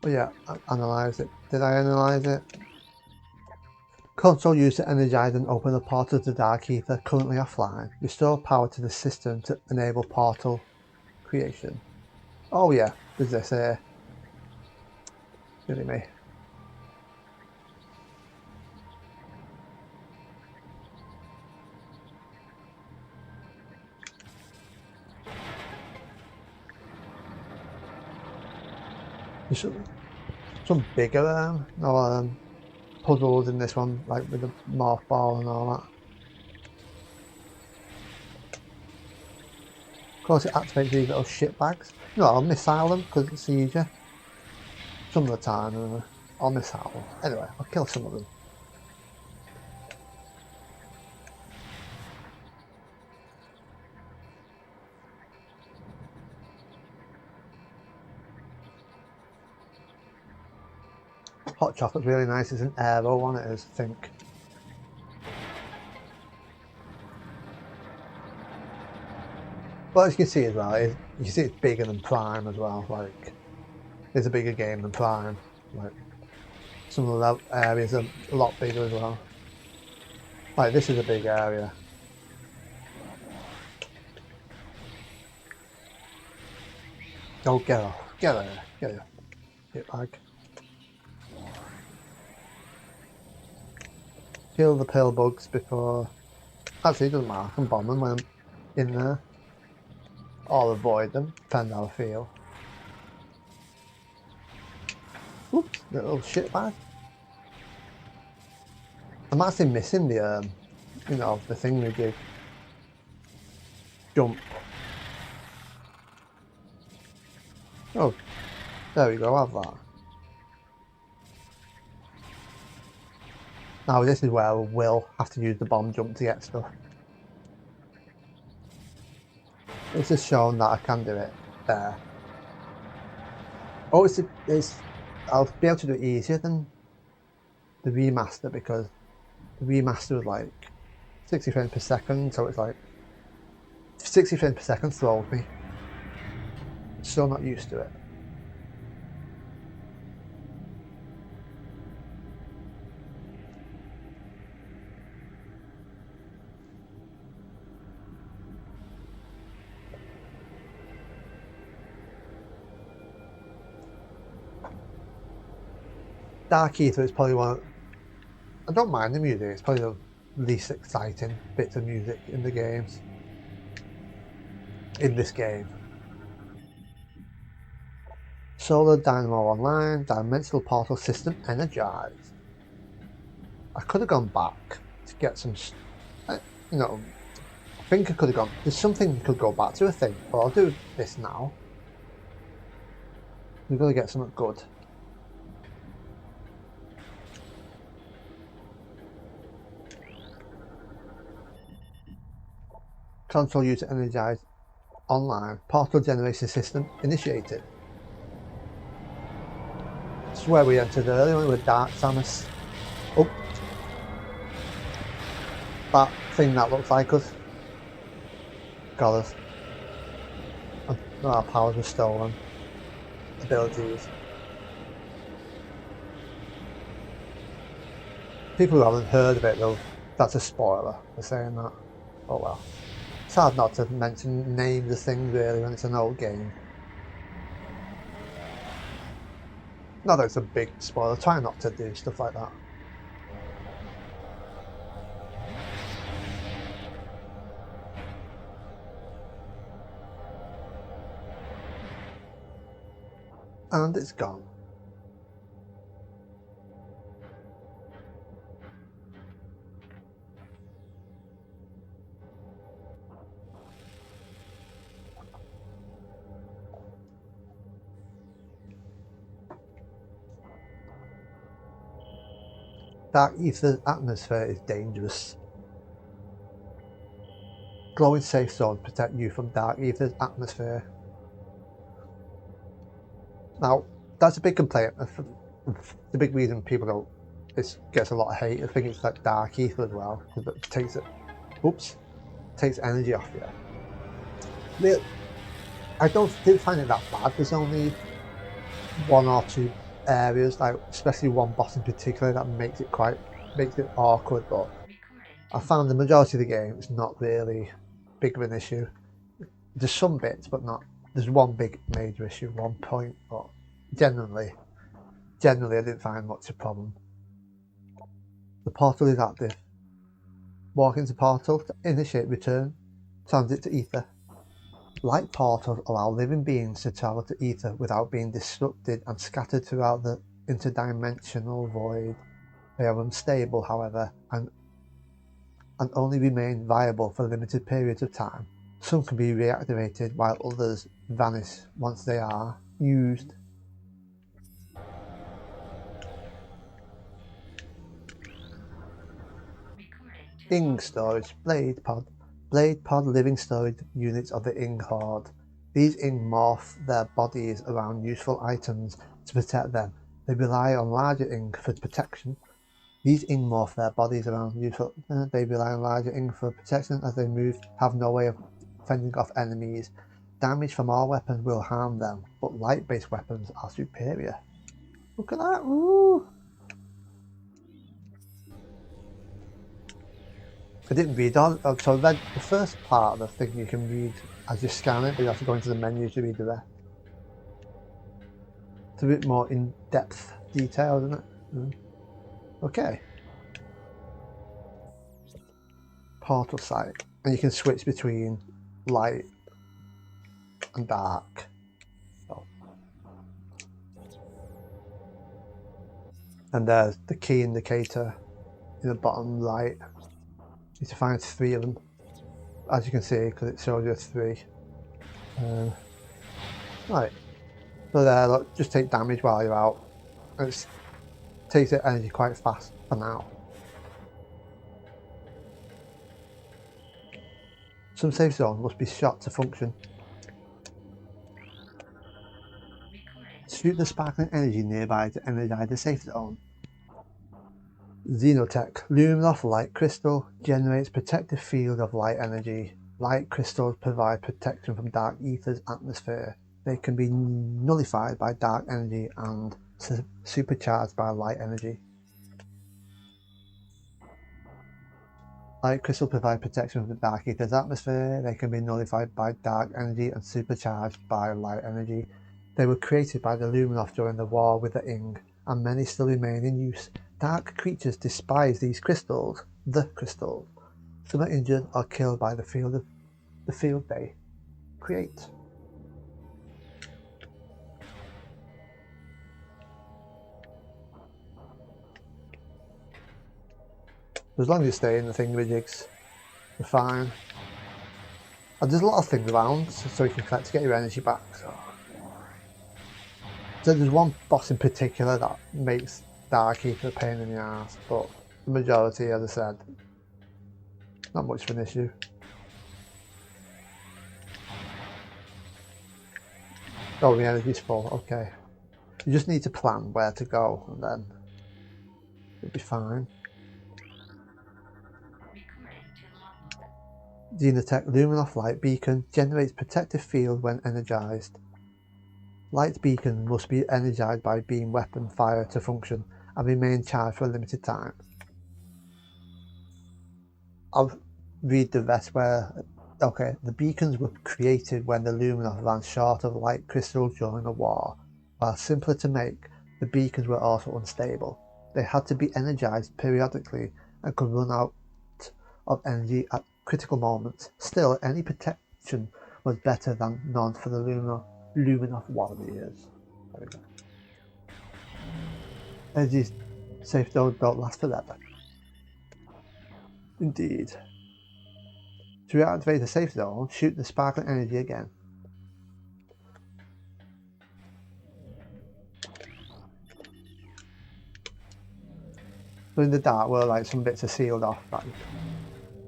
Oh yeah, analyze it. Did I analyze it? Console used to energize and open the portal to Dark Ether, currently offline. Restore power to the system to enable portal creation. Oh yeah, there's this here. Silly me. There's some bigger puzzles in this one, like with the morph ball and all that. Of course it activates these little shit bags. No, I'll missile them because it's easier. Some of the time, I'll missile them. Anyway, I'll kill some of them. Hot chocolate's really nice. It's an aero on it, I think. But as you can see as well, you can see it's bigger than Prime as well. Like, it's a bigger game than Prime. Like, some of the areas are a lot bigger as well. Like, this is a big area. Oh, get off. Get there. Get her. Get back. Kill the pillbugs before... Actually, it doesn't matter. I can bomb them when I'm in there. Or avoid them, depending on how I feel. Oops, little shit bag. I'm actually missing the, the thing we did. Jump. Oh, there we go, have that. Now this is where we'll have to use the bomb jump to get stuff. It's just showing that I can do it there. Oh, I'll be able to do it easier than the remaster because the remaster was like 60 frames per second, so it's like 60 frames per second throws me. Still not used to it. Dark Ether is probably one. I don't mind the music. It's probably the least exciting bits of music in the games. In this game. Solar Dynamo Online, Dimensional Portal System energized. I could have gone back to get some. I think I could have gone. There's something you could go back to, I think, but I'll do this now. We've got to get something good. Console user energized online. Portal generation system initiated. This is where we entered earlier with Dark Samus. Oh. That thing that looks like us. Got us. Our powers were stolen. Abilities. People who haven't heard of it, they'll That's a spoiler for saying that. Oh well. It's hard not to mention name the thing really when it's an old game. Not that it's a big spoiler, try not to do stuff like that. And it's gone. Dark ether atmosphere is dangerous. Glowing safe zones protect you from dark ether's atmosphere. Now, that's a big complaint. The big reason people don't, it gets a lot of hate. I think it's like dark ether as well, because it takes energy off you. I didn't find it that bad. There's only one or two areas, like especially one boss in particular, that makes it awkward. But I found the majority of the game it's not really big of an issue. There's some bits, but not. There's one big major issue, one point, but generally I didn't find much of a problem. The portal is active. Walk into portal to initiate return. Transit to ether. Light portals allow living beings to travel to ether without being disrupted and scattered throughout the interdimensional void. They are unstable, however, and only remain viable for limited periods of time. Some can be reactivated while others vanish once they are used. Ing storage, Blade Pod. Blade Pod living storage units of the Ing Horde. These Ing morph their bodies around useful items to protect them. They rely on larger Ing for protection. These Ing morph their bodies around useful. They rely on larger Ing for protection as they move, have no way of fending off enemies. Damage from all weapons will harm them, but light-based weapons are superior. Look at that! Ooh. I didn't read on, so I read the first part of the thing you can read as you scan it, but you have to go into the menu to read the rest. It's a bit more in-depth detail, isn't it? Okay. Portal site, and you can switch between light and dark. So. And there's the key indicator in the bottom right. You need to find 3 of them, as you can see, because it shows you 3. Right, so there, look, just take damage while you're out. And it takes the energy quite fast for now. Some safe zones must be shot to function. Shoot the sparkling energy nearby to energize the safe zone. Xenotech, Luminoff light crystal, generates protective field of light energy. Light crystals provide protection from dark ether's atmosphere. They can be nullified by dark energy and supercharged by light energy. Light crystals provide protection from the dark ether's atmosphere. They can be nullified by dark energy and supercharged by light energy. They were created by the Luminoff during the war with the Ing, and many still remain in use. Dark creatures despise these crystals, the crystals. Some are injured or killed by the field they create. As long as you stay in the thingamajigs, you're fine. And there's a lot of things around, so you can collect to get your energy back. So there's one boss in particular that makes Dark Ether a pain in the ass, but the majority, as I said, not much of an issue. Oh, the energy's full, okay. You just need to plan where to go, and then it'll be fine. Xenotech Luminoff Light Beacon generates protective field when energized. Light beacon must be energized by beam weapon fire to function and remain charged for a limited time. I'll read the rest where, okay, the beacons were created when the Luminous ran short of light crystals during a war. While simpler to make, the beacons were also unstable. They had to be energized periodically and could run out of energy at critical moments. Still, any protection was better than none for the Luminous warriors. There we go. Energy safe don't last forever. Indeed. To reactivate the safe zone, shoot the sparkling energy again. So in the dark, well, like some bits are sealed off, right?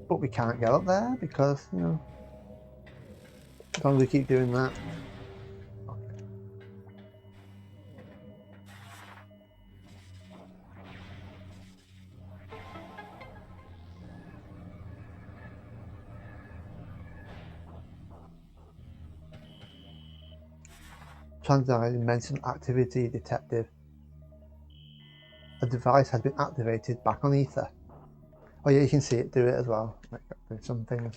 But we can't get up there because, you know, as long as we keep doing that. Okay. Transient mental activity detective. A device has been activated back on Ether. Oh yeah, you can see it do it as well. Like doing some things.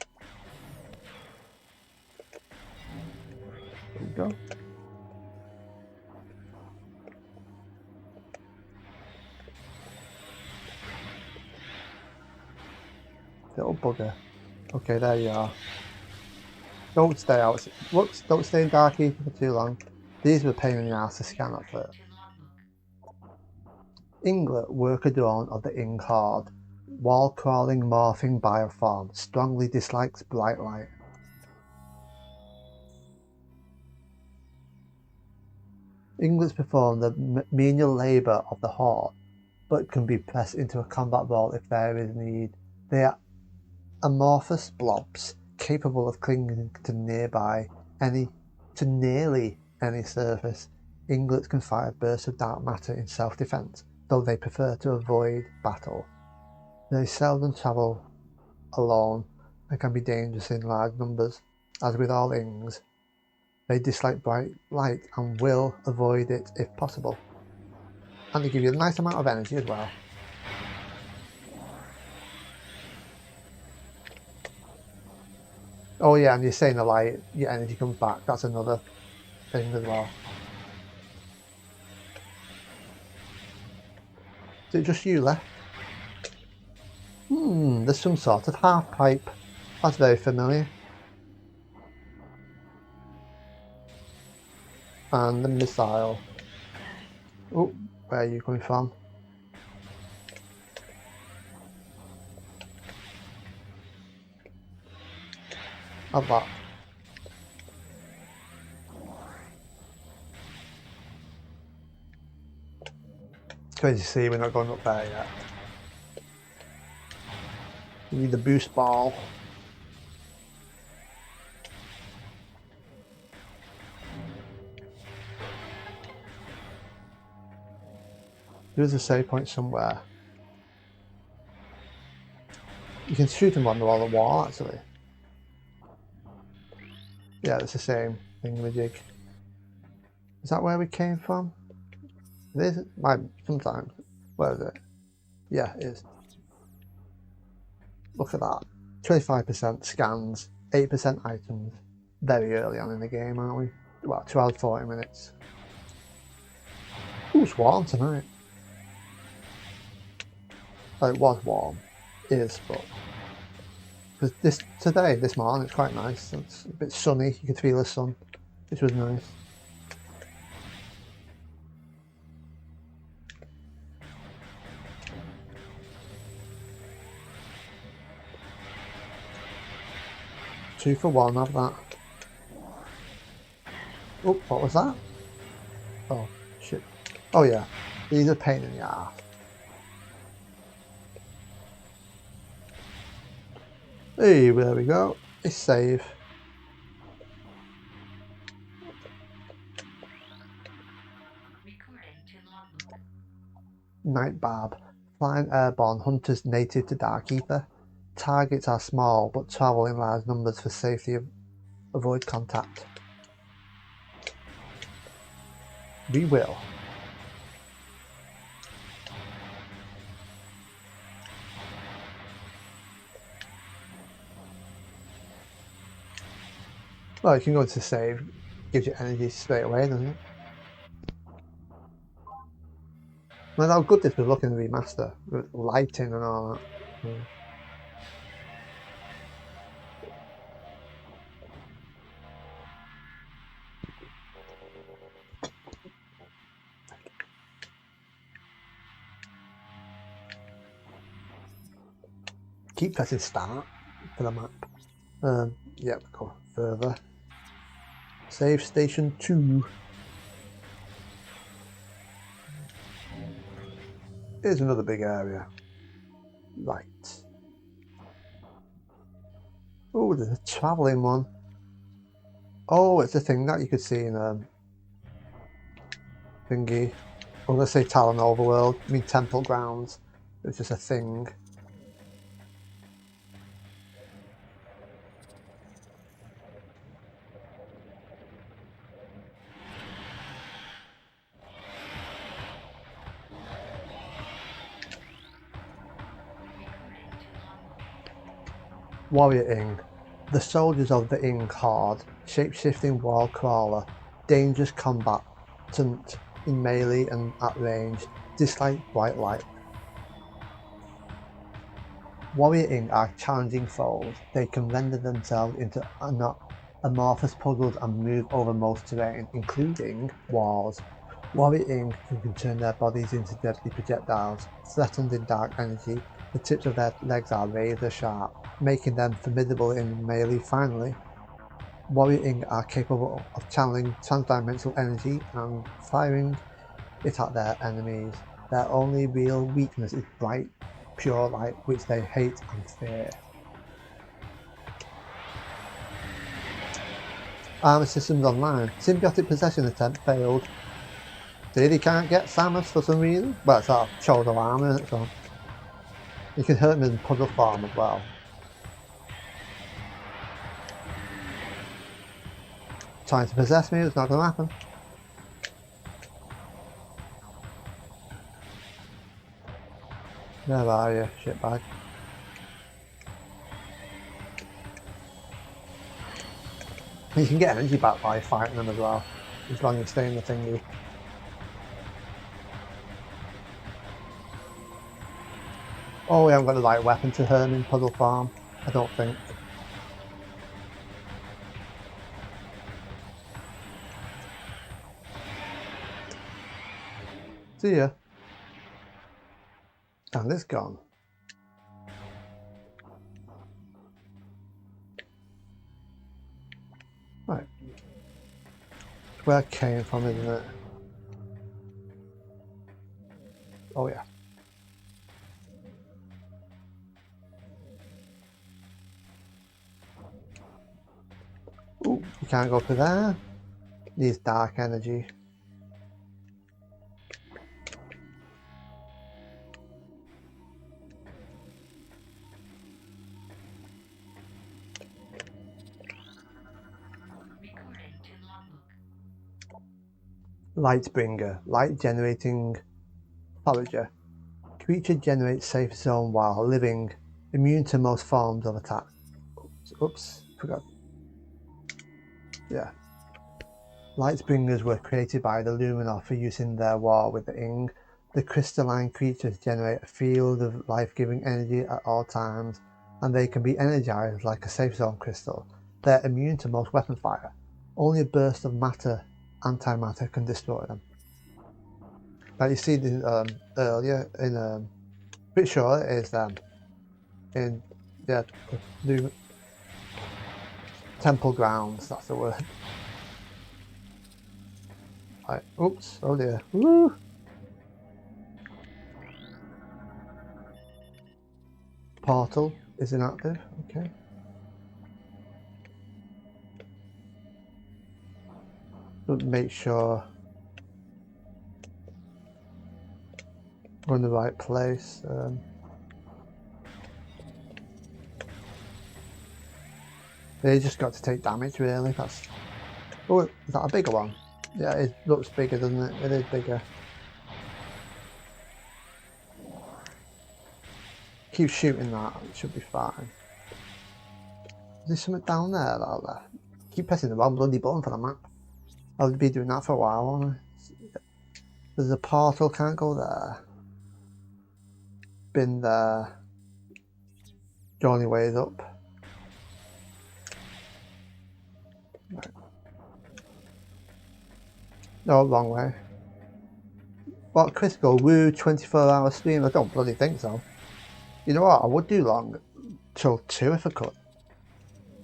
There we go. Little bugger. Okay, there you are. Don't stay out. Whoops, don't stay in dark Ether for too long. These were a pain in the ass to scan at first. Inglet, worker drone of the Ing Horde. Wall-crawling, morphing bioform. Strongly dislikes bright light. Inglets perform the menial labour of the Horde, but can be pressed into a combat role if there is need. They are amorphous blobs, capable of clinging to nearly any surface. Inglets can fire bursts of dark matter in self-defense, though they prefer to avoid battle. They seldom travel alone and can be dangerous in large numbers. As with all Ings, they dislike bright light and will avoid it if possible. And they give you a nice amount of energy as well. Oh yeah, and you're saying the light, your energy comes back. That's another thing as well. Is it just you left? There's some sort of half pipe. That's very familiar. And the missile. Oh, where are you coming from? Have that. It's crazy to see we're not going up there yet. We need the boost ball. There's a save point somewhere. You can shoot them on the wall actually. Yeah, it's the same thingamajig. Is that where we came from? It is? Might sometimes. Where is it? Yeah, it is. Look at that. 25% scans, 8% items. Very early on in the game, aren't we? Well, 12-40 minutes. Ooh, it's warm tonight. Oh, it was warm. It is, but because this morning it's quite nice. It's a bit sunny. You could feel the sun, which was nice. Two for one, have that. Oh, what was that? Oh, shit. Oh yeah, these are a pain in the ass. Hey, there we go. It's save. Night Barb. Flying airborne hunters native to Dark Ether. Targets are small but travel in large numbers for safety. Avoid contact. We will. Well, you can go into save, gives you energy straight away, doesn't it? Well, how good this was looking in the remaster, with lighting and all that. Yeah. Keep pressing start for the map. Yep, go further. Save station 2. Here's another big area. Right. Oh, there's a travelling one. Oh, it's a thing that you could see in thingy. I'm gonna say Talon Overworld. I mean Temple Grounds. It was just a thing. Warrior Ing. The soldiers of the Ing Horde, shape-shifting wall crawler, dangerous combatant in melee and at range, dislike bright light. Warrior Ing are challenging foes. They can render themselves into amorphous puzzles and move over most terrain, including walls. Warrior Ing can turn their bodies into deadly projectiles, threatened in dark energy. The tips of their legs are razor sharp, making them formidable in melee. Finally, Warrior Ing are capable of channeling transdimensional energy and firing it at their enemies. Their only real weakness is bright, pure light, which they hate and fear. Armor systems online. Symbiotic possession attempt failed. Really can't get Samus for some reason. Well, it's our shoulder armor, isn't it? So you can hurt him in puzzle form as well. Trying to possess me, it's not going to happen. Where are you, shitbag? You can get energy back by fighting them as well, as long as you stay in the thingy. Oh, we haven't got the right weapon to hurt him in puzzle form, I don't think. See ya. And it's gone. Right. Where it came from, isn't it? Oh yeah. Ooh, you can't go through there. Needs dark energy. Lightbringer, light generating forager. Creature generates safe zone while living, immune to most forms of attack. Oops, forgot. Yeah. Lightbringers were created by the Luminor for use in their war with the Ing. The crystalline creatures generate a field of life-giving energy at all times, and they can be energized like a safe zone crystal. They're immune to most weapon fire. Only a burst of matter, antimatter, can destroy them. Now you see this earlier in pretty sure it is in the temple grounds, that's the word. Right, oops, oh dear. Woo! Portal is inactive, okay. But make sure we're in the right place. They just got to take damage, really. That's. Oh, is that a bigger one? Yeah, it looks bigger, doesn't it? It is bigger. Keep shooting that, it should be fine. Is there something down there that I left? keep pressing the wrong bloody button for the map. I'll be doing that for a while, won't I? There's a portal, can't go there. Been there. The only way is up. Right. No, wrong way. What, Chris go, woo, 24-hour stream? I don't bloody think so. You know what, I would do long, till 2 if I could.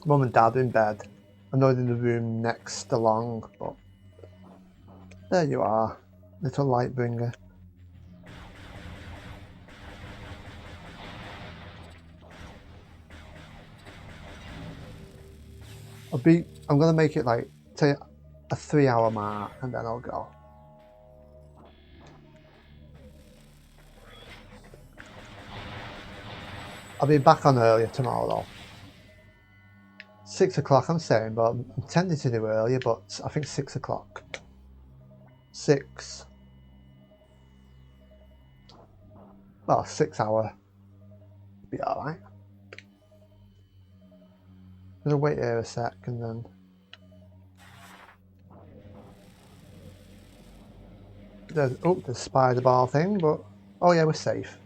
Mum and Dad are in bed. I'm not in the room next to Long, but there you are, little light bringer. I'm gonna make it like, say, a 3-hour mark, and then I'll go. I'll be back on earlier tomorrow though. 6 o'clock I'm saying, but I'm tempted to do earlier, but I think 6 o'clock. 6. Well, 6 hour. Be alright. I'm gonna wait here a sec and then. There's the spider ball thing, but oh yeah, we're safe.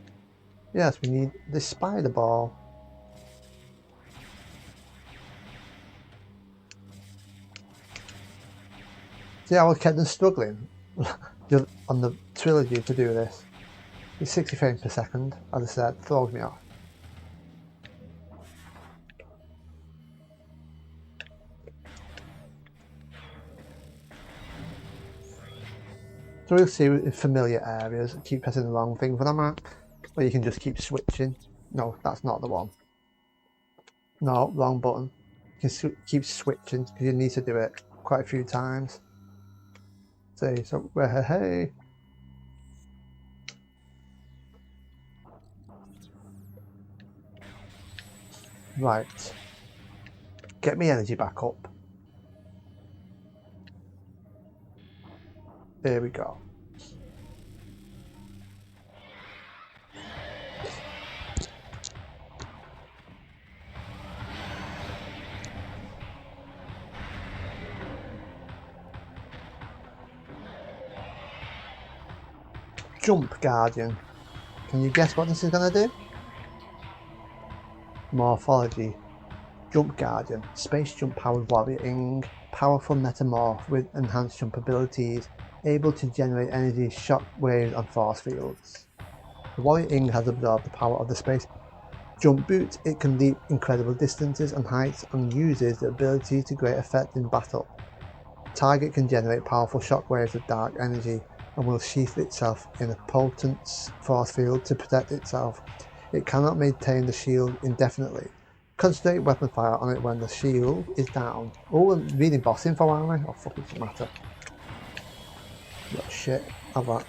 Yes, we need this spider ball. See how Kedden's struggling on the trilogy to do this. It's 60 frames per second, as I said, throws me off. So we'll see in familiar areas, keep pressing the wrong thing for the map, or you can just keep switching. No, that's not the one. No, wrong button. You can keep switching because you need to do it quite a few times. See, so hey. Right. Get me energy back up. There we go. Jump Guardian. Can you guess what this is going to do? Morphology. Jump Guardian. Space jump powered warrior-ing. Powerful metamorph with enhanced jump abilities. Able to generate energy, shock waves and force fields. The warrior-ing has absorbed the power of the space jump boot. It can leap incredible distances and heights and uses the ability to great effect in battle. Target can generate powerful shock waves of dark energy and will sheath itself in a potent force field to protect itself. It cannot maintain the shield indefinitely. Concentrate weapon fire on it when the shield is down. Oh, I'm reading boss info, aren't I? Oh, fuck, it doesn't matter. Oh, shit. Have that.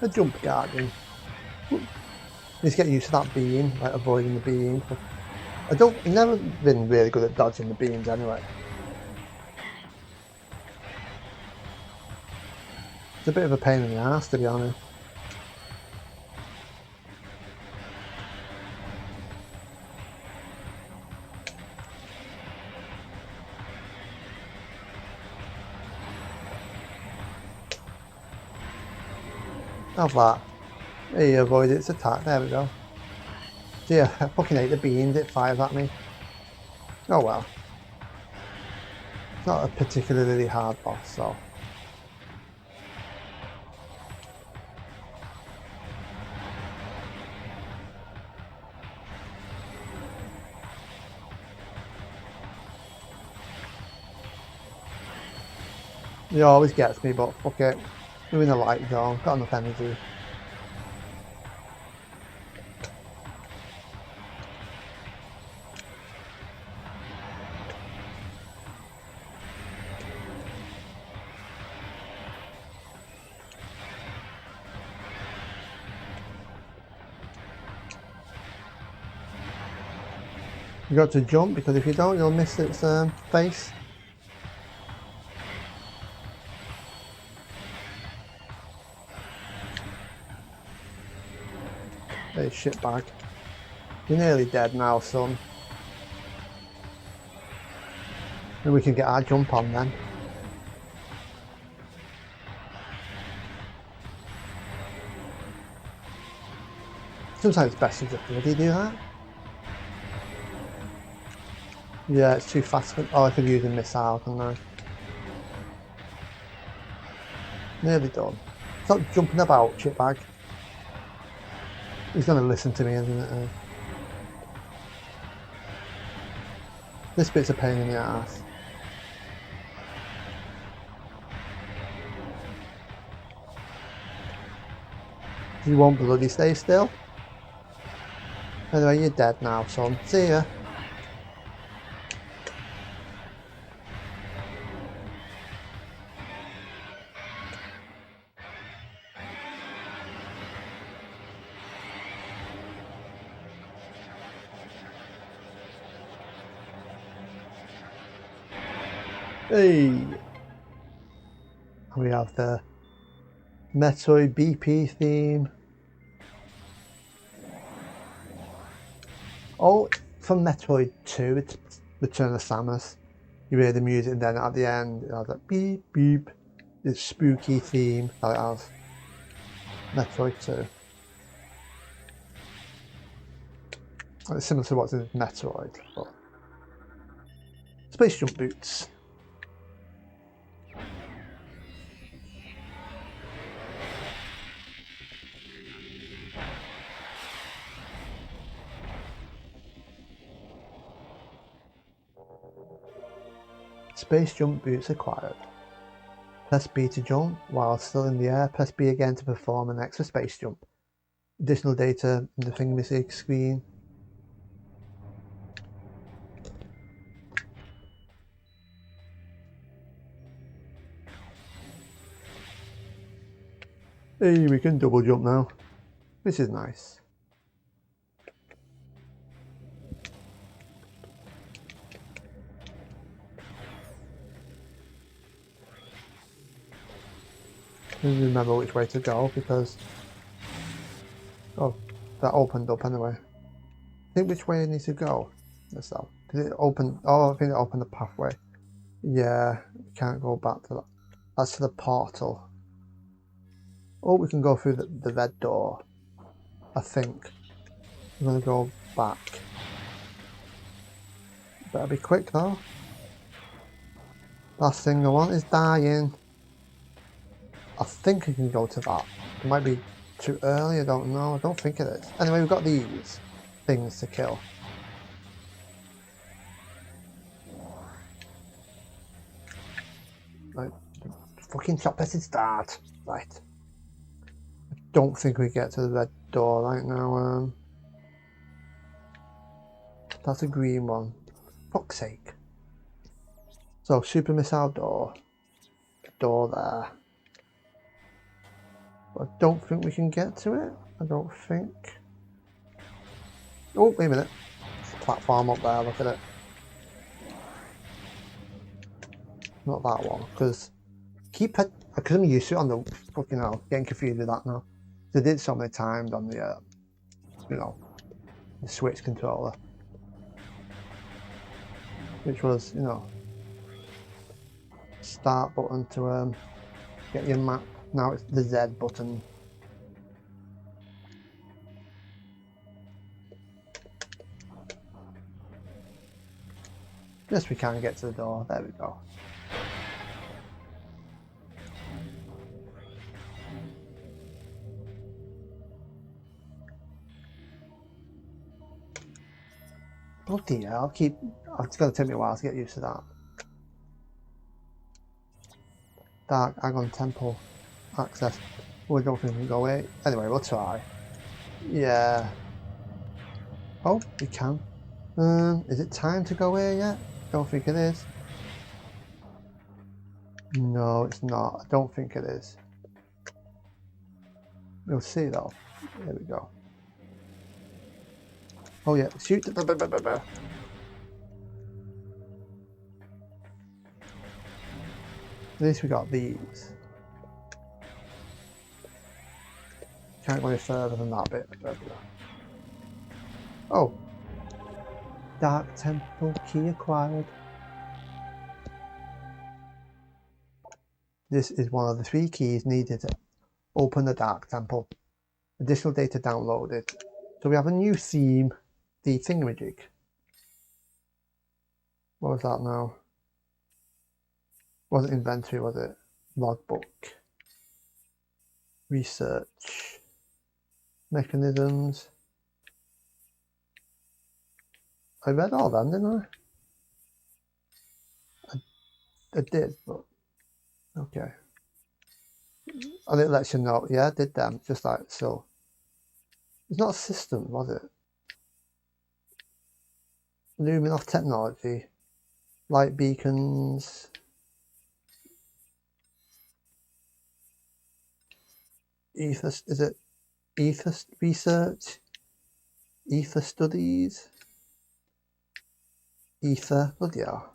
A jump guardian. Need to get used to that beam, like avoiding the beam. I've never been really good at dodging the beams anyway. It's a bit of a pain in the ass, to be honest. Have that. He avoided its attack, there we go. Yeah, I fucking hate the beams it fires at me. Oh well. It's not a particularly hard boss, so. He always gets me, but fuck it. We're in the light zone, got enough energy. You got to jump because if you don't, you'll miss its face. Hey, shitbag. You're nearly dead now, son. And we can get our jump on then. Sometimes it's best to just bloody do that. Yeah, it's too fast for... Oh, I could use a missile, couldn't I? Nearly done. Stop jumping about, shitbag. He's going to listen to me, isn't it? This bit's a pain in the ass. You won't bloody stay still. Anyway, you're dead now, son. See ya. Hey! We have the Metroid BP theme. Oh, from Metroid 2, it's Return of Samus. You hear the music and then at the end it has that beep beep. This spooky theme that it has. Metroid 2. It's similar to what's in Metroid, but Space Jump Boots. Space Jump Boots acquired. Press B to jump while still in the air. Press B again to perform an extra space jump. Additional data in the thingamajig screen. Hey, we can double jump now, which is nice. I don't remember which way to go because... Oh, that opened up anyway. I think which way I need to go. Let's go. Did it open? Oh, I think it opened the pathway. Yeah, we can't go back to that. That's to the portal. Oh, we can go through the red door. I think. I'm gonna go back. Better be quick though. Last thing I want is dying. I think I can go to that. It might be too early, I don't know. I don't think it is. Anyway, we've got these things to kill. Right. Fucking stop pressing start. Right. I don't think we get to the red door right now. That's a green one. Fuck's sake. So, super missile door. Door there. I don't think we can get to it. I don't think. Oh, wait a minute. Platform up there, look at it. Not that one, because I'm used to it on the fucking hell, getting confused with that now. They did so many times on the, you know, the Switch controller. Which was, you know, start button to get your map. Now it's the Z button. Yes, we can get to the door. There we go. Bloody hell, it's going to take me a while to get used to that. Dark Agon Temple access. We don't think we can go away. Anyway, we'll try. Yeah. Oh, we can. Is it time to go here yet? Don't think it is. No, it's not. I don't think it is. We'll see though. There we go. Oh yeah, shoot. At least we got these. Can't go any further than that bit. There we go. Oh. Dark Temple key acquired. This is one of the 3 keys needed to open the Dark Temple. Additional data downloaded. So we have a new theme, the thingamajig. What was that now? Wasn't inventory, was it? Logbook. Research. Mechanisms. I read all them, didn't I did, but okay. And it lets you know, yeah, I did them, just like so. It's not a system, was it? Luminoff technology. Light beacons. Ether, is it Ether research? Ether studies? Ether, bloody hell.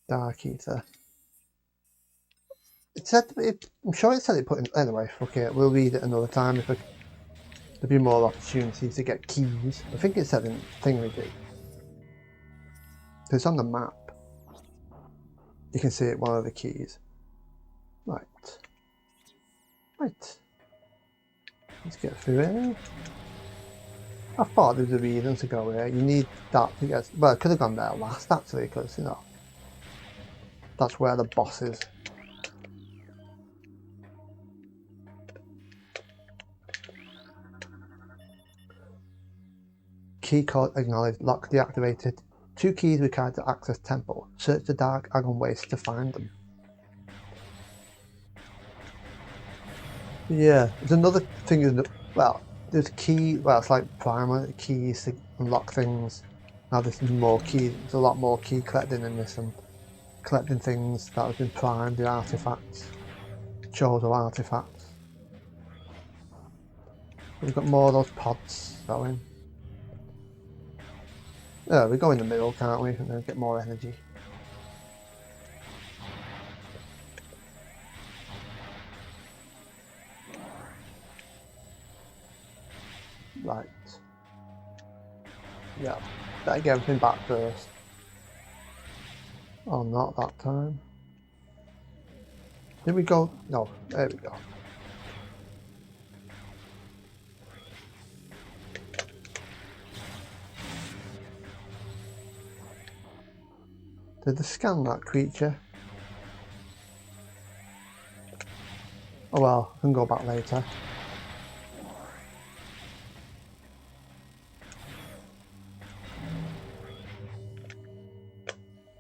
Dark ether. It said, I'm sure it said it put in, anyway, fuck it, we'll read it another time if there'll be more opportunities to get keys. I think it said in thingamajig. It's on the map. You can see it, one of the keys. Right. Right. Let's get through here. I thought there was a reason to go here. You need that to get... Well, I could have gone there last, actually, because, you know, that's where the boss is. Key code acknowledged. Lock deactivated. 2 keys required to access temple. Search the dark Agon waste to find them. Yeah, there's another thing. Well, there's key. Well, it's like primer keys to unlock things. Now there's more keys. There's a lot more key collecting in this, and collecting things that have been primed, the artifacts, chosen artifacts. We've got more of those pods going. Yeah, we go in the middle, can't we? And then get more energy. Right. Yeah. Better get everything back first. Oh, not that time. Did we go? No, there we go. Did they scan that creature? Oh well, I can go back later.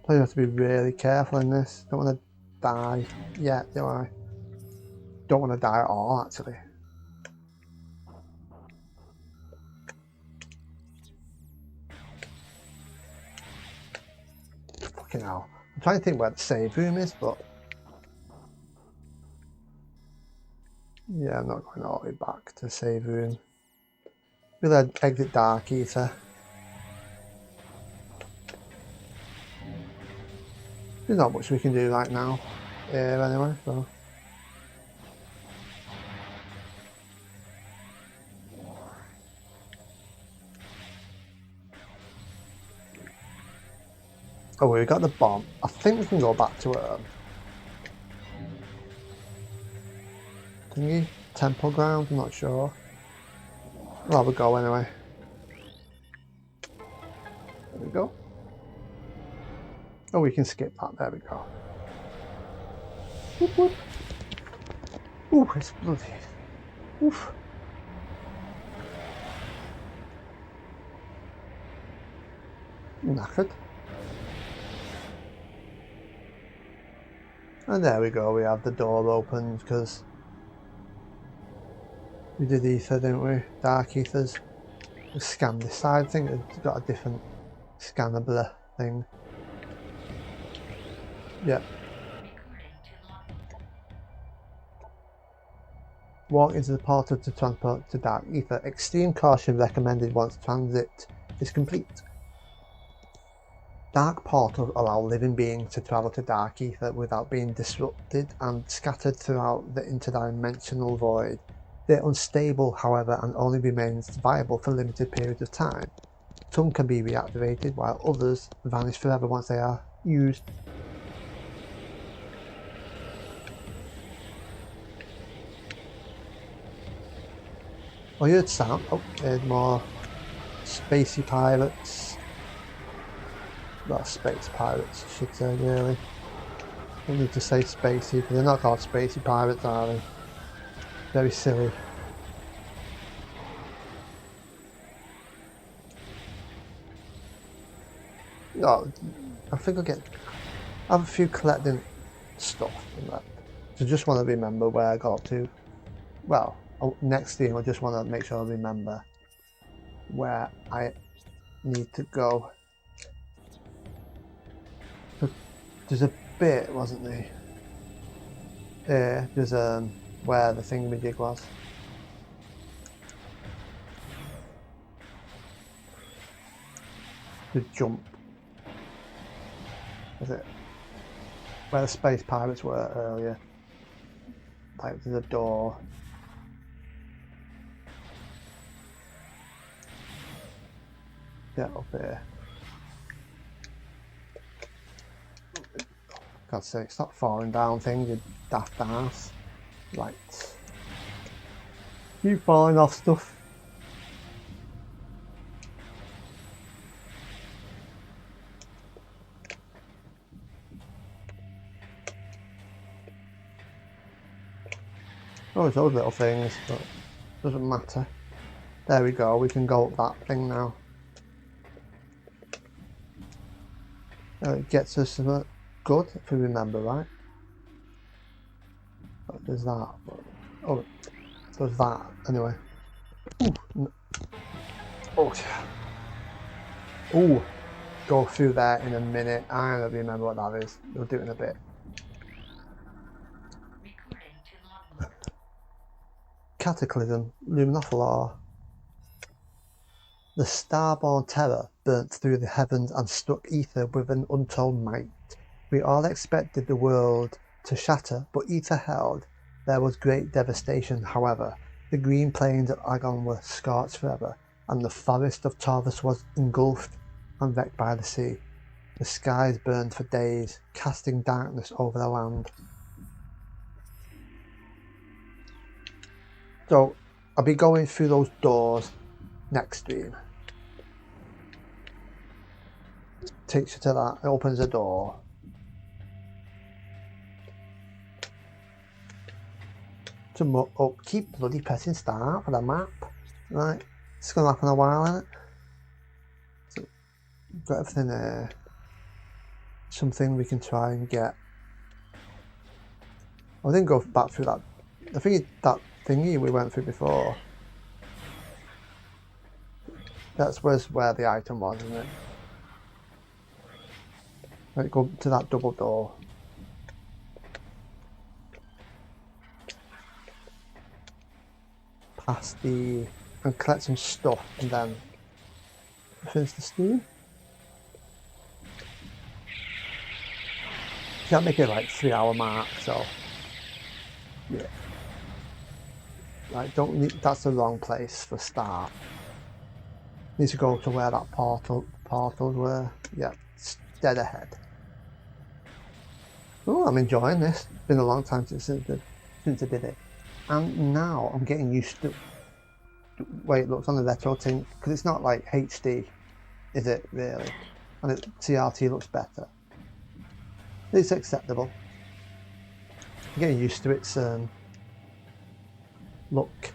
Probably have to be really careful in this. Don't want to die yet, do I? Don't want to die at all, actually. Fucking hell. I'm trying to think where the save room is, but... Yeah, I'm not going all the way back to the save room. We'll exit Dark Ether. There's not much we can do right now. Anyway, so... Oh, we got the bomb. I think we can go back to thingy? Temple ground, I'm not sure. We'll have a go anyway. There we go. Oh, we can skip that, there we go. Whoop, whoop. Ooh, it's bloody. Oof. Knackered. And there we go, we have the door opened because we did ether, didn't we? Dark ethers. We scanned this side. I think it's got a different scannable thing. Yeah. Walk into the portal to transport to Dark Ether. Extreme caution recommended once transit is complete. Dark portals allow living beings to travel to Dark Ether without being disrupted and scattered throughout the interdimensional void. They're unstable, however, and only remains viable for limited periods of time. Some can be reactivated, while others vanish forever once they are used. Oh, you heard sound. Oh, there's more spacey pirates. Well, space pirates, I should say, really. I don't need to say spacey, because they're not called spacey pirates, are they? Very silly. No, I think I have a few collecting stuff in that. So just want to remember where I got up to. Well, next thing I just want to make sure I remember where I need to go. There's a bit, wasn't there? Yeah, there's where the thingamajig was. The jump. Was it? Where the space pirates were earlier. Like there's a door. Yeah, up here. God's sake, stop falling down things, you daft ass. Right. You falling off stuff. Oh, it's those little things, but doesn't matter. There we go, we can go up that thing now. It gets us some good, if we remember right. But there's that. Oh, there's that, anyway. Ooh. Oh, yeah. Ooh, go through there in a minute. I don't remember what that is. We'll do it in a bit. Cataclysm, Luminophilor. The starborn terror burnt through the heavens and struck ether with an untold might. We all expected the world to shatter, but ether held. There was great devastation, however. The green plains of Agon were scorched forever, and the forest of Taurus was engulfed and wrecked by the sea. The skies burned for days, casting darkness over the land. So, I'll be going through those doors next stream. Takes you to that, it opens a door. Oh, keep bloody pressing start for the map. Right, it's going to happen a while, isn't it? So, got everything there. Something we can try and get. I didn't go back through that. I think that thingy we went through before. That's where the item was, isn't it? Right, go to that double door. Past the... and collect some stuff and then finish the stream. Can't make it like 3-hour mark, so yeah. Like, don't need, that's the wrong place for start. Need to go to where that portals were. Yeah, it's dead ahead. Oh, I'm enjoying this. It's been a long time since I did it. And now I'm getting used to the way it looks on the RetroTink, because it's not like HD, is it really? And TRT looks better. It's acceptable. I'm getting used to its look.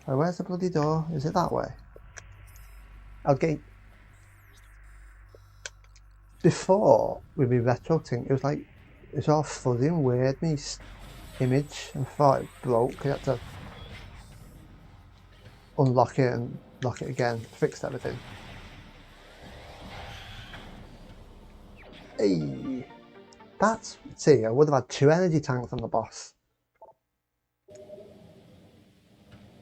Oh, where's the bloody door? Is it that way? Okay. Before with my RetroTink, it was like it's all fuzzy and weird. My image, I thought it broke. I had to unlock it and lock it again. Fixed everything. Hey, see, I would have had 2 energy tanks on the boss.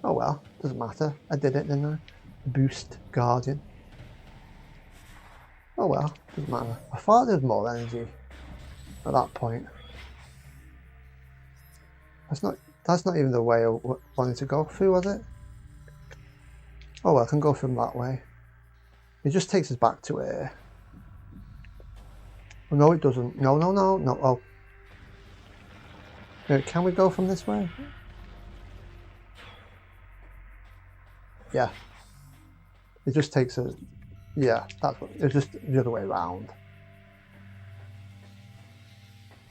Oh well, doesn't matter. I did it, didn't I? Boost Guardian. Oh well, doesn't matter. I thought there was more energy at that point. That's not even the way I wanted to go through, was it? Oh well, I can go from that way. It just takes us back to here. Oh, no, it doesn't. No. Oh. Can we go from this way? Yeah. It just takes us... Yeah, that's what... It's just the other way around.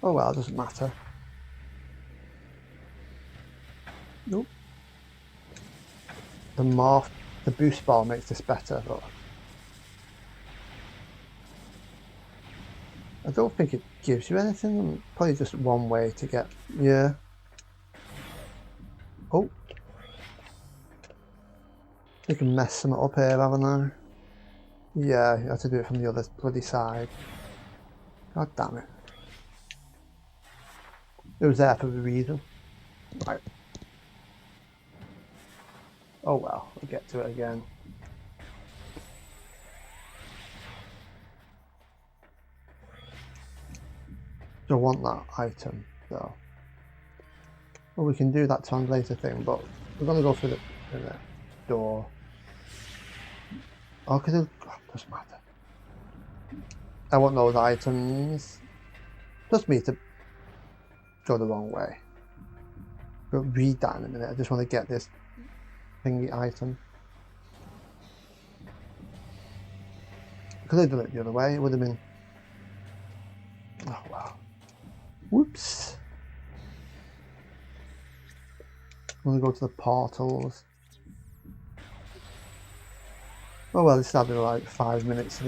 Oh well, it doesn't matter. Nope. The boost bar makes this better, but... I don't think it gives you anything. Probably just one way to get... Yeah. Oh. You can mess some up here, haven't I? Yeah, you have to do it from the other bloody side. God damn it. It was there for a reason. Right. Oh well, we'll get to it again. Don't want that item, though. Well, we can do that translator thing, but we're going to go through the door. Oh, because it doesn't matter. I want those items. Just me to go the wrong way. We'll read that in a minute. I just want to get this thingy item. I could have done it the other way. It would have been... Oh, wow. Whoops. I'm going to go to the portals. Oh well, this added like 5 minutes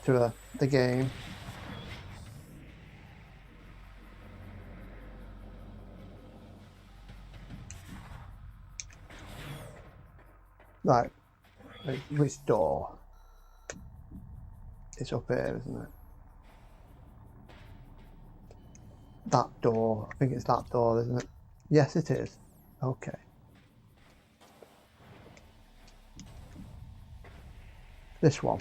to the game. Right, which door? It's up here, isn't it? That door. I think it's that door, isn't it? Yes, it is. Okay. This one.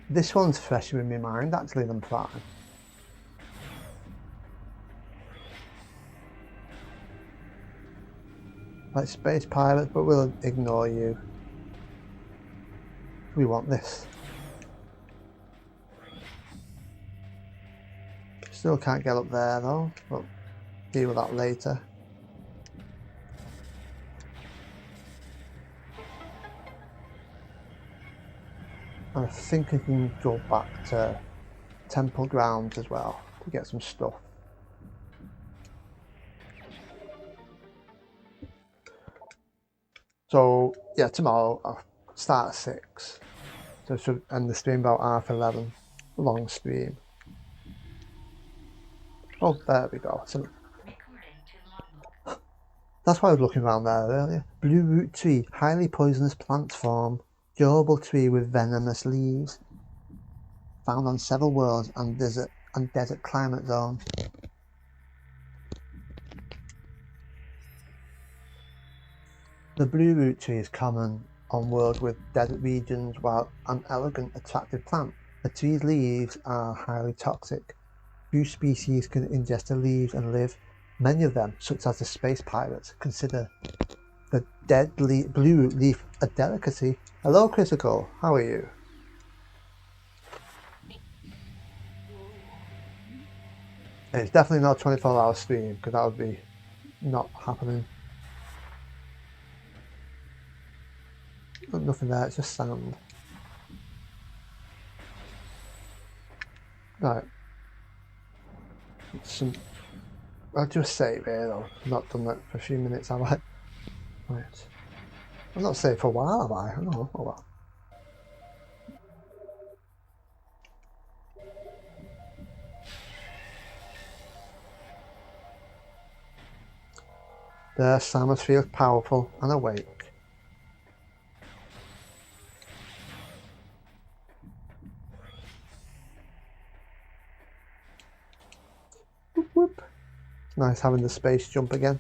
This one's fresher in my mind, actually, than Prime. Like Space Pirates, but we'll ignore you. We want this. Still can't get up there though, but deal with that later. I think I can go back to Temple Grounds as well to get some stuff. So yeah, tomorrow I'll start at 6. So I should end the stream about 11:30. Long stream. Oh, there we go. So, that's why I was looking around there earlier. Blue root tree, highly poisonous plant form. Durable tree with venomous leaves. Found on several worlds and desert climate zones. The blue root tree is common on worlds with desert regions, while an elegant, attractive plant. The tree's leaves are highly toxic. Few species can ingest the leaves and live. Many of them, such as the space pirates, consider the dead blue root leaf a delicacy. Hello, Critical. How are you? And it's definitely not a 24-hour stream, because that would be not happening. Nothing there, it's just sand. Right. I'll just save here though. I've not done that for a few minutes, have I? Right. I've not saved for a while, have I? Oh well. There, Samus feels powerful and awake. Whoop whoop. It's nice having the space jump again.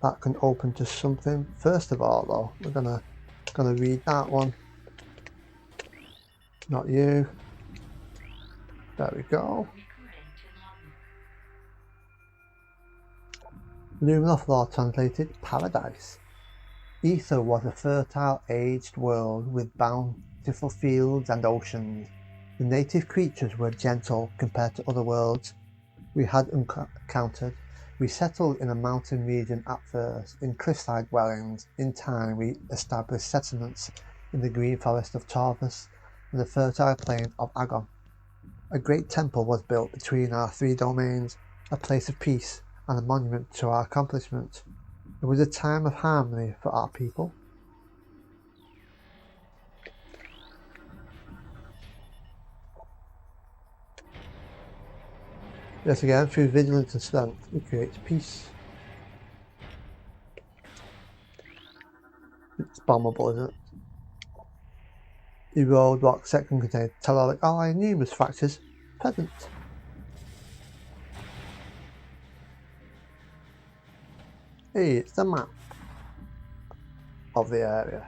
that can open to something. First of all, though, we're gonna read that one. Not you. There we go. Luminal Floor translated Paradise. Ether was a fertile, aged world with bountiful fields and oceans. The native creatures were gentle compared to other worlds we had encountered. We settled in a mountain region at first, in cliffside dwellings. In time, we established settlements in the green forest of Taurus and the fertile plain of Agon. A great temple was built between our 3 domains, a place of peace and a monument to our accomplishment. It was a time of harmony for our people. Yet again, through vigilance and strength, we create peace. It's bombable, isn't it? Erode rock section contains telluric alloy, numerous fractures present. Hey, it's the map of the area.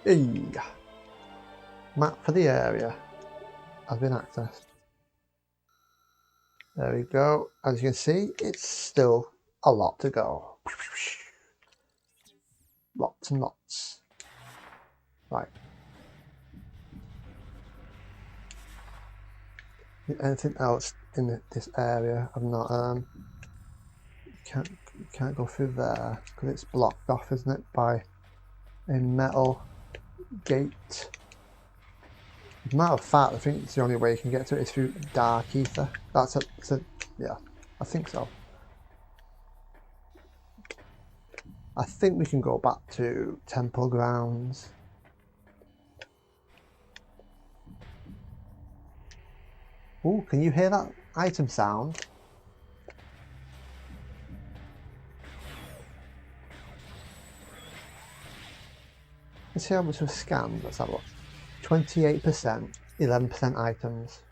Hey, map for the area has been accessed. There we go. As you can see, it's still a lot to go. Lots and lots. Right. Anything else in this area? I'm not. Can't go through there because it's blocked off, isn't it, by a metal gate. As a matter of fact, I think it's the only way you can get to it is through dark ether. Yeah, I think so. I think we can go back to temple grounds. Oh, can you hear that item sound? Let's see how much we've scanned. Let's have a look. 28%, 11% items.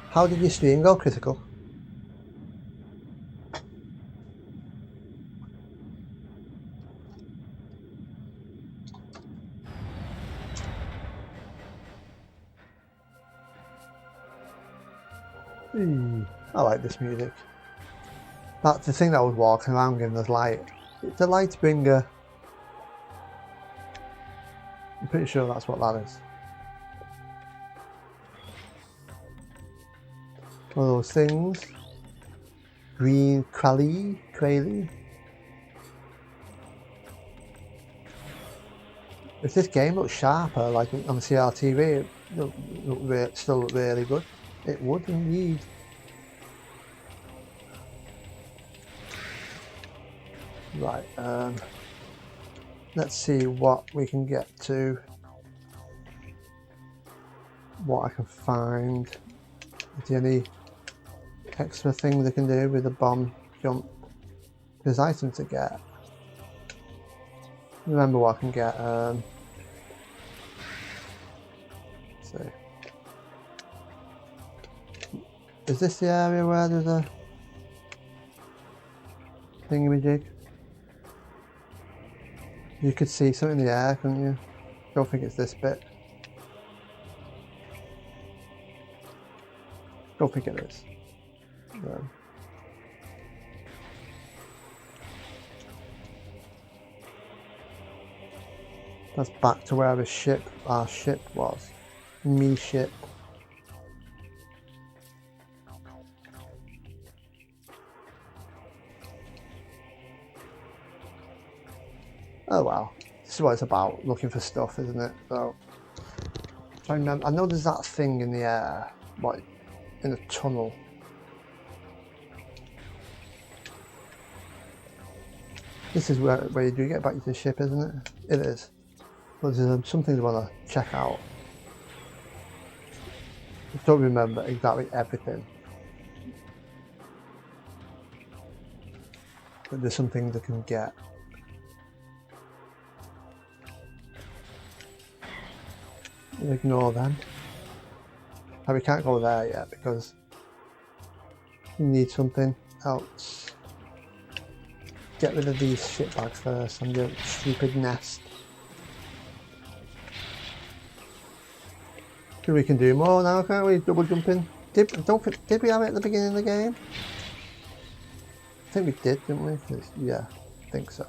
How did your stream go, Critical? I like this music. That's the thing that was walking around giving us light. It's a light bringer. I'm pretty sure that's what that is. One of those things. Green Kraylee. If this game looks sharper, like on the CRTV, it still look really good. It would indeed. Right, let's see what we can get to. What I can find. Is there any extra thing they can do with the bomb jump? There's items to get. Remember what I can get. Let's see. Is this the area where there's a thingamajig? You could see something in the air, couldn't you? Don't think it's this bit. Don't think it is. No. That's back to where our ship was. Me ship. Oh well, this is what it's about, looking for stuff, isn't it? So, I remember, I know there's that thing in the air, like in a tunnel. This is where you do get back to the ship, isn't it? It is. But there's something I want to check out. don't remember exactly everything. But there's some things I can get. We'll ignore them. And we can't go there yet because we need something else. Get rid of these shitbags first and your stupid nest. We can do more now, can't we? Double jumping. Did we have it at the beginning of the game? I think we did, didn't we? Yeah, I think so.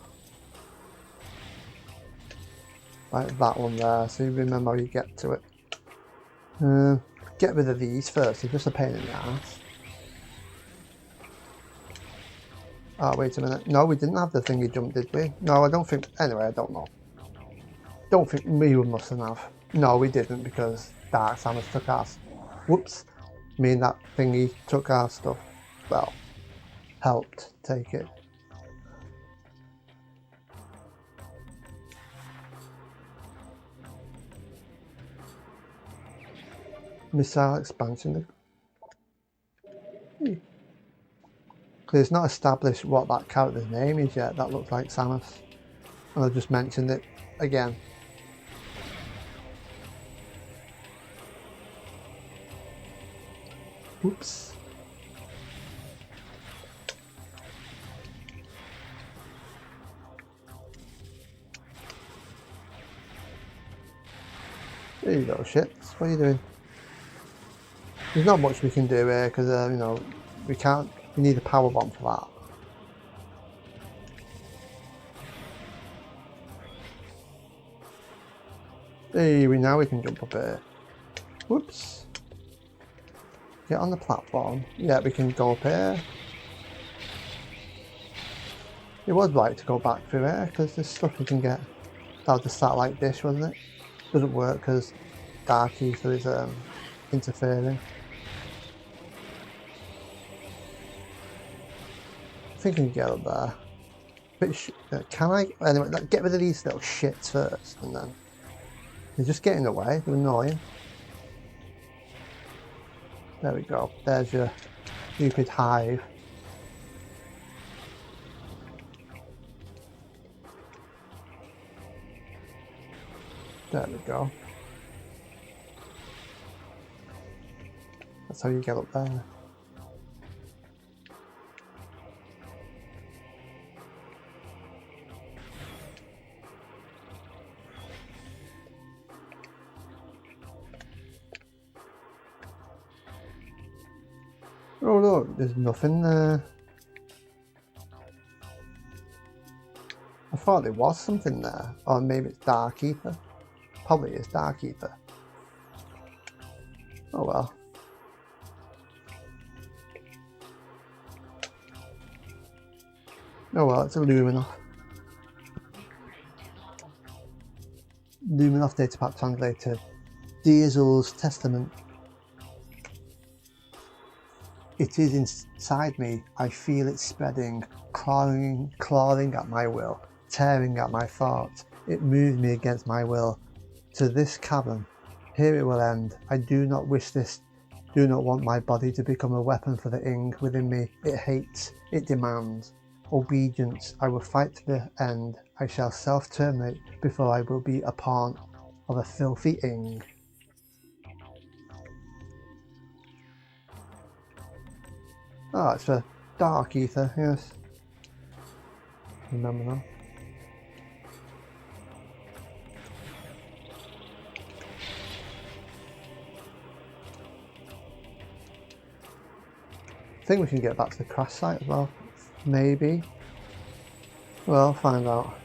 Like that one there, so you remember how you get to it. Get rid of these first, they're just a pain in the ass. Oh, wait a minute. No, we didn't have the thingy jump, did we? No, I don't think. Anyway, I don't know. Don't think we mustn't have. No, we didn't because Dark Samus took our. Whoops. Me and that thingy took our stuff. Well, helped take it. Missile expansion. Because it's not established what that character's name is yet. That looks like Samus. And I just mentioned it again. Oops. There you go, shits. What are you doing? There's not much we can do here because, you know, we can't. We need a power bomb for that. Hey, now we can jump up here. Whoops. Get on the platform. Yeah, we can go up here. It was right to go back through here because there's stuff we can get. That was the satellite dish, wasn't it? Doesn't work because Dark Ether is interfering. I think I can get up there. Can I? Anyway, get rid of these little shits first, and then they're just getting in the way. They're annoying. There we go. There's your stupid hive. There we go. That's how you get up there. Oh look, there's nothing there. I thought there was something there. Or maybe it's Dark Ether. Probably is Dark Ether. Oh well. Oh well, it's a Luminoff. Luminoff datapack translated. Diesel's Testament. It is inside me. I feel it spreading, clawing at my will, tearing at my thoughts. It moves me against my will. To this cavern. Here it will end. I do not wish this. Do not want my body to become a weapon for the Ing within me. It hates. It demands. Obedience. I will fight to the end. I shall self-terminate before I will be a pawn of a filthy Ing. Oh, it's a Dark Ether, yes. Remember now. I think we can get back to the crash site as well. Maybe. Well, find out.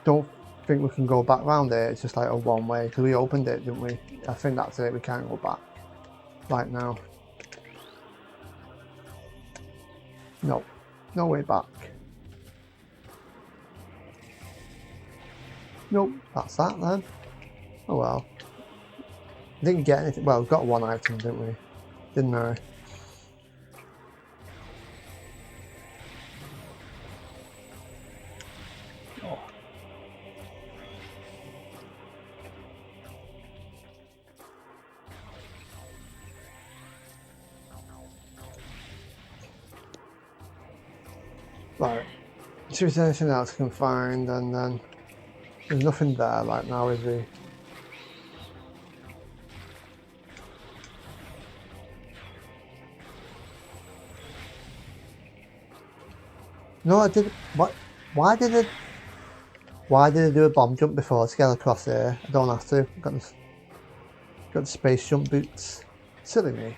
Don't think we can go back round there. It's just like a one way because we opened it, didn't we? I think that's it. We can't go back right now. No, no way back. Nope, that's that then. Oh well. I didn't get anything. Well, we got one item, didn't we? Didn't I? Oh. Right. See if there's anything else I can find, and then there's nothing there right now, is there? No, I did. What? Why did it? Why did I do a bomb jump before to get across here? I don't have to. Got the space jump boots. Silly me.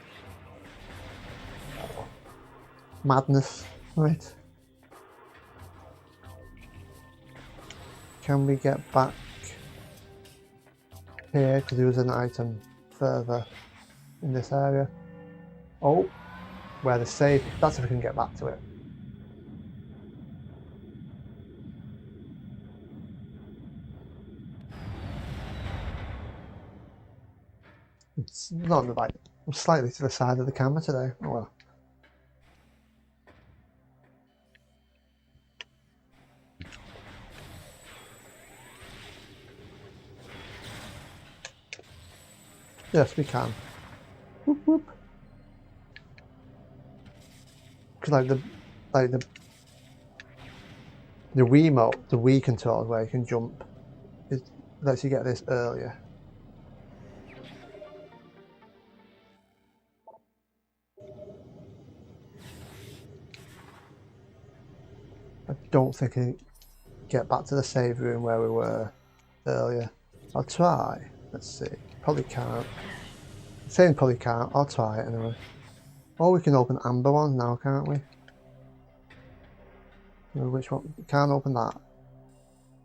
Madness. Right. Can we get back here? Because there was an item further in this area. Oh, where the safe. That's if we can get back to it. It's not on the right. I'm slightly to the side of the camera today. Oh well. Yes, we can. Whoop whoop. Cause like the Wiimote, the Wii controls where you can jump, it lets you get this earlier. I don't think I can get back to the save room where we were earlier. I'll try. Let's see. Probably can't. Saying probably can't. I'll try it anyway. Or we can open Amber one now, can't we? Which one? We can't open that.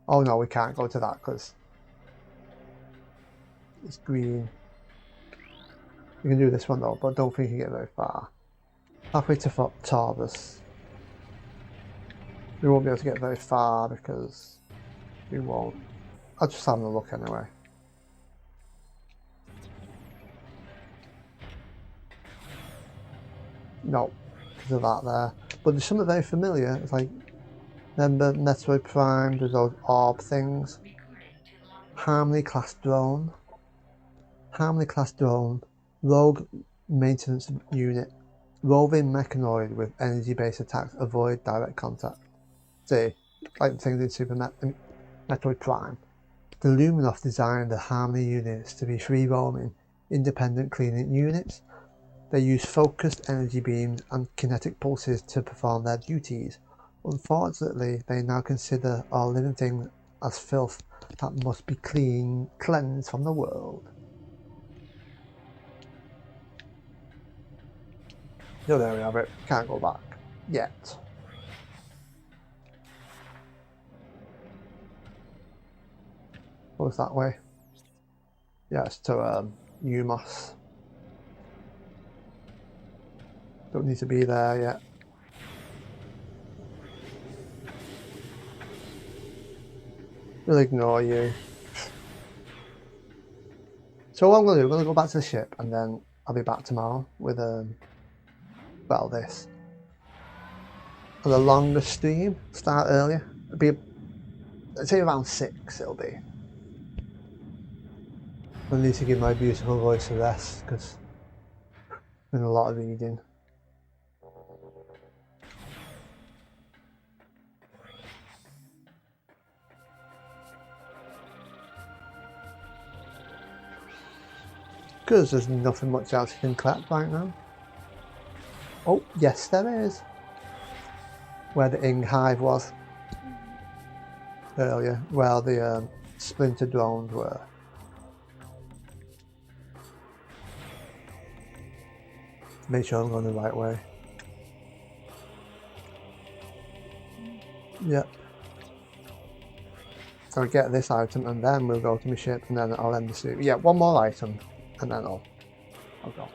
Oh no, we can't go to that because it's green. We can do this one though, but I don't think you can get very far. Halfway to Tarbus. We won't be able to get very far because we won't. I'll just have a look anyway. No, because of that there. But there's something very familiar. It's like, remember Metroid Prime, there's those orb things. Harmony class drone. Harmony class drone. Rogue maintenance unit. Roving mechanoid with energy-based attacks avoid direct contact. See, like the things in Super Metroid Prime. The Luminoff designed the Harmony units to be free-roaming, independent cleaning units. They use focused energy beams and kinetic pulses to perform their duties. Unfortunately, they now consider all living things as filth that must be cleansed from the world. So there we have it. Can't go back yet. Goes that way. Yeah, it's to UMass. Don't need to be there yet. We'll ignore you. So what I'm going to do, I'm going to go back to the ship and then I'll be back tomorrow with well, this. For the longest stream, start earlier. It'll be, I'd say around 6 it'll be. I need to give my beautiful voice a rest because I've been a lot of reading. Because there's nothing much else you can collect right now. Oh, yes there is. Where the Ing Hive was earlier, where the splinter drones were. Make sure I'm going the right way. Yep. So I get this item and then we'll go to my ship and then I'll end the series. Yeah, one more item and then I'll go.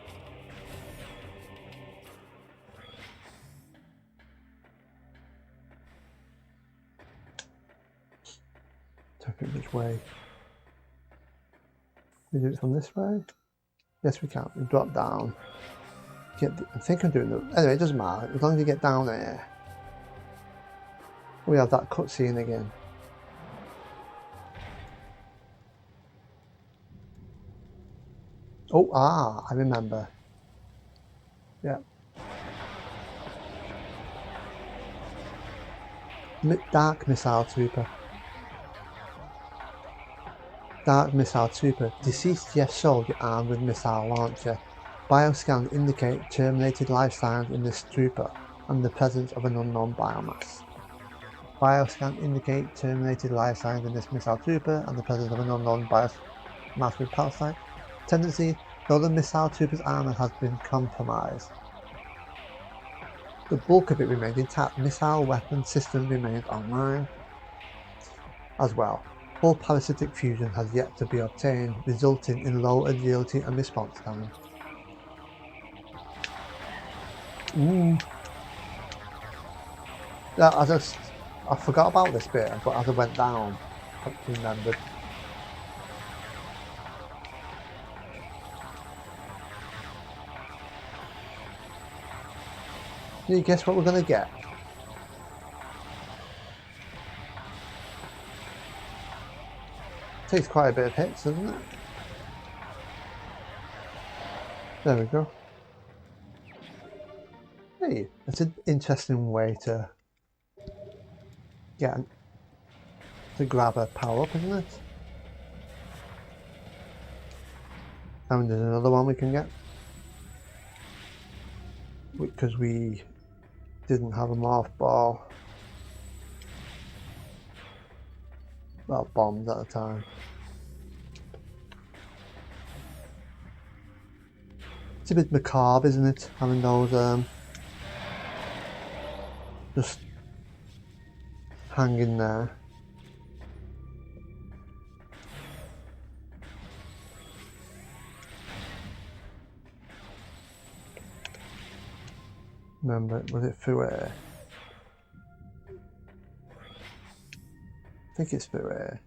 Check it which way. We do it from this way. Yes, we can. We drop down. I think I'm doing it. Anyway, it doesn't matter. As long as you get down there. We have that cutscene again. Oh, I remember. Yeah. Dark Missile Trooper. Dark Missile Trooper. Deceased Jeff soldier armed with missile launcher. Bioscans indicate terminated life signs in this trooper and the presence of an unknown biomass. Bioscan indicate terminated life signs in this missile trooper and the presence of an unknown biomass with parasite tendency, though the missile trooper's armor has been compromised. The bulk of it remains intact. Missile weapon system remains online as well. Full parasitic fusion has yet to be obtained, resulting in low agility and response time. Yeah, I forgot about this bit, but as I went down, I remembered. Can you guess what we're going to get? Takes quite a bit of hits, doesn't it? There we go. Hey, that's an interesting way to grab a power up, isn't it? And there's another one we can get. Because we didn't have a morph ball. Well, bombs at the time. It's a bit macabre, isn't it? Having those just hanging there. Remember, was it through here? I think it's through here.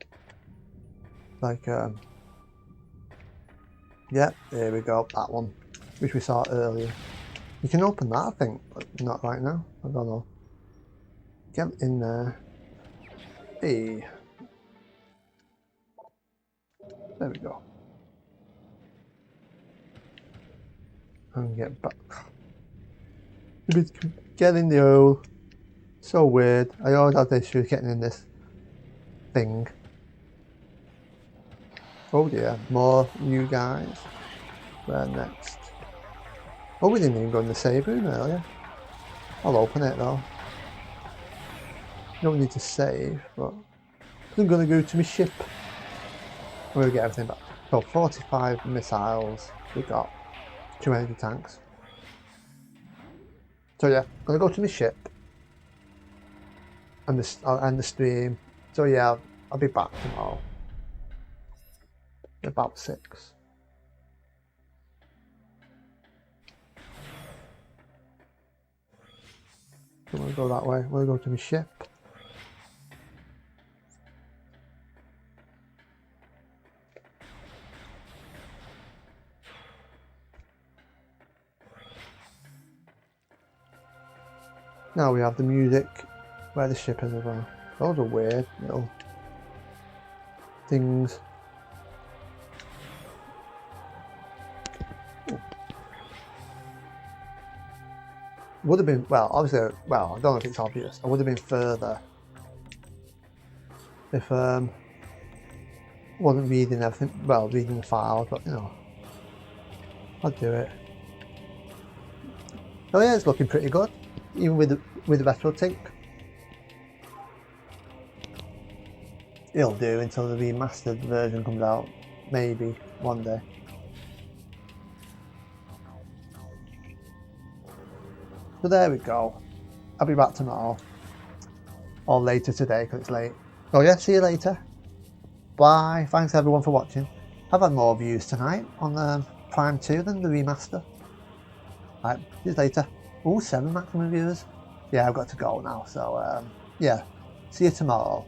Like, yeah, there we go, that one, which we saw earlier. You can open that, I think, but not right now. I don't know. Get in there. Hey. There we go. And get back. Get in the hole. So weird. I always have issues getting in this thing. Oh dear, more you guys. Where next? Oh, we didn't even go in the save room earlier. I'll open it though. Don't need to save, but I'm gonna go to my ship. I'm gonna get everything back. So 45 missiles. We got 2 energy tanks. So yeah, I'm gonna go to my ship. And I'll end the stream. So yeah, I'll be back tomorrow. About 6. I'm gonna go that way. I'm gonna go to my ship. Now we have the music where the ship is as well. Those are weird little things. Would have been, well, obviously, well, I don't know if it's obvious. I would have been further if wasn't reading everything, well, reading the files, but you know, I'd do it. Oh yeah, it's looking pretty good, even with the RetroTink. It'll do until the remastered version comes out, maybe one day. So there we go. I'll be back tomorrow. Or later today because it's late. Oh yeah, see you later. Bye. Thanks everyone for watching. I've had more views tonight on Prime 2 than the remaster. Right, see you later. Oh, 7 maximum viewers. Yeah, I've got to go now. So yeah, see you tomorrow.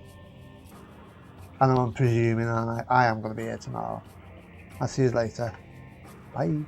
And I'm presuming I am going to be here tomorrow. I'll see you later. Bye.